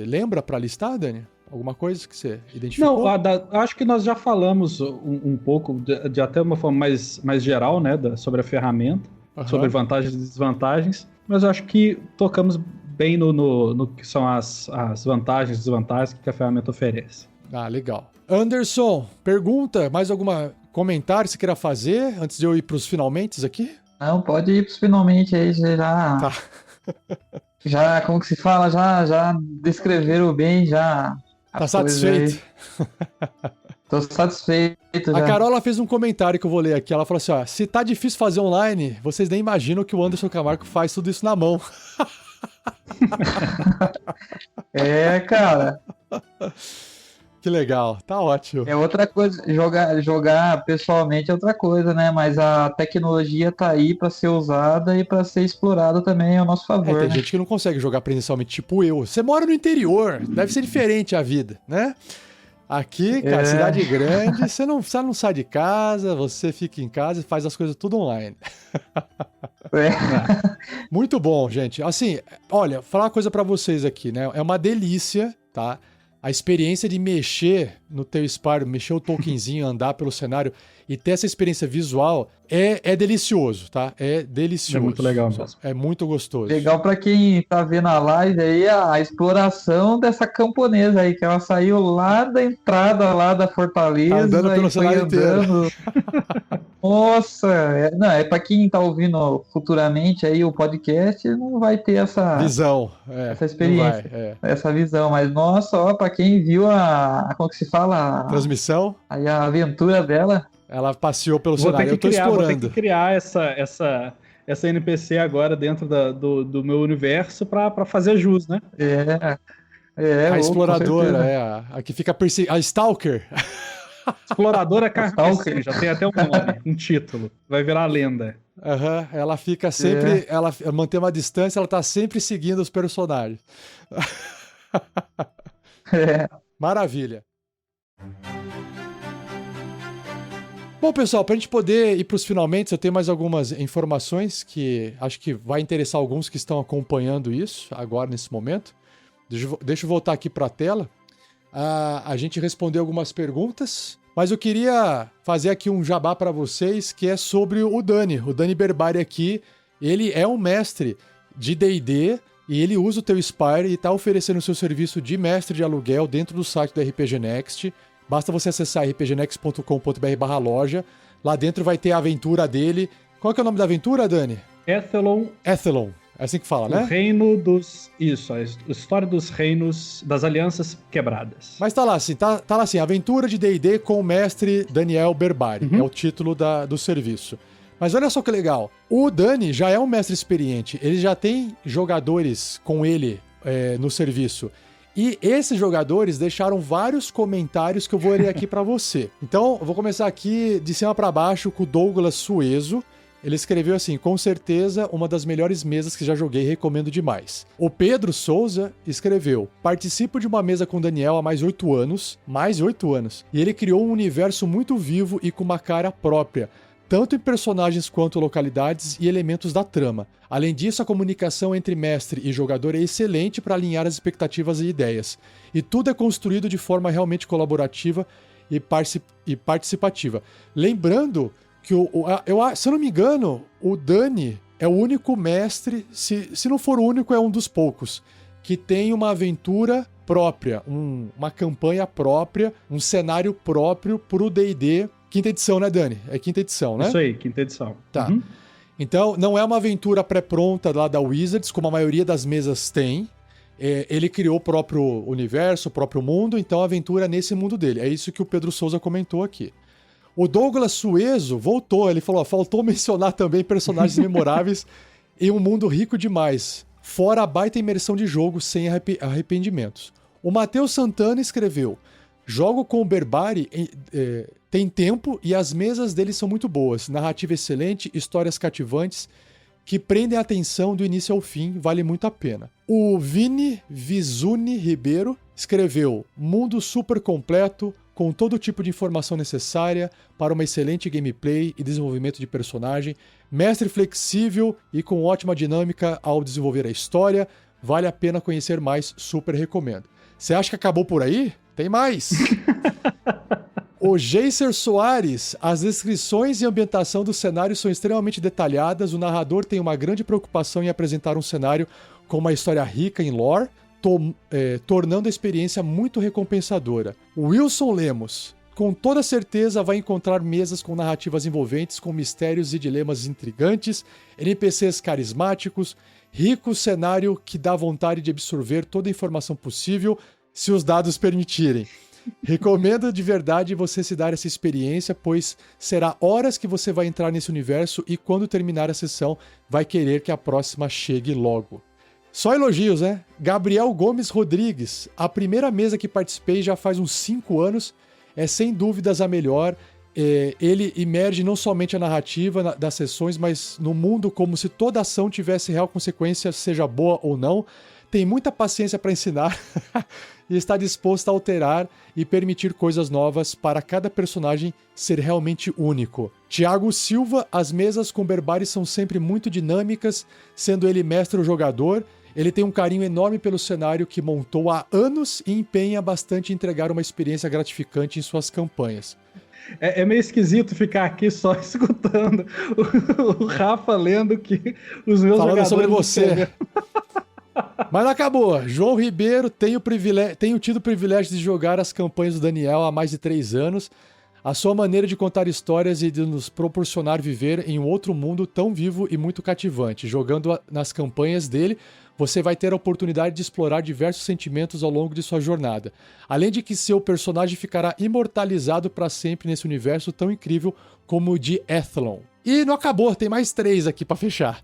lembra pra listar, Dani? Alguma coisa que você identificou? Não, acho que nós já falamos um pouco, de até uma forma mais geral, né, sobre a ferramenta, sobre vantagens e desvantagens, mas eu acho que tocamos bem no que são as vantagens e desvantagens que a ferramenta oferece. Ah, legal. Anderson, pergunta, mais algum comentário que você queira fazer antes de eu ir pros finalmentes aqui? Não, pode ir pros finalmente aí, você já... Tá. Já, como que se fala, já descreveram bem, já... Tá satisfeito? Tô satisfeito já. A Carola fez um comentário que eu vou ler aqui, ela falou assim, ó, se tá difícil fazer online, vocês nem imaginam que o Anderson Camargo faz tudo isso na mão. Cara... Que legal, tá ótimo. É outra coisa, jogar pessoalmente é outra coisa, né? Mas a tecnologia tá aí pra ser usada e pra ser explorada também ao nosso favor, tem né? gente que não consegue jogar presencialmente, tipo eu. Você mora no interior, deve ser diferente a vida, né? Aqui, cara, cidade grande, você não sai de casa, você fica em casa e faz as coisas tudo online. Muito bom, gente. Assim, olha, falar uma coisa pra vocês aqui, né? É uma delícia, tá? A experiência de mexer no teu Spire, mexer o tokenzinho, andar pelo cenário e ter essa experiência visual é delicioso, tá? É delicioso. É muito legal mesmo. É muito gostoso. Legal pra quem tá vendo a live aí, a exploração dessa camponesa aí, que ela saiu lá da entrada lá da fortaleza. Tá andando pelo cenário inteiro. Nossa, não, é pra quem tá ouvindo futuramente aí o podcast, não vai ter essa visão, essa experiência, vai, essa visão, mas nossa, ó, pra quem viu como que se fala? Transmissão? Aí a aventura dela. Ela passeou pelo cenário, eu tô explorando. Vou ter que criar essa NPC agora dentro do meu universo pra fazer jus, né? A exploradora, a que fica perseguindo. A Stalker. Exploradora Carniceira, já tem até um nome, um título. Vai virar lenda. Ela fica sempre. Ela mantém uma distância, ela tá sempre seguindo os personagens. Maravilha. Bom, pessoal, para a gente poder ir para os finalmente, eu tenho mais algumas informações que acho que vai interessar alguns que estão acompanhando isso agora, nesse momento. Deixa eu voltar aqui para a tela. A gente respondeu algumas perguntas, mas eu queria fazer aqui um jabá para vocês, que é sobre o Dani Berbari aqui. Ele é um mestre de D&D e ele usa o teu Spire e está oferecendo o seu serviço de mestre de aluguel dentro do site da RPG Next. Basta você acessar rpgnext.com.br/loja. Lá dentro vai ter a aventura dele. Qual que é o nome da aventura, Dani? Ethelon. É assim que fala, né? O reino dos... Isso, a história dos reinos, das alianças quebradas. Mas tá lá assim, Aventura de D&D com o mestre Daniel Berbari. É o título do serviço. Mas olha só que legal. O Dani já é um mestre experiente. Ele já tem jogadores com ele no serviço. E esses jogadores deixaram vários comentários que eu vou ler aqui pra você. Então, eu vou começar aqui de cima pra baixo com o Douglas Suezo. Ele escreveu assim: com certeza, uma das melhores mesas que já joguei, recomendo demais. O Pedro Souza escreveu: participo de uma mesa com o Daniel há mais 8 anos. E ele criou um universo muito vivo e com uma cara própria, tanto em personagens quanto localidades e elementos da trama. Além disso, a comunicação entre mestre e jogador é excelente para alinhar as expectativas e ideias. E tudo é construído de forma realmente colaborativa e participativa. Lembrando que, se eu não me engano, o Dani é o único mestre, se não for o único, é um dos poucos, que tem uma aventura própria, uma campanha própria, um cenário próprio pro D&D. Quinta edição, né, Dani? É quinta edição, né? Isso aí, quinta edição. Tá. Então, não é uma aventura pré-pronta lá da Wizards, como a maioria das mesas tem. Ele criou o próprio universo, o próprio mundo, então a aventura é nesse mundo dele. É isso que o Pedro Souza comentou aqui. O Douglas Suezo voltou, ele falou: faltou mencionar também personagens memoráveis e um mundo rico demais, fora a baita imersão de jogo sem arrependimentos. O Matheus Santana escreveu: jogo com o Berbari tem tempo e as mesas dele são muito boas. Narrativa excelente, histórias cativantes que prendem a atenção do início ao fim, vale muito a pena. O Vini Vizuni Ribeiro escreveu: mundo super completo, com todo tipo de informação necessária para uma excelente gameplay e desenvolvimento de personagem, mestre flexível e com ótima dinâmica ao desenvolver a história, vale a pena conhecer mais, super recomendo. Você acha que acabou por aí? Tem mais! O Geiser Soares: as descrições e ambientação do cenário são extremamente detalhadas, o narrador tem uma grande preocupação em apresentar um cenário com uma história rica em lore, tornando a experiência muito recompensadora. O Wilson Lemos: com toda certeza vai encontrar mesas com narrativas envolventes, com mistérios e dilemas intrigantes, NPCs carismáticos, rico cenário que dá vontade de absorver toda a informação possível, se os dados permitirem. Recomendo de verdade você se dar essa experiência, pois será horas que você vai entrar nesse universo e quando terminar a sessão vai querer que a próxima chegue logo. Só elogios, né? Gabriel Gomes Rodrigues: a primeira mesa que participei já faz uns 5 anos, é sem dúvidas a melhor. Ele imerge não somente a narrativa das sessões, mas no mundo como se toda ação tivesse real consequência, seja boa ou não. Tem muita paciência para ensinar e está disposto a alterar e permitir coisas novas para cada personagem ser realmente único. Tiago Silva: as mesas com Berbari são sempre muito dinâmicas, sendo ele mestre ou jogador. Ele tem um carinho enorme pelo cenário que montou há anos e empenha bastante em entregar uma experiência gratificante em suas campanhas. É meio esquisito ficar aqui só escutando o Rafa lendo que os meus falando jogadores... sobre você. Mas não acabou. João Ribeiro: tenho tido o privilégio de jogar as campanhas do Daniel há mais de 3 anos. A sua maneira de contar histórias e de nos proporcionar viver em um outro mundo tão vivo e muito cativante. Jogando nas campanhas dele, você vai ter a oportunidade de explorar diversos sentimentos ao longo de sua jornada. Além de que seu personagem ficará imortalizado para sempre nesse universo tão incrível como o de Ethelon. E não acabou, tem mais 3 aqui para fechar.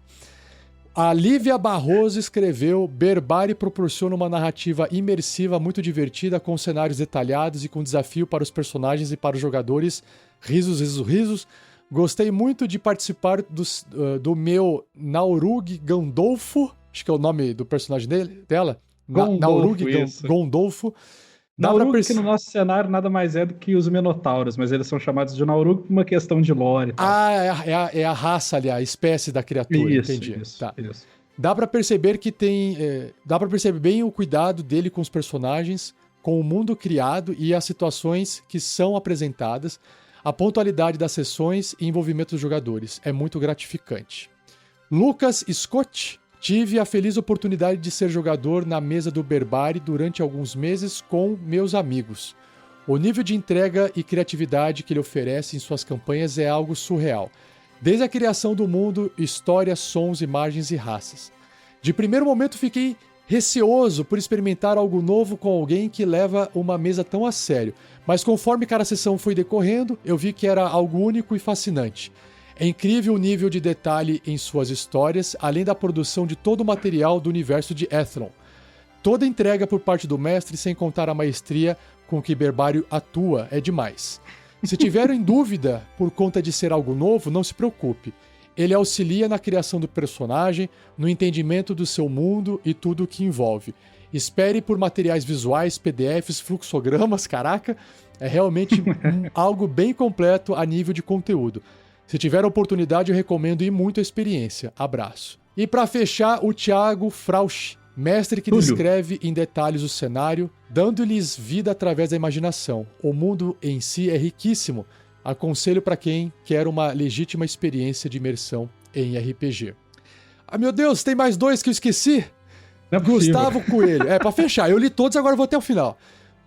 A Lívia Barroso escreveu: Berbari proporciona uma narrativa imersiva muito divertida, com cenários detalhados e com desafio para os personagens e para os jogadores. Risos, risos, risos. Gostei muito de participar do meu Naurug Gandolfo, acho que é o nome do personagem dela. Naurug Gandolfo. Naurug, que no nosso cenário nada mais é do que os Minotauros, mas eles são chamados de Naurug por uma questão de lore. Ah, é a raça ali, a espécie da criatura, entendi. Isso. Dá pra perceber que dá pra perceber bem o cuidado dele com os personagens, com o mundo criado e as situações que são apresentadas, a pontualidade das sessões e envolvimento dos jogadores. É muito gratificante. Lucas Scott. Tive a feliz oportunidade de ser jogador na mesa do Berbari durante alguns meses com meus amigos. O nível de entrega e criatividade que ele oferece em suas campanhas é algo surreal. Desde a criação do mundo, histórias, sons, imagens e raças. De primeiro momento fiquei receoso por experimentar algo novo com alguém que leva uma mesa tão a sério, mas conforme cada sessão foi decorrendo, eu vi que era algo único e fascinante. É incrível o nível de detalhe em suas histórias, além da produção de todo o material do universo de Ethlon. Toda entrega por parte do mestre, sem contar a maestria com que Berbário atua, é demais. Se tiverem dúvida por conta de ser algo novo, não se preocupe. Ele auxilia na criação do personagem, no entendimento do seu mundo e tudo o que envolve. Espere por materiais visuais, PDFs, fluxogramas, caraca, é realmente algo bem completo a nível de conteúdo. Se tiver oportunidade, eu recomendo e muito a experiência. Abraço. E para fechar, o Thiago Frausch, mestre que descreve em detalhes o cenário, dando-lhes vida através da imaginação. O mundo em si é riquíssimo. Aconselho para quem quer uma legítima experiência de imersão em RPG. Ah, meu Deus, tem mais dois que eu esqueci? Não é Gustavo Coelho. Para fechar, eu li todos, agora eu vou até o final.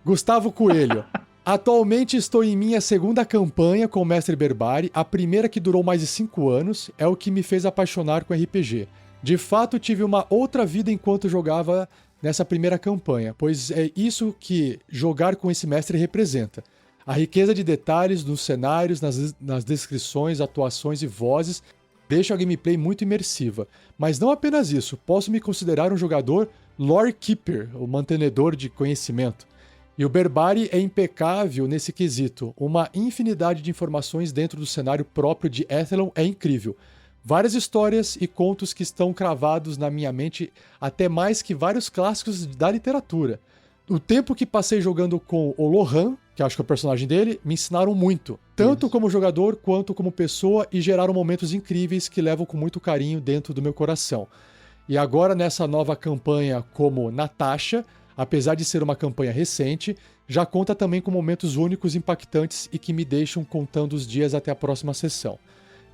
Gustavo Coelho. Atualmente estou em minha segunda campanha com o Mestre Berbari. A primeira, que durou mais de 5 anos, é o que me fez apaixonar com RPG. De fato, tive uma outra vida enquanto jogava nessa primeira campanha, pois é isso que jogar com esse mestre representa. A riqueza de detalhes nos cenários, nas descrições, atuações e vozes deixa a gameplay muito imersiva. Mas não apenas isso, posso me considerar um jogador lore keeper, o mantenedor de conhecimento. E o Berbari é impecável nesse quesito. Uma infinidade de informações dentro do cenário próprio de Ethlon é incrível. Várias histórias e contos que estão cravados na minha mente, até mais que vários clássicos da literatura. O tempo que passei jogando com o Lohan, que acho que é o personagem dele, me ensinaram muito. Tanto como jogador quanto como pessoa, e geraram momentos incríveis que levo com muito carinho dentro do meu coração. E agora nessa nova campanha como Natasha, apesar de ser uma campanha recente, já conta também com momentos únicos, impactantes e que me deixam contando os dias até a próxima sessão.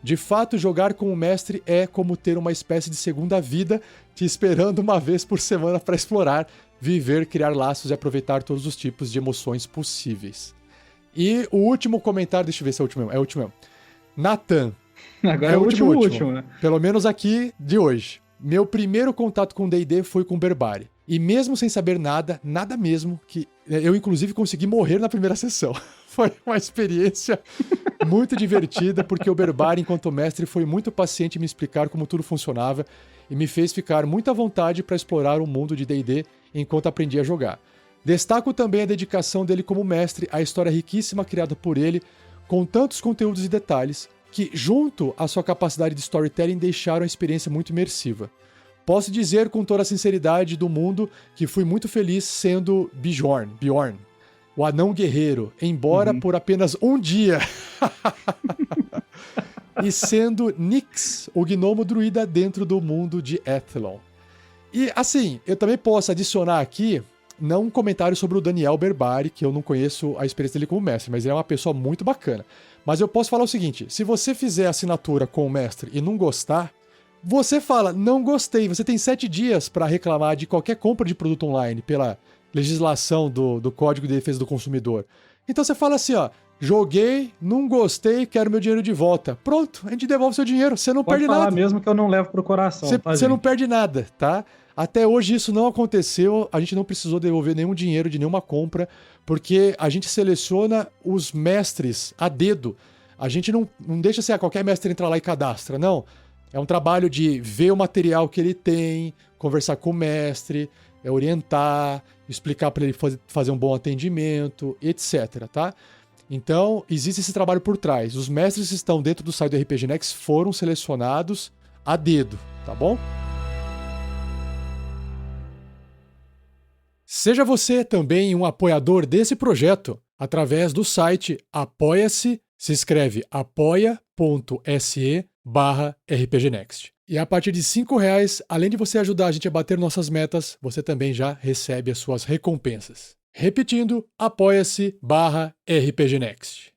De fato, jogar com o mestre é como ter uma espécie de segunda vida te esperando uma vez por semana para explorar, viver, criar laços e aproveitar todos os tipos de emoções possíveis. E o último comentário, deixa eu ver se é o último mesmo. É o último mesmo. Nathan. Agora é o último, né? Pelo menos aqui de hoje. Meu primeiro contato com D&D foi com Berbari. E mesmo sem saber nada mesmo, que eu inclusive consegui morrer na primeira sessão. Foi uma experiência muito divertida, porque o Berbari, enquanto mestre, foi muito paciente em me explicar como tudo funcionava e me fez ficar muito à vontade para explorar o mundo de D&D enquanto aprendia a jogar. Destaco também a dedicação dele como mestre, a história riquíssima criada por ele, com tantos conteúdos e detalhes, que, junto à sua capacidade de storytelling, deixaram a experiência muito imersiva. Posso dizer com toda a sinceridade do mundo que fui muito feliz sendo Bjorn, o anão guerreiro, embora por apenas um dia. E sendo Nyx, o gnomo druida dentro do mundo de Ethlon. E assim, eu também posso adicionar aqui, não um comentário sobre o Daniel Berbari, que eu não conheço a experiência dele como mestre, mas ele é uma pessoa muito bacana. Mas eu posso falar o seguinte, se você fizer assinatura com o mestre e não gostar, você fala, não gostei, você tem 7 dias para reclamar de qualquer compra de produto online pela legislação do Código de Defesa do Consumidor. Então você fala assim, ó, joguei, não gostei, quero meu dinheiro de volta. Pronto, a gente devolve seu dinheiro, você não perde nada. Pode falar mesmo que eu não levo pro coração. Você não perde nada, tá? Até hoje isso não aconteceu, a gente não precisou devolver nenhum dinheiro de nenhuma compra, porque a gente seleciona os mestres a dedo. A gente não deixa assim, qualquer mestre entrar lá e cadastra, não. É um trabalho de ver o material que ele tem, conversar com o mestre, orientar, explicar para ele fazer um bom atendimento, etc, tá? Então, existe esse trabalho por trás. Os mestres que estão dentro do site do RPG Next foram selecionados a dedo, tá bom? Seja você também um apoiador desse projeto através do site Apoia-se, se escreve apoia.se/RPGnext. E a partir de R$5, além de você ajudar a gente a bater nossas metas, você também já recebe as suas recompensas. Repetindo, apoia-se/RPGnext.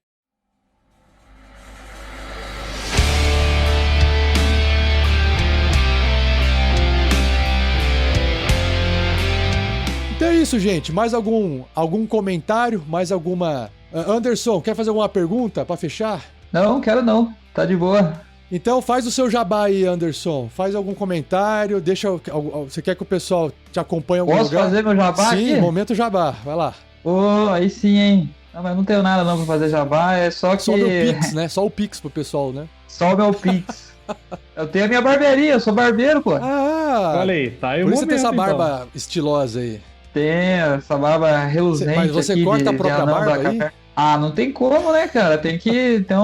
Então é isso, gente. Mais algum comentário? Mais alguma... Anderson, quer fazer alguma pergunta para fechar? Não, quero não. Tá de boa. Então faz o seu jabá aí, Anderson. Faz algum comentário, você quer que o pessoal te acompanhe em algum lugar? Posso fazer meu jabá Sim, aqui? momento jabá. Vai lá. Aí sim, hein? Não, mas não tenho nada não pra fazer jabá, é só que... Só o meu Pix, né? Só o Pix pro pessoal, né? Só o meu Pix. Eu tenho a minha barbearia, eu sou barbeiro, pô. Olha aí, tá aí o por isso você tem essa momento, barba estilosa aí. Tenho essa barba reluzente. Mas você aqui corta a de própria anão barba da aí? café. Ah, não tem como, né, cara? Tem que ter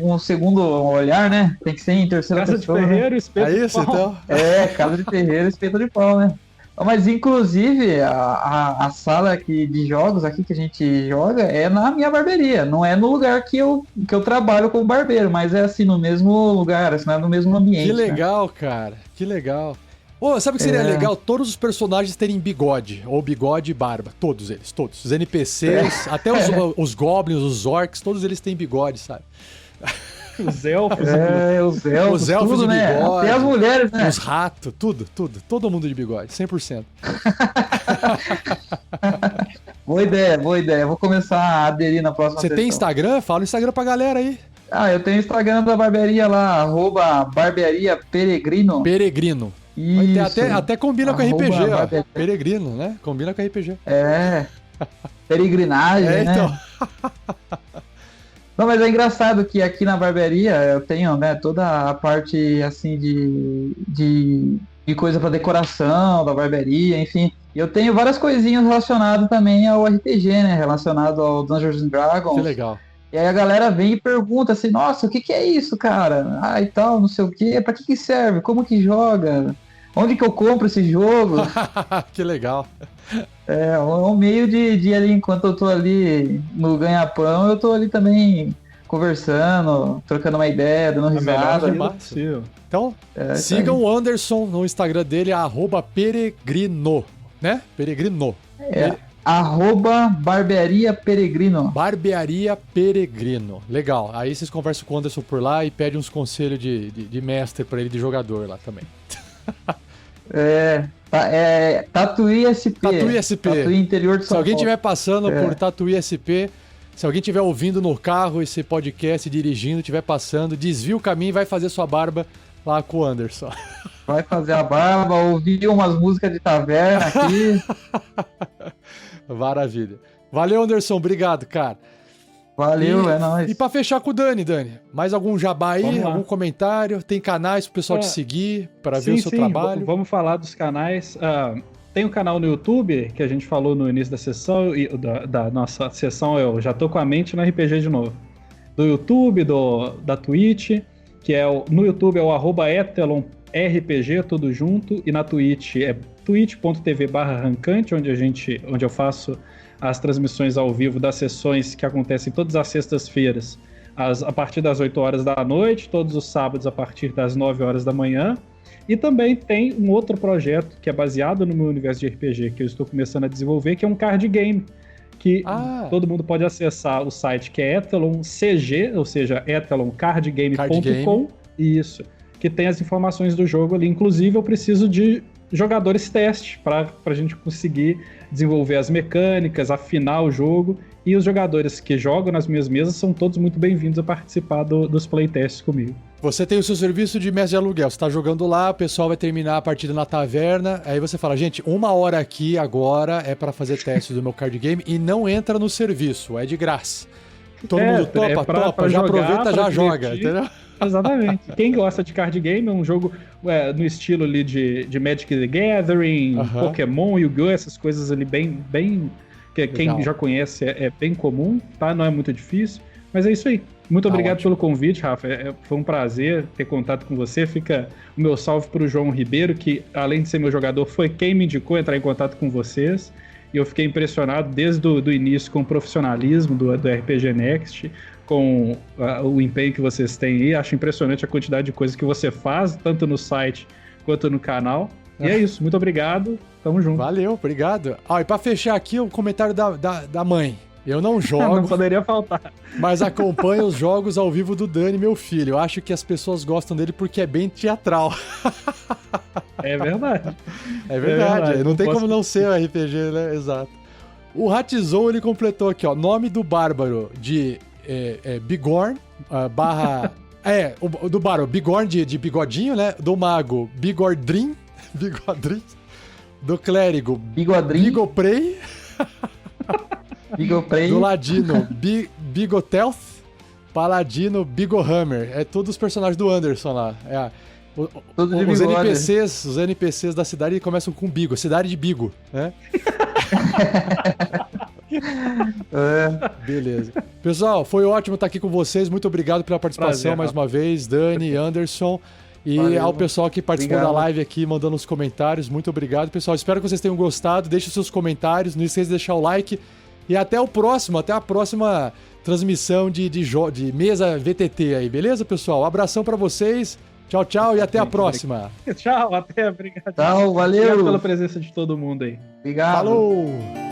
um segundo olhar, né? Tem que ser em terceira Casa de pessoa. Né? ferreiro, espeto É de isso, pau. então? É, casa de ferreiro, espeto de pau, né? Mas, inclusive, a sala aqui de jogos aqui que a gente joga é na minha barbearia. Não é no lugar que eu trabalho como barbeiro, mas é assim, no mesmo lugar, assim, no mesmo ambiente. Que legal, cara. Que legal. Ô, sabe o que seria legal? Todos os personagens terem bigode, ou bigode e barba. Todos eles, todos. Os NPCs, até os goblins, os orcs, todos eles têm bigode, sabe? Os elfos. Os elfos de tudo, né? bigode. Até as mulheres, né? Os ratos, tudo. Todo mundo de bigode, 100%. Boa ideia. Vou começar a aderir na próxima Você tem Instagram? Fala o Instagram pra galera aí. Eu tenho o Instagram da barbearia lá, @barbeariaperegrino. Peregrino. Isso. Até combina com RPG, ó. barbearia. Peregrino, né? Combina com RPG. Peregrinagem, né? Então. Não, mas é engraçado que aqui na barbearia eu tenho, né, toda a parte, assim, de coisa pra decoração da barbearia, enfim. E eu tenho várias coisinhas relacionadas também ao RPG, né, relacionado ao Dungeons and Dragons. Que legal. E aí a galera vem e pergunta assim, nossa, o que é isso, cara? E tal, não sei o quê, pra que serve? Como que joga? Onde que eu compro esse jogo? Que legal. É um meio de ali, enquanto eu tô ali no ganha-pão, eu tô ali também conversando, trocando uma ideia, dando risada. Possível. Então, sigam o Anderson no Instagram dele, @peregrino, né? Peregrino. @barbearia peregrino. Barbearia Peregrino. Legal. Aí vocês conversam com o Anderson por lá e pedem uns conselhos de mestre pra ele, de jogador lá também. Tatuí SP. Tatuí SP. Tatuí interior de São Se alguém Paulo. estiver passando por Tatuí SP, se alguém estiver ouvindo no carro esse podcast, dirigindo, estiver passando, desvia o caminho e vai fazer sua barba lá com o Anderson. Vai fazer a barba, ouvir umas músicas de taverna aqui. Maravilha. Valeu, Anderson. Obrigado, cara. Valeu, é nóis. E pra fechar com o Dani, mais algum jabá aí? Algum comentário? Tem canais pro pessoal te seguir, para ver o seu trabalho? Vamos falar dos canais. Tem um canal no YouTube, que a gente falou no início da sessão, e da nossa sessão, eu já tô com a mente no RPG de novo. Do YouTube, da Twitch, que no YouTube é o @EtelonRPG, tudo junto, e na Twitch é twitch.tv/rancante, onde eu faço as transmissões ao vivo das sessões que acontecem todas as sextas-feiras, a partir das 8 horas da noite, todos os sábados a partir das 9 horas da manhã. E também tem um outro projeto que é baseado no meu universo de RPG, que eu estou começando a desenvolver, que é um card game, que todo mundo pode acessar o site, que é EtelonCG, ou seja, eteloncardgame.com. Isso, que tem as informações do jogo ali. Inclusive, eu preciso de jogadores teste para a gente conseguir desenvolver as mecânicas, afinar o jogo, e os jogadores que jogam nas minhas mesas são todos muito bem-vindos a participar dos playtests comigo. Você tem o seu serviço de mestre de aluguel, você tá jogando lá, o pessoal vai terminar a partida na taverna, aí você fala, gente, 1 hora aqui agora é para fazer testes do meu card game e não entra no serviço, é de graça. Todo mundo topa, já jogar, aproveita, já joga, entendeu? Exatamente. Quem gosta de card game, é um jogo no estilo ali de Magic the Gathering, Pokémon, Yu-Gi-Oh!, essas coisas ali bem que quem já conhece é bem comum, tá? Não é muito difícil, mas é isso aí. Muito Tá obrigado ótimo. pelo convite, Rafa. Foi um prazer ter contato com você. Fica o meu salve para o João Ribeiro, que além de ser meu jogador, foi quem me indicou entrar em contato com vocês. E eu fiquei impressionado desde o início com o profissionalismo do RPG Next, com o empenho que vocês têm aí. Acho impressionante a quantidade de coisas que você faz, tanto no site quanto no canal. E é isso, muito obrigado. Tamo junto. Valeu, obrigado. E pra fechar aqui, o comentário da mãe. Eu não Não jogo, poderia faltar. mas acompanho os jogos ao vivo do Dani, meu filho. Eu acho que as pessoas gostam dele porque é bem teatral. É verdade. É verdade, verdade, não tem posso- como não ser um RPG, né? Exato. O Ratzou, ele completou aqui, ó. Nome do bárbaro de Bigorn, barra... o do bárbaro, Bigorn de bigodinho, né? Do mago, Bigordrin. Bigodrin. Do clérigo, Bigodrin, Bigoprey. Bigoprey. Do ladino, Bigotelth. Paladino, Bigohammer. É todos os personagens do Anderson lá. Tudo de Os bigode. NPCs da cidade começam com Bigo, cidade de Bigo, né? É, Beleza. Pessoal, foi ótimo estar aqui com vocês. Muito obrigado pela participação Prazer, mais Rafa. uma vez, Dani, Anderson. E Valeu. ao pessoal que participou Obrigado. da live aqui, mandando os comentários. Muito obrigado, pessoal. Espero que vocês tenham gostado. Deixe os seus comentários. Não esqueça de deixar o like. E até a próxima transmissão de mesa VTT aí, beleza, pessoal? Um abração pra vocês. Tchau, tchau e até a próxima. Tchau, até. Obrigado. Tchau, Obrigado pela valeu. presença de todo mundo aí. Obrigado. Falou!